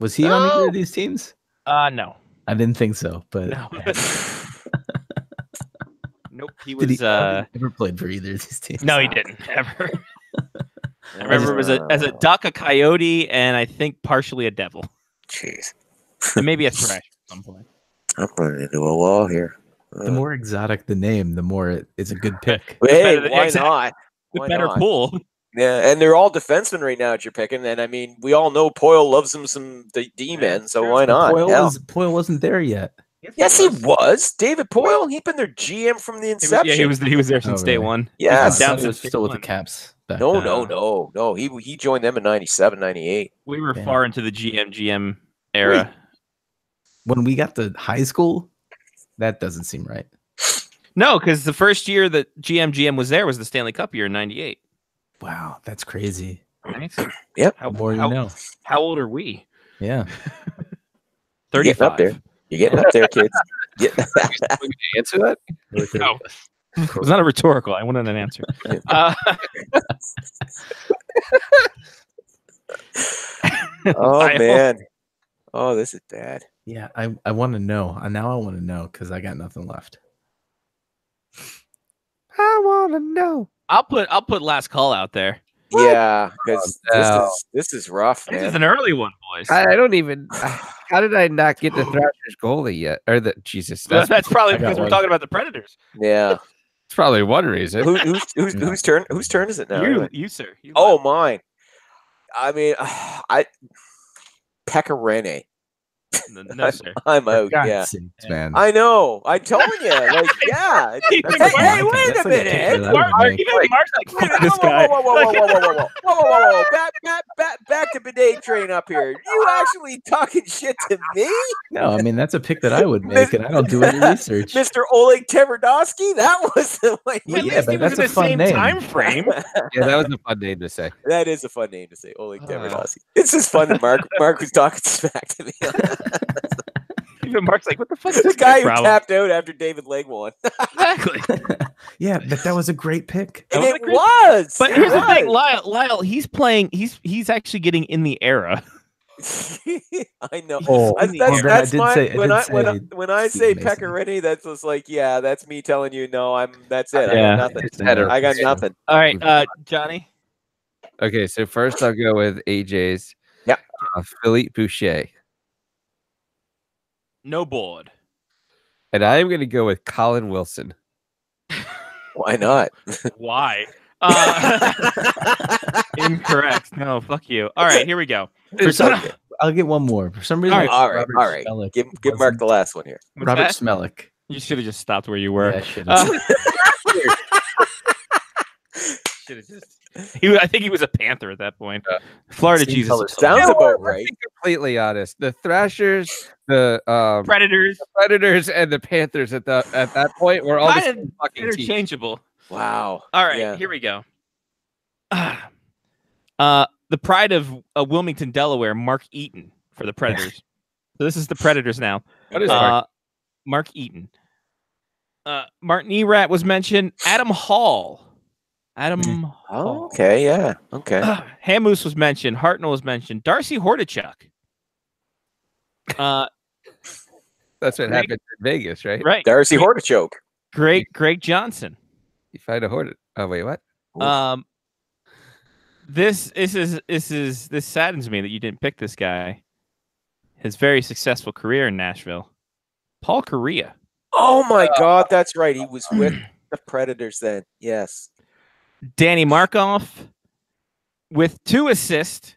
Was he on either of these teams? No. I didn't think so, but No. Nope. He did was. he never played for either of these teams? No, he didn't ever. I remember it was as a duck, a coyote, and I think partially a devil, Jeez. and maybe a thresh at some point. I'm running into a wall here. The more exotic the name, the more it's a good pick. Hey, better than- why exactly. not? The Why better not? pool. Yeah, and they're all defensemen right now that you're picking. And I mean, we all know Poyle loves him some D-men, so why not? Hell. Poyle wasn't there yet. Yes, he was. David Poyle. He'd been their GM from the inception. He was there since day really? one. Yes. Down I thought he was since still with day the one. Caps. back No, then. no. He joined them in 97, 98. We were Yeah. far into the GM era. When we got to high school, that doesn't seem right. No, because the first year that GM was there was the Stanley Cup year in '98. Wow, that's crazy. Right? Yep. How, The more you how, know. how old are we? Yeah. 35. Getting up there. You're getting up there, kids. Yeah. Answer that? No. It was not a rhetorical. I wanted an answer. Oh I hope- man. Oh, this is bad. Yeah, I want to know. Now I want to know because I got nothing left. I want to know. I'll put last call out there. Yeah, because no. this is rough, This is man. an early one, boys. I don't even. How did I not get the Thrashers goalie yet? Or the Jesus? That's, probably I got because we're one. talking about the Predators. Yeah. That's probably one reason. Whose turn? Whose turn is it now? anyway? You sir. You Oh, mine. I mean, Pecorine. no, sir. I'm out. God's Yeah. sakes, man. I know. I told you. Like, yeah. Hey, That's Hey, like hey, my wait pick. a That's like a minute. pick that I Mark, would make. even Mark's like, Wait, fuck whoa, this guy. whoa. Back to bidet train up here. You actually talking shit to me? No, I mean that's a pick that I would make, and I don't do any research. Mr. Oleg Tverdovsky? That was the way. Well, At yeah, least but he was that's in a the fun same name. time frame. Yeah, that was a fun name to say. That is a fun name to say, Oleg Tverdovsky. It's just fun that Mark was talking smack to me. Even Mark's like, what the fuck is The this guy who problem? tapped out after David Legg won. Exactly. Yeah, but that was a great pick. That was It a great- was. But It here's the thing, was. Lyle, he's playing. He's actually getting in the era. I know. Oh, That's well, then I that's did my say- I when did I when I say Steve Mason. Pecorine, that's just like that's me telling you no. That's it. I Yeah. got nothing. It's better. I got nothing. All right, Johnny. Okay, so first I'll go with AJ's. Yep. Philippe Boucher. No board. And I'm going to go with Colin Wilson. Why not? Why? Incorrect. No, fuck you. All right, here we go. For some, I'll get one more. For some reason, All right. Robert All right. Smellick Give Mark the last one here. what's Robert that? Smellick. You should have just stopped where you were. Yeah, shit. Should've just- I think he was a Panther at that point. Florida Same Jesus. color. Sounds about right. Completely honest. The Thrashers, the Predators. Predators, and the Panthers at that point were all the Kind same of fucking team. interchangeable. Wow. All right, Yeah. here we go. The pride of Wilmington, Delaware, Mark Eaton for the Predators. So this is the Predators now. What is Mark? Mark Eaton. Martin Erat was mentioned. Adam Hall Adam Oh, Hall. okay, yeah, okay. Hamoose was mentioned. Hartnell was mentioned. Darcy Hordichuk. That's what Greg- happened in Vegas, right? Right. Darcy Hortichoke. Great Greg Johnson. You find a horde. Oh wait, what? This saddens me that you didn't pick this guy. His very successful career in Nashville. Paul Correa. Oh my God, that's right. He was with the Predators then. Yes. Danny Markov with 2 assists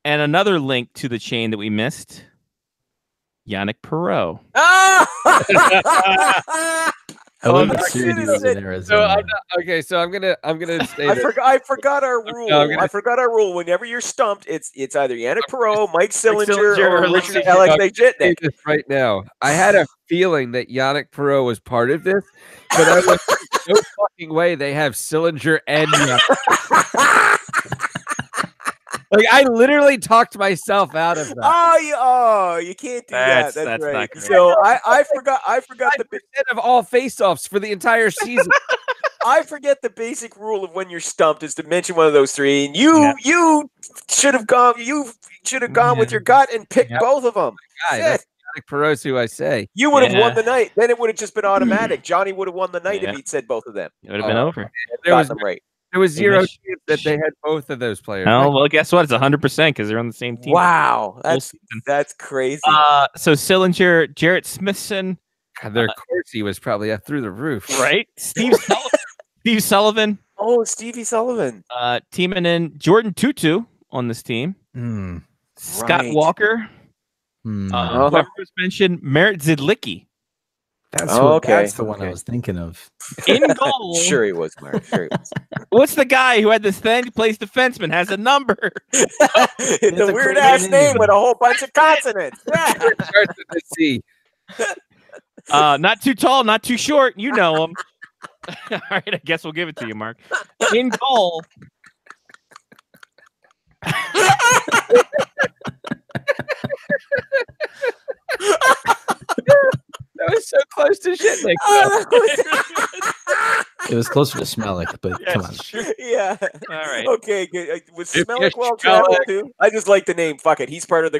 and another link to the chain that we missed. Yannick Perreault. I love I the series should've in said- Arizona. So I'm gonna say I that. forgot our rule. No, I'm gonna- I forgot our rule. Whenever you're stumped, it's either Yannick Perreault, Mike Sillinger, Sillinger, or or Richard Alexei Alexei Say Jitnik. this right now. I had a feeling that Yannick Perreault was part of this, but I was no fucking way they have Sillinger and Yannick. Like I literally talked myself out of that. You can't do That's that. That's not right. great. So I forgot the 5% of all face-offs for the entire season. I forget the basic rule of when you're stumped is to mention one of those 3, and you should have gone. You should have gone with your gut and picked both of them. Guy, Shit. that's Yannick Perreault's who I say. You would have won Yeah. the night. Then it would have just been automatic. Johnny would have won the night Yeah. if he'd said both of them. It would have been over. There was them right. zero English. chance that they had both of those players. Oh, well, guess what? It's 100% because they're on the same team. Wow, Full that's season. crazy. So Sillinger, Jarrett Smithson, God, their Corsi was probably up through the roof. right? Steve Sullivan, Oh, Stevie Sullivan. teaming in Jordan Tutu on this team. Hmm. Scott Right. Walker, Hmm. whoever was mentioned, Merritt Zidlicki. That's okay, that's the one I okay. was thinking of. In goal. Sure he was, Mark. Sure he was. What's the guy who had this thing? Plays defenseman, has a number. It's a a weird great ass name. name with a whole bunch of consonants. Yeah. Starts with a C. Not too tall, not too short. You know him. All right, I guess we'll give it to you, Mark. In goal. That was so close to shit. Like, It was closer to Smellick, but come on. Yeah. All right. Okay. Good. Was If Smellick you well Smellick- traveled too? I just like the name. Fuck it. He's part of the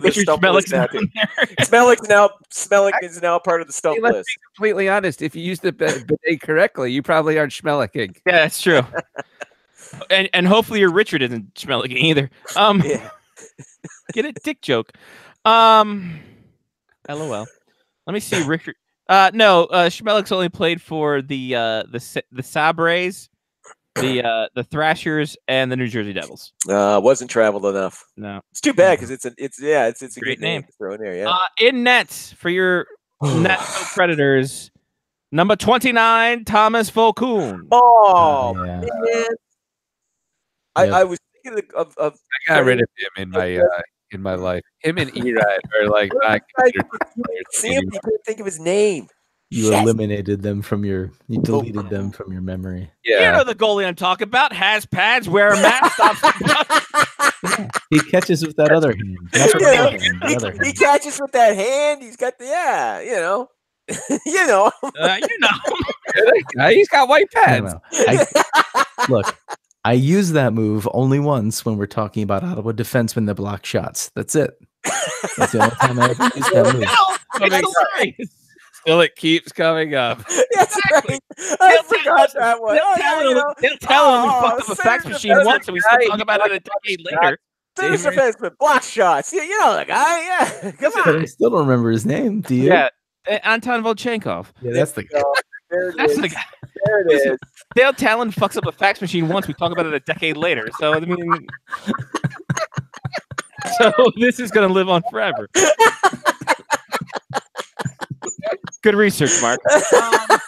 Richard stump Schmellick's list now not too. in there. Smellick is now part of the stump let's list. be completely honest. If you use the bidet correctly, you probably aren't schmellicking. Yeah, that's true. And hopefully your Richard isn't Schmellick either. Yeah. Get it, dick joke. LOL. Let me see, Richard. No, Schmellick's only played for the Sabres, the Thrashers, and the New Jersey Devils. Wasn't traveled enough. No. It's too bad because it's a Great good name name. to throw in there. Yeah. In nets for your Nashville Predators, number 29, Thomas Volkun. Oh Yeah. man. Yep. I was thinking of I got rid of him in my life. Him and Erod are like my Sam. You couldn't think of his name. You Yes. eliminated them from you deleted them from your memory. You know the goalie I'm talking about. Has pads, wear a mask, stops the puck. He catches with that other hand. Not the Yeah. right hand, the other He hand. catches with that hand. He's got the you know. You know. He's got white No, pads. no. Look, I use that move only once when we're talking about Ottawa defensemen that block shots. That's it. That's the only time I ever use that move. It's hilarious. Still, it keeps coming up. That's right. I forgot that one. Oh, yeah, you know. They'll tell him we Oh, fucked up a fax Sarah machine Defenseman once, and we still guy, talk about it a decade later. Center defenseman, block shots. Yeah, you know the guy. Yeah, come But on. I still don't remember his name. Do you? Yeah, Anton Volchenkov. Yeah, that's the guy. There it That's is. the guy. There it is. Dale Talon fucks up a fax machine once. We talk about it a decade later. So I mean, so this is gonna live on forever. Good research, Mark. I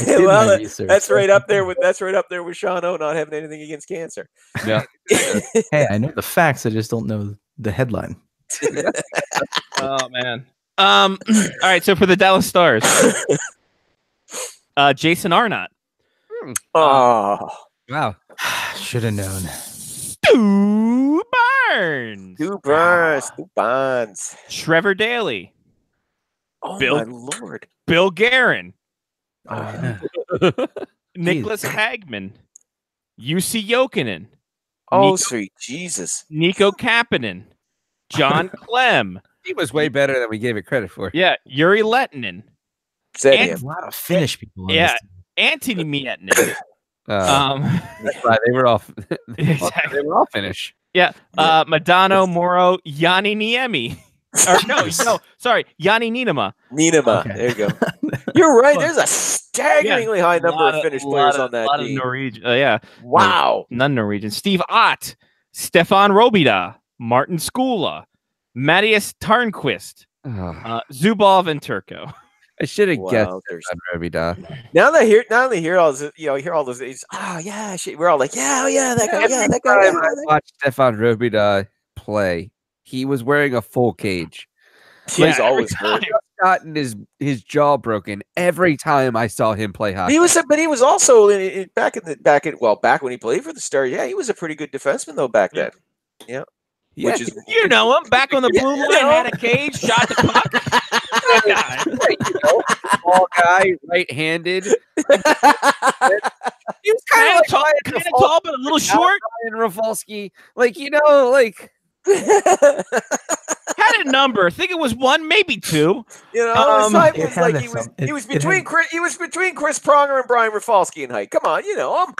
did Well, my research. that's right up there with Sean O not having anything against cancer. Yeah. Hey, I know the facts. I just don't know the headline. Oh man. All right. So for the Dallas Stars, Jason Arnott, Oh, Wow. Should have known. Stu Barnes, two bonds. Trevor Daly, Oh Bill- my lord. Bill Guerin, Oh, yeah. Nicholas Hagman, Jussi Jokinen, Oh, Nico, sweet Jesus. Nico Kapanen, John Clem, He was way better than we gave it credit for. yeah, Yuri Lettinen, Said And- him. A lot of Finnish people. On yeah, this team. Anthony Miettinen. That's right, they were all Exactly. they were all Finnish. Yeah, Madano, Moro, Yanni Niemi. Or no, sorry, Yanni Niinema. Niinema. Okay. There you go. You're right. There's a staggeringly high number Lot of Finnish players on that lot team. of Norwegian. Yeah, Wow. none Norwegian. Steve Ott, Stefan Robida, Martin Skula, Matthias Tarnquist, Zubov, and Turco. I should have Wow, guessed there's- on Robida. Now they hear all this, hear all those. It's, yeah, shit. We're all like, yeah, that guy, yeah, that guy. Every Yeah, time I that watched Stefan Robida play, he was wearing a full cage. guy. He's always hurt. Gotten his jaw broken every time I saw him play hockey. He was, but he was also back when he played for the Star. Yeah, he was a pretty good defenseman though back then. Yeah. Which is You know him back on the blue line, had a cage, shot the puck. That guy. Small guy, right-handed. He was kind of Kinda tall, but a little short. Ryan Rafalski. Like, like Had a number. I think it was 1, maybe 2. his height it was had like a he was some- he was it between had- Chris, he was between Chris Pronger and Brian Rafalski in height. Come on, you know him.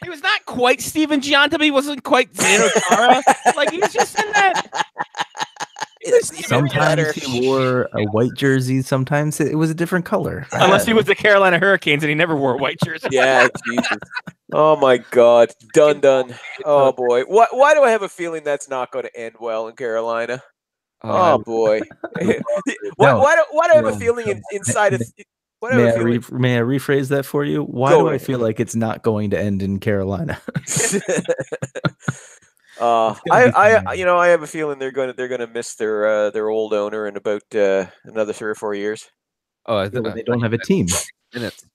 He was not quite Steven Gianta, but he wasn't quite Zeno Chara. Like, he was just in that. Sometimes he wore a white jersey. Sometimes it was a different color. Unless he was the Carolina Hurricanes and he never wore a white jersey. Yeah, Jesus. Oh my God, done. Oh boy, why do I have a feeling that's not going to end well in Carolina? Oh boy, why do I have a feeling inside of? Why do I May have I, a feeling? may I rephrase that for you? Why Go do I ahead. feel like it's not going to end in Carolina? I have a feeling they're gonna miss their old owner in about another 3 or 4 years. I They don't have a team. minutes.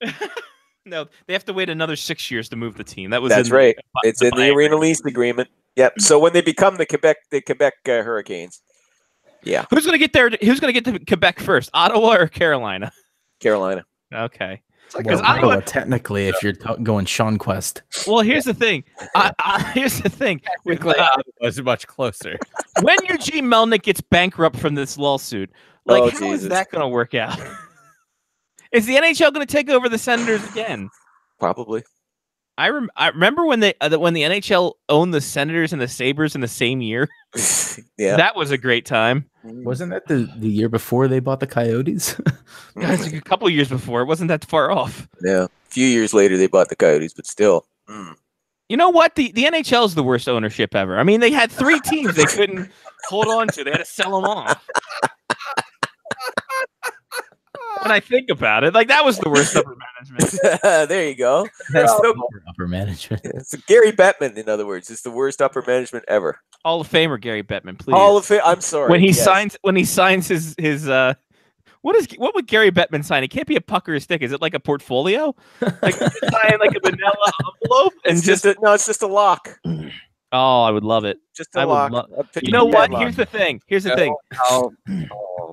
No, they have to wait another 6 years to move the team. That was That's in right. The, It's in the buy arena lease agreement. Yep. So when they become the Quebec Hurricanes, yeah, Who's gonna get there? Who's gonna get to Quebec first, Ottawa or Carolina? Carolina. Okay. Well, Ottawa- Ottawa, technically, if you're going Sean Quest. Well, here's the thing. Here's the thing. With, Was much closer. when Eugene Melnick gets bankrupt from this lawsuit, like Oh, how is Jesus. that going to work out? Is the NHL going to take over the Senators again? Probably. I remember when the NHL owned the Senators and the Sabres in the same year. Yeah. That was a great time. Wasn't that the year before they bought the Coyotes? Guys, a couple years before, it wasn't that far off. Yeah. A few years later, they bought the Coyotes, but still. Mm. You know what? The NHL is the worst ownership ever. I mean, they had 3 teams they couldn't hold on to. They had to sell them off. When I think about it, like that was the worst upper management. There you go. That's So- upper management. It's Gary Bettman, in other words. It's the worst upper management ever. Hall of Famer Gary Bettman, please. Hall of Fame. I'm sorry. when he yes. signs his what would Gary Bettman sign? It can't be a puck or a stick. Is it like a portfolio? Like sign like a vanilla envelope and It's just it's just a lock. oh, I would love it. Just a I would lock. love- A You know what? padlock. Here's the thing. Here's the thing. Oh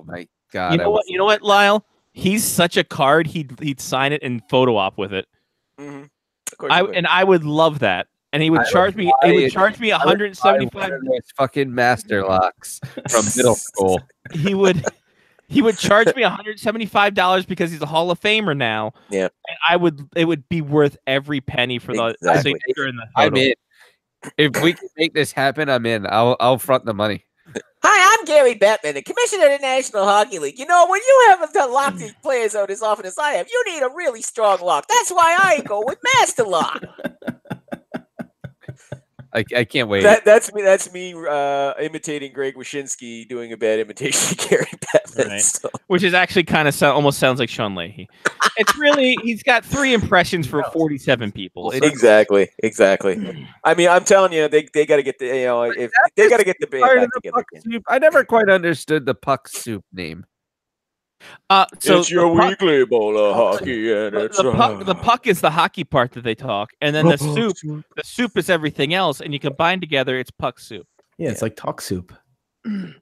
my God. You know what? You know what, Lyle? He's such a card. He'd sign it and photo op with it. Mhm. Of course you would. And I would love that. And he would charge me. He would charge me 175. Fucking master locks from middle school. He would charge me $175 because he's a Hall of Famer now. Yeah. And it would be worth every penny for the Exactly. signature and the I'm photo. in. If we can make this happen, I'm in. I'll front the money. Hi, I'm Gary Bettman, the Commissioner of the National Hockey League. You know, when you haven't locked these players out as often as I have, you need a really strong lock. That's why I go with Master Lock. I can't wait. That's me imitating Greg Wyshynski doing a bad imitation of Gary Bettman. Right. So. Which is actually kind of almost sounds like Sean Leahy. It's really he's got 3 impressions for 47 people. Exactly. I mean, I'm telling you, they got to get the if they got to get the band Part back of the together. puck soup. I never quite understood the puck soup name. So it's your the puck- weekly bowl of hockey, and it's the puck is the hockey part that they talk, and then the soup is everything else, and you combine together, it's puck soup. Yeah, it's like talk soup.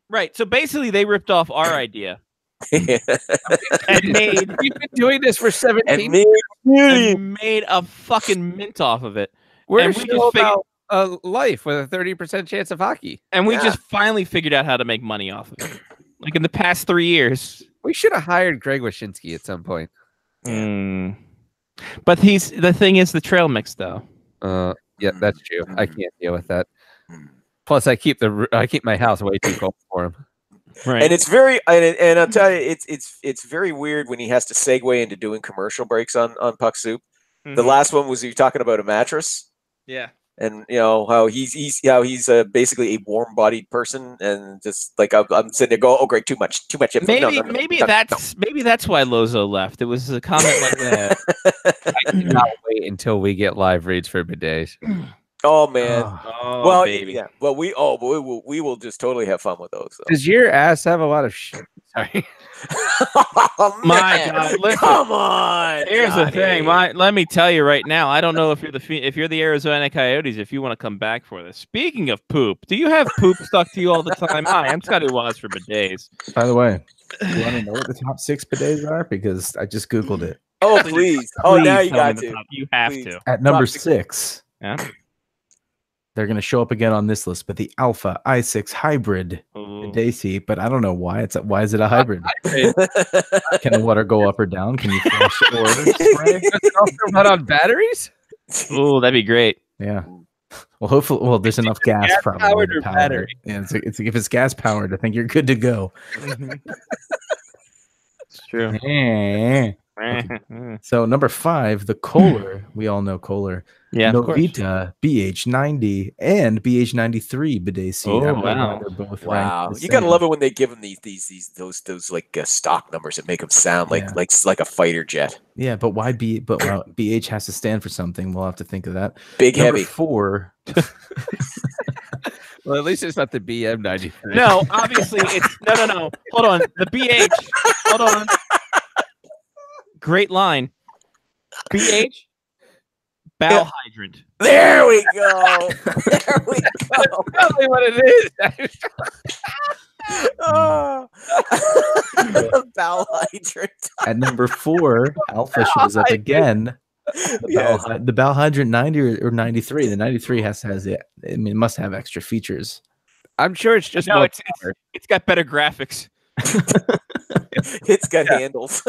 Right. So basically, they ripped off our idea and made We've been doing this for 17 and made and made a fucking mint off of it. We're and a we show just figured- about life with a 30% chance of hockey. And we Yeah. just finally figured out how to make money off of it. Like in the past 3 years. We should have hired Greg Wyshynski at some point. Mm. But the thing is the trail mix though. Yeah, that's true. I can't deal with that. Plus, I keep my house way too cold for him. Right. And it's very and I'll tell you, it's very weird when he has to segue into doing commercial breaks on Puck Soup. The last one was you talking about a mattress. Yeah. And how he's basically a warm-bodied person, and just like I'm sitting there going, "Oh, great, too much info." Maybe that's why Lozo left. It was a comment like that. I cannot wait until we get live reads for bidets. Oh man. Oh, Well, baby. yeah. Well, we will just totally have fun with those. Does your ass have a lot of shit? Sorry. Oh, My man. God, listen. Come on. Here's the Johnny. thing. Let me tell you right now. I don't know if you're the Arizona Coyotes. If you want to come back for this. Speaking of poop, do you have poop stuck to you all the time? Hi, I'm Scotty Waz for bidets. By the way, do you want to know what the top 6 bidets are? Because I just Googled it. Oh, please. Oh, now Please you tell me got the to. top. You have Please. to. At number Top 6, Yeah. they're going to show up again on this list, but the Alpha i6 Hybrid Ooh. bidet seat, but I don't know why. Why is it a hybrid? Can the water go up or down? Can you flush or spray? Run on batteries? Ooh, that'd be great. Yeah. Well, hopefully, there's enough gas probably gas-powered to or power battery? it. Yeah, if it's gas powered, I think you're good to go. It's true. So number 5, the Kohler. We all know Kohler. Yeah, of course. Novita BH90 and BH93 bidet seat. Oh, I don't know why wow. they're both Wow, ranked the you gotta same. love it when they give them those like stock numbers that make them sound like Yeah. like a fighter jet. Yeah, but why BH has to stand for something. We'll have to think of that. Big Number heavy. 4. Well, at least it's not the BM93. No, obviously it's no. Hold on. The BH. Hold on. Great line. BH. Bow hydrant. There we go. There we go. Probably what it is. Oh. Bowel hydrant. At number 4, Alpha shows up again. Yes. The Bowel Hydrant 90 or 93. The 93 it must have extra features. I'm sure it's just No, more it's got better graphics. It's got handles.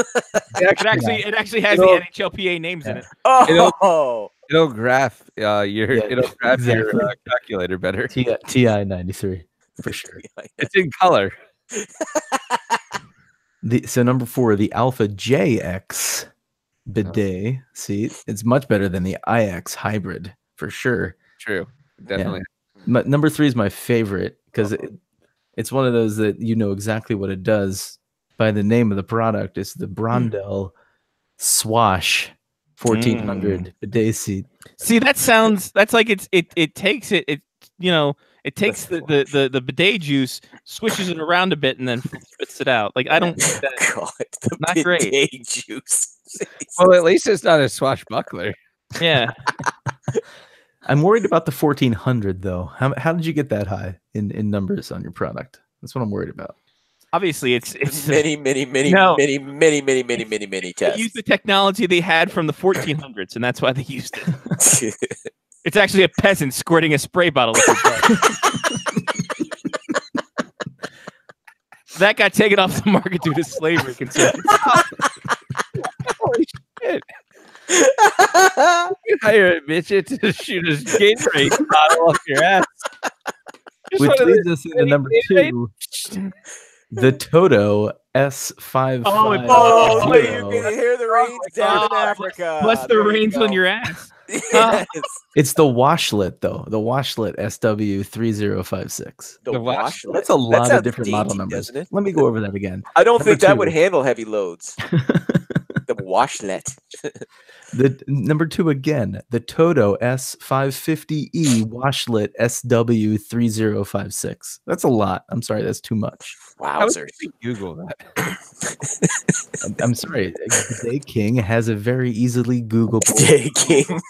It actually has the NHLPA names in it. Oh. It'll graph your exactly. calculator better. TI 93 for sure. It's in color. So number 4, the Alpha JX bidet seat. It's much better than the IX hybrid for sure. True. Definitely. But number 3 is my favorite because it's one of those that you know exactly what it does by the name of the product. It's the Brondell Swash 1400 bidet seat. See, that's like it takes it takes the bidet juice, swishes it around a bit, and then spits it out. Like I don't. God, the Not great. bidet juice. Well, at least it's not a swashbuckler. Yeah. I'm worried about the 1400 though. How did you get that high in numbers on your product? That's what I'm worried about. Obviously, it's many No. tests. They used the technology they had from the 1400s, and that's why they used it. It's actually a peasant squirting a spray bottle. That got taken off the market due to slavery concerns. Holy shit. You hire a midget to shoot a Gatorade bottle off your ass. Just Which one of leads those us into number Gatorade- 2, the Toto S5. Oh, it- Oh, Oh, you can hear the rains down in God. Africa. Plus the There you rains go. on your ass. Yes. It's the Washlet though. The Washlet SW3056. The washlet. That's a That lot of sounds different dainty, model numbers. doesn't it? Let me go over that again. I don't think that Number would 2. handle heavy loads. The washlet. The number 2 again, the Toto S550E Washlet SW3056. That's a lot. I'm sorry, that's too much. How would Wowzers. you Google that? I'm sorry. Bidet King has a very easily Googleable Bidet King.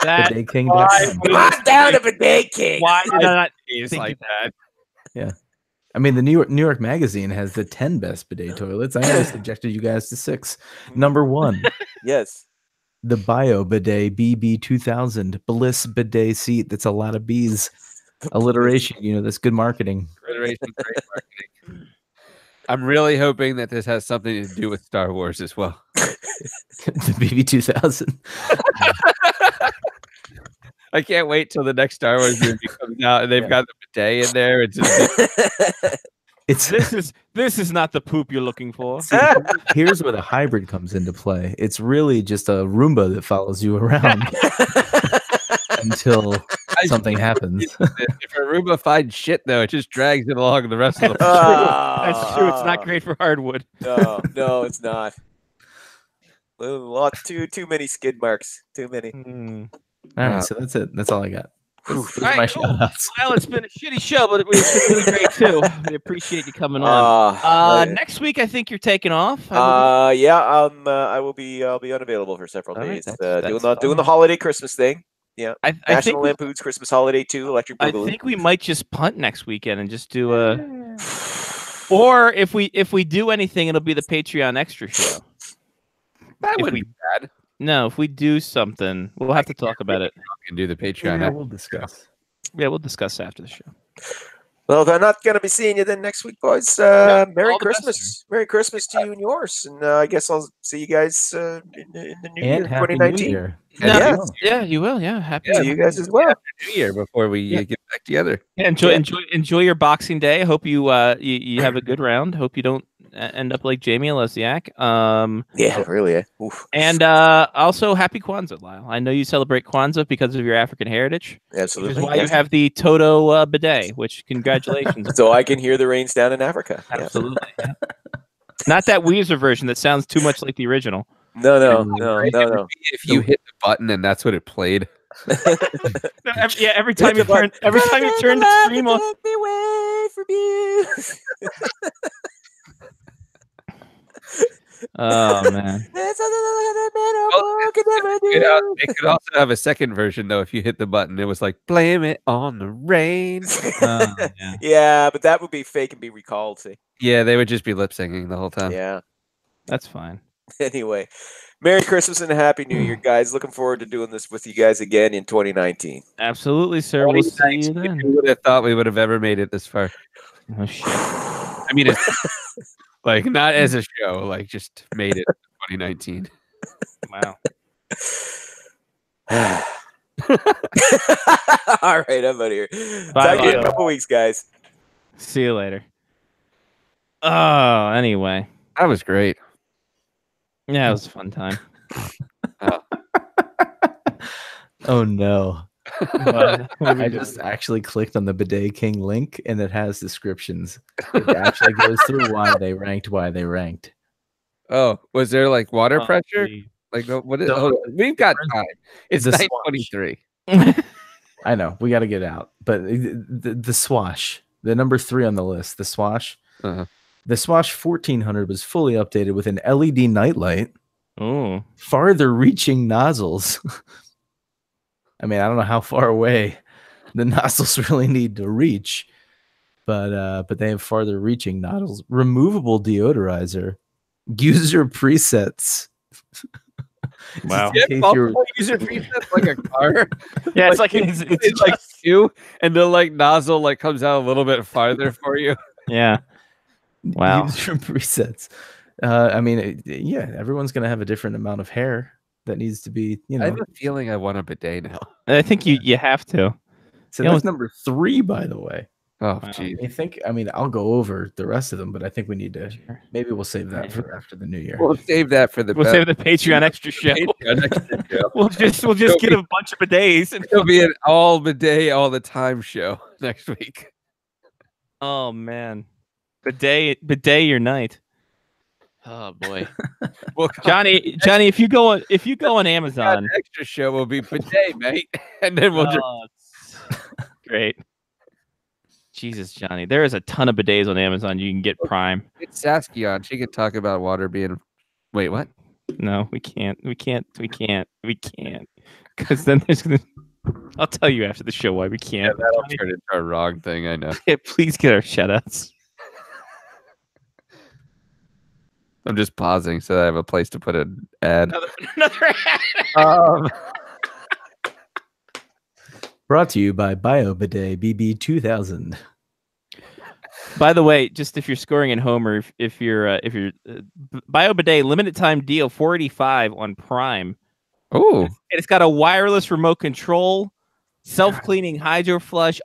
That BidetKing.com. Come down to Bidet King. why did I not It's think like of that? I mean, the New York Magazine has the 10 best bidet toilets. I only subjected you guys to 6. Number 1, Yes. the Bio Bidet BB2000 Bliss bidet seat. That's a lot of B's. Alliteration. You know, that's good marketing. Alliteration, great marketing. I'm really hoping that this has something to do with Star Wars as well. The BB2000. I can't wait till the next Star Wars movie comes out and they've got the bidet in there. It's just, This is not the poop you're looking for. See, here's where the hybrid comes into play. It's really just a Roomba that follows you around until something happens. if a Roomba finds shit, though, it just drags it along the rest of the. That's true. It's not great for hardwood. No, it's not. Too many skid marks. Too many. All right, so that's it. That's all I got. Those are All right, my cool. shout-outs. Well, it's been a shitty show, but it's been really great too. We appreciate you coming on. Next week, I think you're taking off. Yeah. I'll be unavailable for several All right, days. that's Doing the holiday Christmas thing. Yeah. I think National Lampoon's Christmas Holiday 2, Electric I Boogaloo. think we might just punt next weekend and just do a. Or if we do anything, it'll be the Patreon extra show. That If wouldn't we- be bad. No, if we do something, we'll have to talk about it. We can do the Patreon. Yeah, we'll discuss. Yeah, we'll discuss after the show. Well, if I'm not going to be seeing you then next week, boys, all Merry the best, Christmas. Merry Christmas to you and yours. And I guess I'll see you guys in the new year, And Happy New 2019. Year. No, yeah, you will. Yeah, happy. See you guys as well. New Year before we get back together. Yeah, enjoy your Boxing Day. I hope you you have a good round. Hope you don't end up like Jamie Lesiak. Yeah, really. Oof. And also happy Kwanzaa, Lyle. I know you celebrate Kwanzaa because of your African heritage, which Absolutely. is why yes. you have the Toto bidet. Which congratulations. So I can hear the rains down in Africa. Yeah. Absolutely. Yeah. Not that Weezer version that sounds too much like the original. No. If you hit the button and that's what it played. Every time you turn the stream on. Take me away from you. Oh man. It could also have a second version though. If you hit the button, it was like blame it on the rain. Yeah. Yeah, but that would be fake and be recalled. See. Yeah, they would just be lip singing the whole time. Yeah. That's fine. Anyway, Merry Christmas and a Happy New Year, guys. Looking forward to doing this with you guys again in 2019. Absolutely, sir. We'll see you then. Who would have thought we would have ever made it this far? Oh shit. I mean, it's like not as a show, like just made it in 2019. Wow. All right, I'm out of here. Bye, Talk to you in a Lyle. couple weeks, guys. See you later. Oh, anyway. That was great. Yeah, it was a fun time. Oh no. What are we I doing? just actually clicked on the Bidet King link and it has descriptions. It actually goes through why they ranked. Oh, was there like water Oh, pressure? gee. Like what is? So- Hold on. We've got time. It's The 9:23. I know we got to get out, but the Swash, the number 3 on the list, the Swash, Uh-huh. the Swash 1400 was fully updated with an LED nightlight, Oh, farther reaching nozzles. I mean, I don't know how far away the nozzles really need to reach, but they have farther reaching nozzles, removable deodorizer, user presets. wow. In case you're- User presets like a car. Yeah, it's like it's it's like two, and the like nozzle like comes out a little bit farther for you. yeah. Wow. User presets. I mean, yeah, everyone's gonna have a different amount of hair that needs to be, I have a feeling I want a bidet now. I think you have to. So you know, that's number 3, by the way. Oh, Wow. geez. I mean, I'll go over the rest of them, but I think we need to. Maybe we'll save that for after the new year. We'll save that for the. We'll save the Patreon extra show. Patreon extra show. We'll just It'll get be- a bunch of bidets. And, It'll be an all bidet all the time show next week. oh man, bidet your night. Oh boy, We'll Johnny, if you go on Amazon, extra show will be bidet, mate, and then we'll just. oh, it's great. Jesus, Johnny, there is a ton of bidets on Amazon. You can get Prime. Get Saskia on. She can talk about water being. Wait, what? No, we can't. Because then there's gonna. I'll tell you after the show why we can't. That'll turn into a wrong thing. I know. Yeah, please get our shout outs. I'm just pausing so that I have a place to put an ad. Another ad. Um, Brought to you by BioBidet BB2000. By the way, just if you're scoring in Homer, if you're BioBidet limited time deal, $4.85 on Prime. oh, And it's got a wireless remote control, self-cleaning hydro flush,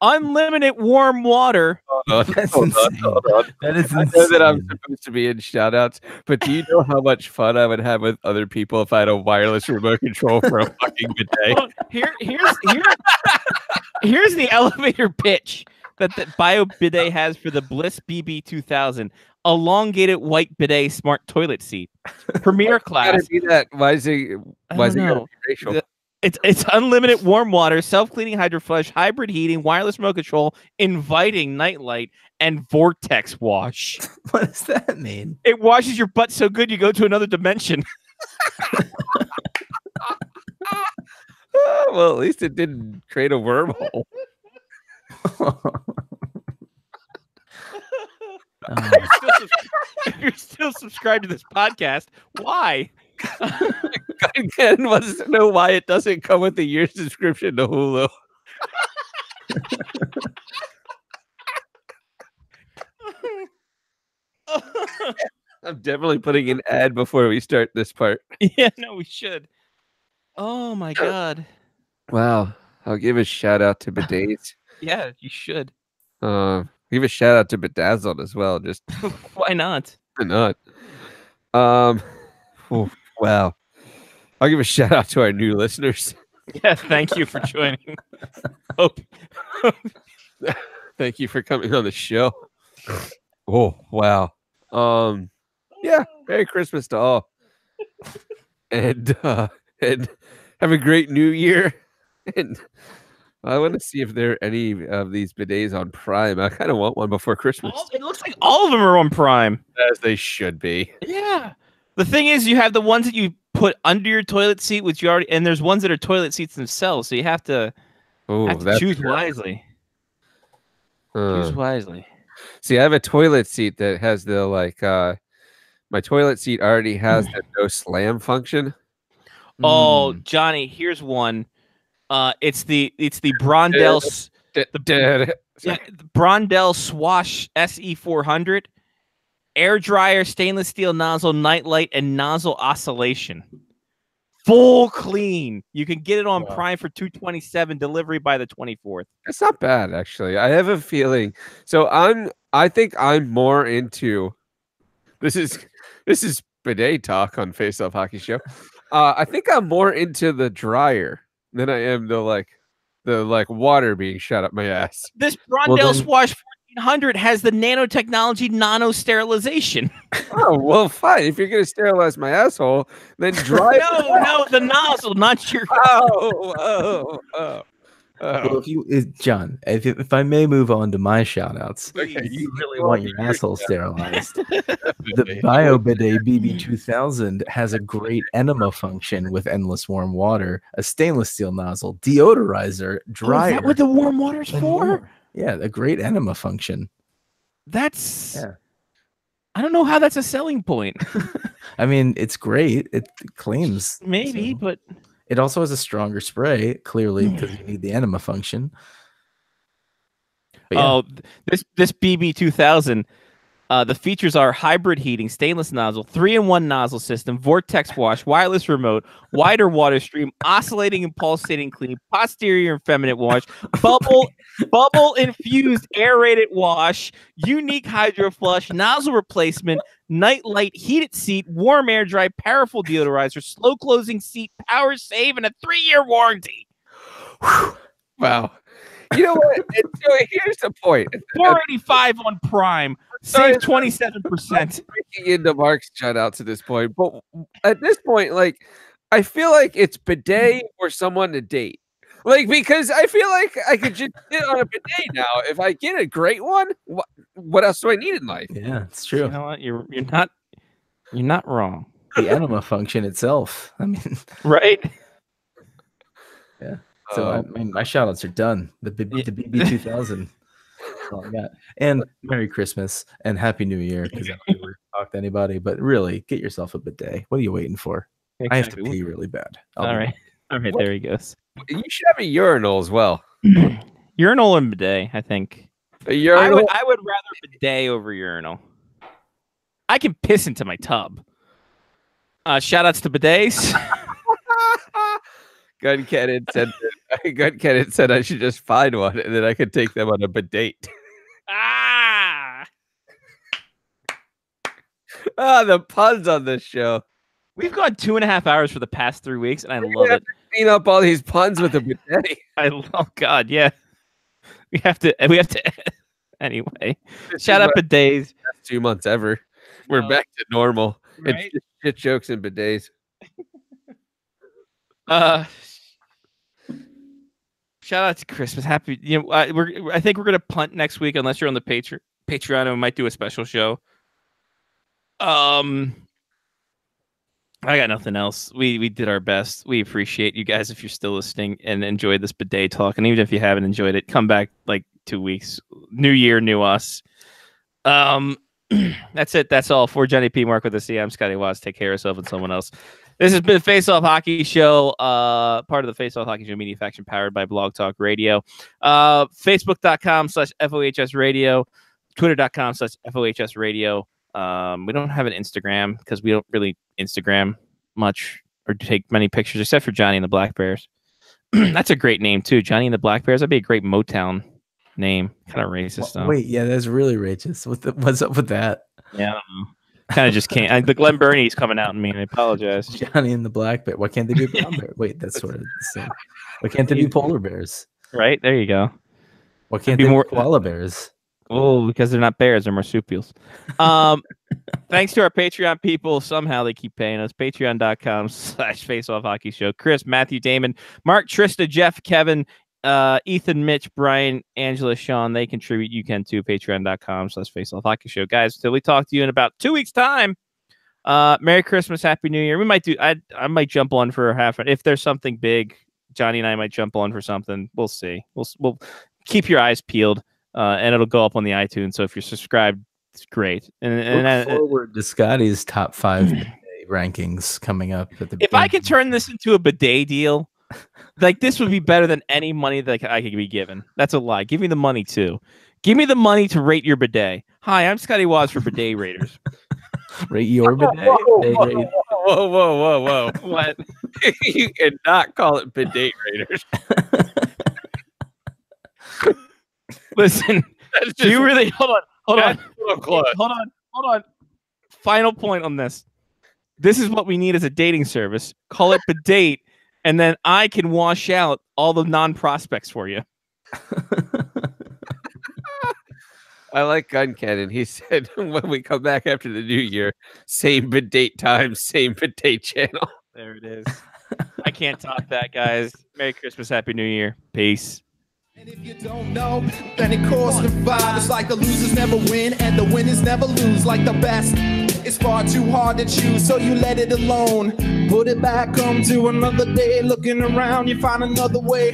unlimited warm water. That's hold on, insane. hold on. That is I know that I'm insane. supposed to be in shoutouts, but do you know how much fun I would have with other people if I had a wireless remote control for a fucking bidet? Well, here's the elevator pitch that the BioBidet has for the Bliss BB2000. Elongated white bidet smart toilet seat. Premier class. Gotta be that. Why is it gotta know. be racial? It's unlimited warm water, self-cleaning hydro flush, hybrid heating, wireless remote control, inviting nightlight, and vortex wash. What does that mean? It washes your butt so good you go to another dimension. Well, at least it didn't create a wormhole. If you're still subscribed to this podcast, why? Ken wants to know why it doesn't come with a year's subscription to Hulu. I'm definitely putting an ad before we start this part. Yeah, no, we should. Oh my god. Wow. I'll give a shout out to bidets. Yeah, you should. Give a shout out to Bedazzled as well. Just Why not? why not? Wow. I'll give a shout out to our new listeners. Yeah, thank you for joining. Hope. Thank you for coming on the show. Oh, wow. Yeah, Merry Christmas to all. And have a great new year. And I want to see if there are any of these bidets on Prime. I kind of want one before Christmas. It looks like all of them are on Prime. As they should be. Yeah. The thing is, you have the ones that you put under your toilet seat, which you already, and there's ones that are toilet seats themselves. So you have to choose wisely. Choose wisely. See, I have a toilet seat that has the my toilet seat already has the no slam function. Oh, Johnny, here's one. It's the Brondell the Brondell Swash SE400 air dryer, stainless steel nozzle, nightlight, and nozzle oscillation. Full clean. You can get it on Prime for $227. Delivery by the 24th. It's not bad, actually. I have a feeling. So I think I'm more into. This is bidet talk on Face Off Hockey Show. I think I'm more into the dryer than I am the water being shot up my ass. This Brondell Swash 1400 has the nanotechnology nano sterilization. Oh, well, fine. If you're going to sterilize my asshole, then dry No, the nozzle, not your. Well, John, if I may move on to my shout outs, Okay, you really want your asshole sterilized. The BioBidet BB2000 has a great enema function with endless warm water, a stainless steel nozzle, deodorizer, dryer. Is that what the warm water's for? Yeah, a great enema function. That's. Yeah. I don't know how that's a selling point. I mean, it's great. It cleans. Maybe, but. It also has a stronger spray, clearly, because you need the enema function. But yeah. Oh, this BB2000, the features are hybrid heating, stainless nozzle, 3-in-1 nozzle system, vortex wash, wireless remote, wider water stream, oscillating and pulsating clean, posterior and feminine wash, bubble infused aerated wash, unique hydro flush, nozzle replacement, nightlight, heated seat, warm air dry, powerful deodorizer, slow closing seat, power save, and a 3-year warranty. Wow. You know what? So here's the point. $485 on Prime. Save 27%. Breaking into Mark's shout out to this point, but at this point, I feel like it's bidet or someone to date. Because I feel like I could just sit on a bidet now. If I get a great one, what else do I need in life? Yeah, it's true. You know what? You're not wrong. The enema function itself. I mean, right? Yeah. So I mean, my shout outs are done. The BB2000. That's all I got. And Merry Christmas and Happy New Year, because we're talk to anybody, but really, get yourself a bidet. What are you waiting for? I have to pee really bad. All right, there he goes. You should have a urinal as well. Urinal and bidet, I think. A urinal? I would rather bidet over urinal. I can piss into my tub. Shout outs to bidets. Gun Cannon said I should just find one and then I could take them on a bidet. The puns on this show. We've gone 2.5 hours for the past 3 weeks, and I love it. Clean up all these puns with a bidet. Oh God, yeah. We have to. Anyway, shout out bidets. Best 2 months ever. We're back to normal. Right? It's just shit jokes and bidets. Shout out to Christmas. Happy. I think we're gonna punt next week unless you're on the Patreon, and we might do a special show. I got nothing else. We did our best. We appreciate you guys if you're still listening and enjoyed this bidet talk. And even if you haven't enjoyed it, come back like 2 weeks. New year, new us. That's it. That's all. For Johnny P. Mark with the C. I'm Scotty Watts. Take care of yourself and someone else. This has been Face Off Hockey Show, part of the Face Off Hockey Show media faction powered by Blog Talk Radio. Facebook.com/FOHS Radio. Twitter.com/FOHS Radio. We don't have an Instagram because we don't really Instagram much or take many pictures except for Johnny and the Black Bears. That's a great name too. Johnny and the Black Bears. That'd be a great Motown name. Kind of racist though. Wait, yeah, that's really racist. What's up with that? Yeah, I don't know. Kind of just can't. The Glenn Burney's coming out in me. I apologize. Johnny and the Black Bear. Why can't they be brown bear? Wait, that's sort of the same. Why can't they be polar bears? Right there you go. Why can't they be more koala bears? Oh, because they're not bears, they're marsupials. Thanks to our Patreon people. Somehow they keep paying us. Patreon.com/FaceOffHockey Show. Chris, Matthew, Damon, Mark, Trista, Jeff, Kevin, Ethan, Mitch, Brian, Angela, Sean. They contribute. You can too. Patreon.com/FaceOffHockey Show. Guys, till we talk to you in about 2 weeks' time. Merry Christmas, Happy New Year. We might do. I might jump on for if there's something big. Johnny and I might jump on for something. We'll see. We'll keep your eyes peeled. And it'll go up on the iTunes. So if you're subscribed, it's great. And look forward to Scotty's top 5 rankings coming up. If I can turn this into a bidet deal, like this would be better than any money that I could be given. That's a lie. Give me the money too. Give me the money to rate your bidet. Hi, I'm Scotty Waz for Bidet Raiders. Rate your bidet. Whoa. What? You cannot call it Bidet Raiders. Listen, do you really hold on. Final point on this. This is what we need as a dating service. Call it Bidet, and then I can wash out all the non-prospects for you. I like Gun Cannon. He said when we come back after the new year, same bidet time, same bidet channel. There it is. I can't top that, guys. Merry Christmas, Happy New Year. Peace. And if you don't know, then it costs to fight. It's like the losers never win and the winners never lose. Like the best, it's far too hard to choose, so you let it alone. Put it back, come to another day. Looking around, you find another way.